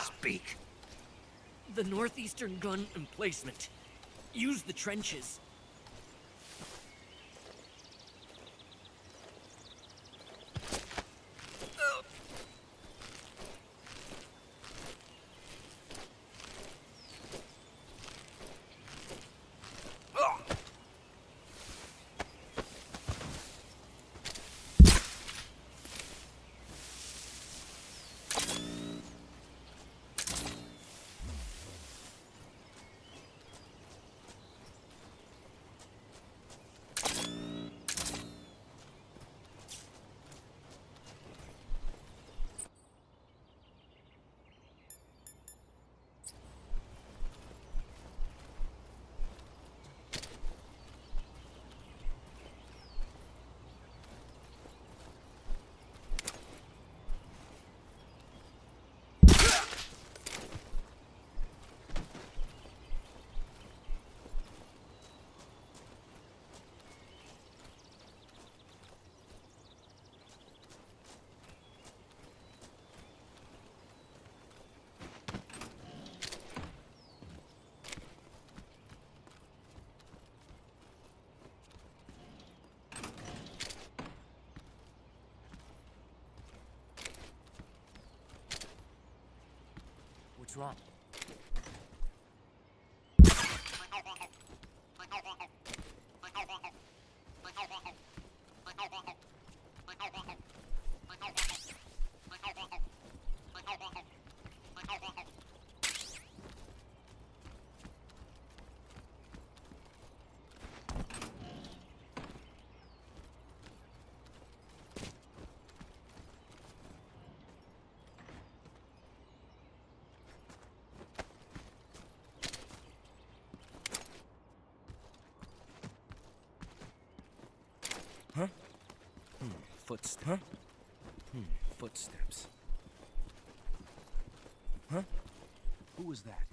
Speak. The northeastern gun emplacement. Use the trenches. What's wrong? Huh? Footsteps. Huh? Footsteps. Huh? Who was that?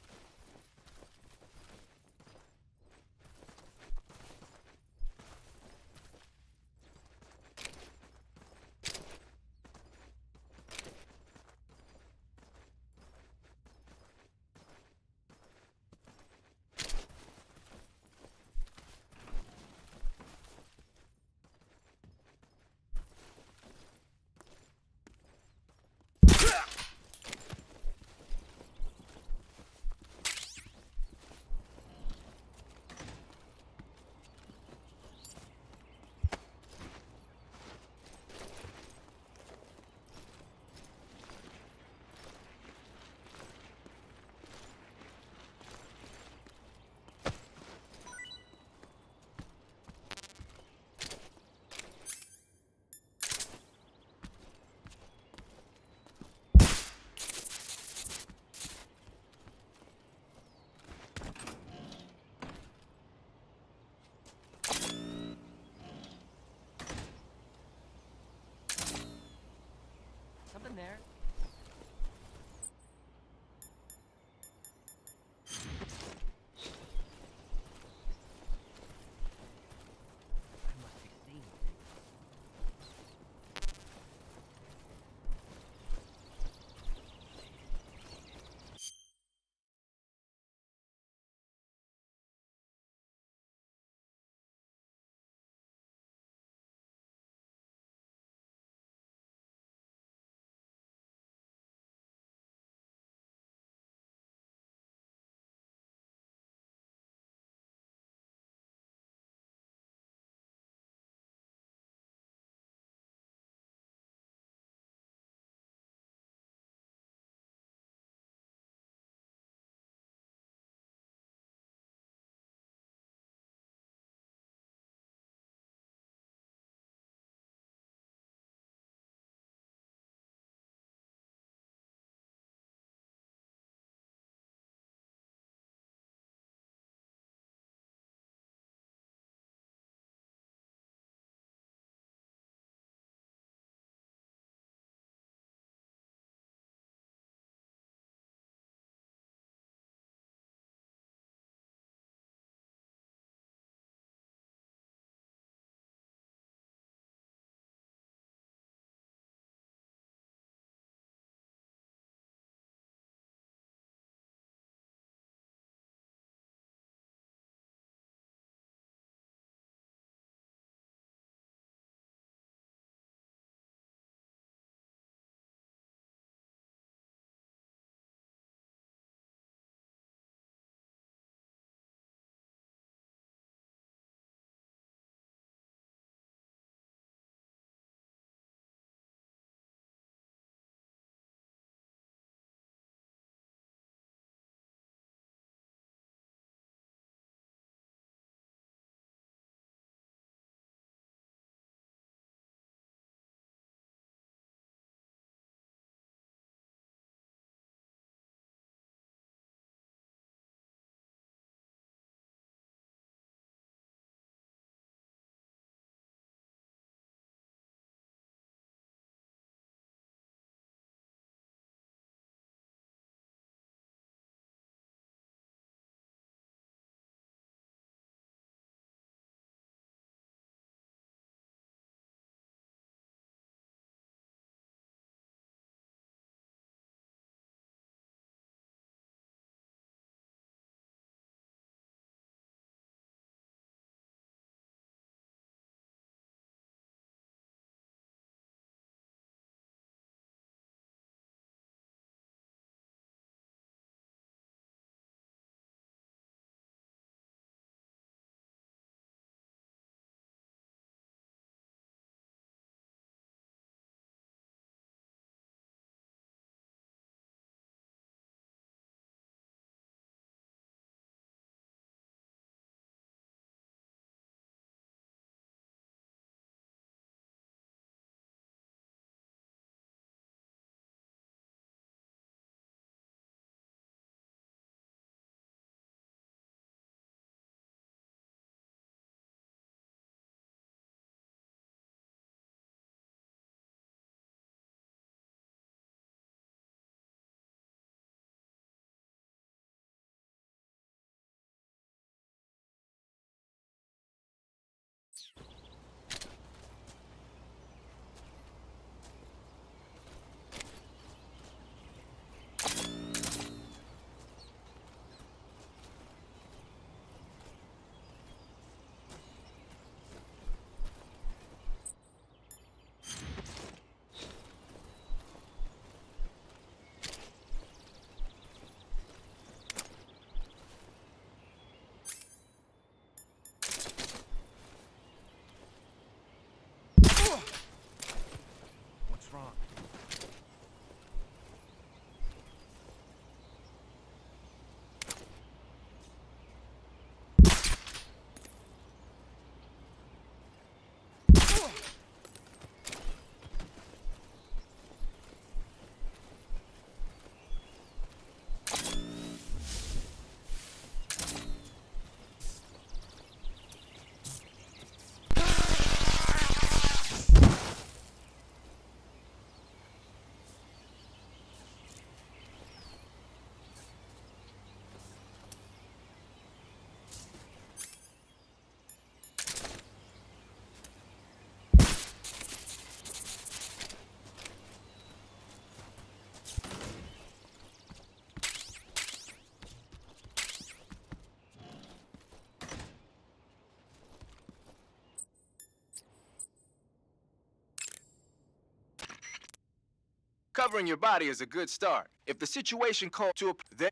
Covering your body is a good start. If the situation called to a...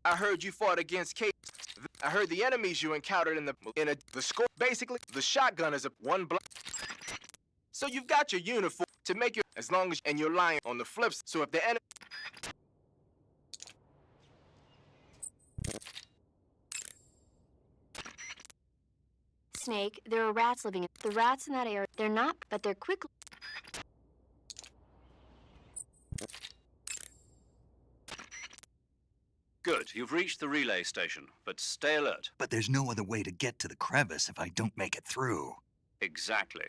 I heard you fought against Kate. I heard the enemies you encountered the score. Basically, the shotgun is a one block. So you've got your uniform to make your... As long as... And you're lying on the flips. So if the enemy... Snake, there are rats living in... The rats in that area, they're not, but they're quick... Good. You've reached the relay station, but stay alert. But there's no other way to get to the crevice if I don't make it through. Exactly.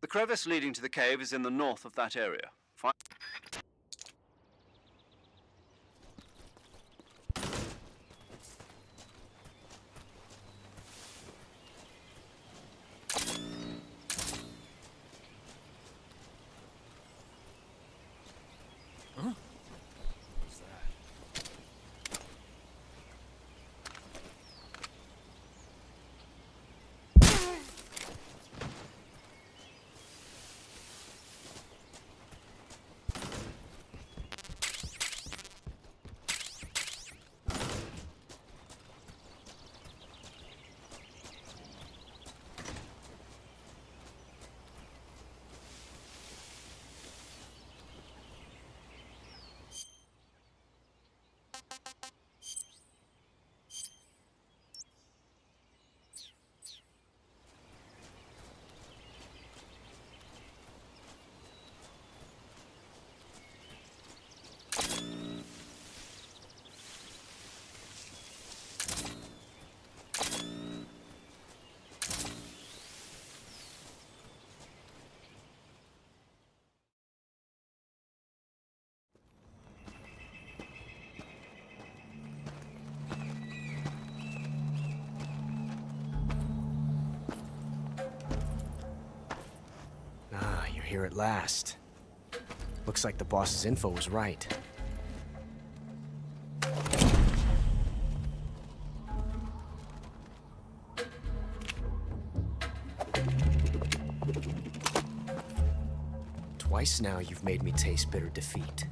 The crevice leading to the cave is in the north of that area. Here at last. Looks like the boss's info was right. Twice now you've made me taste bitter defeat.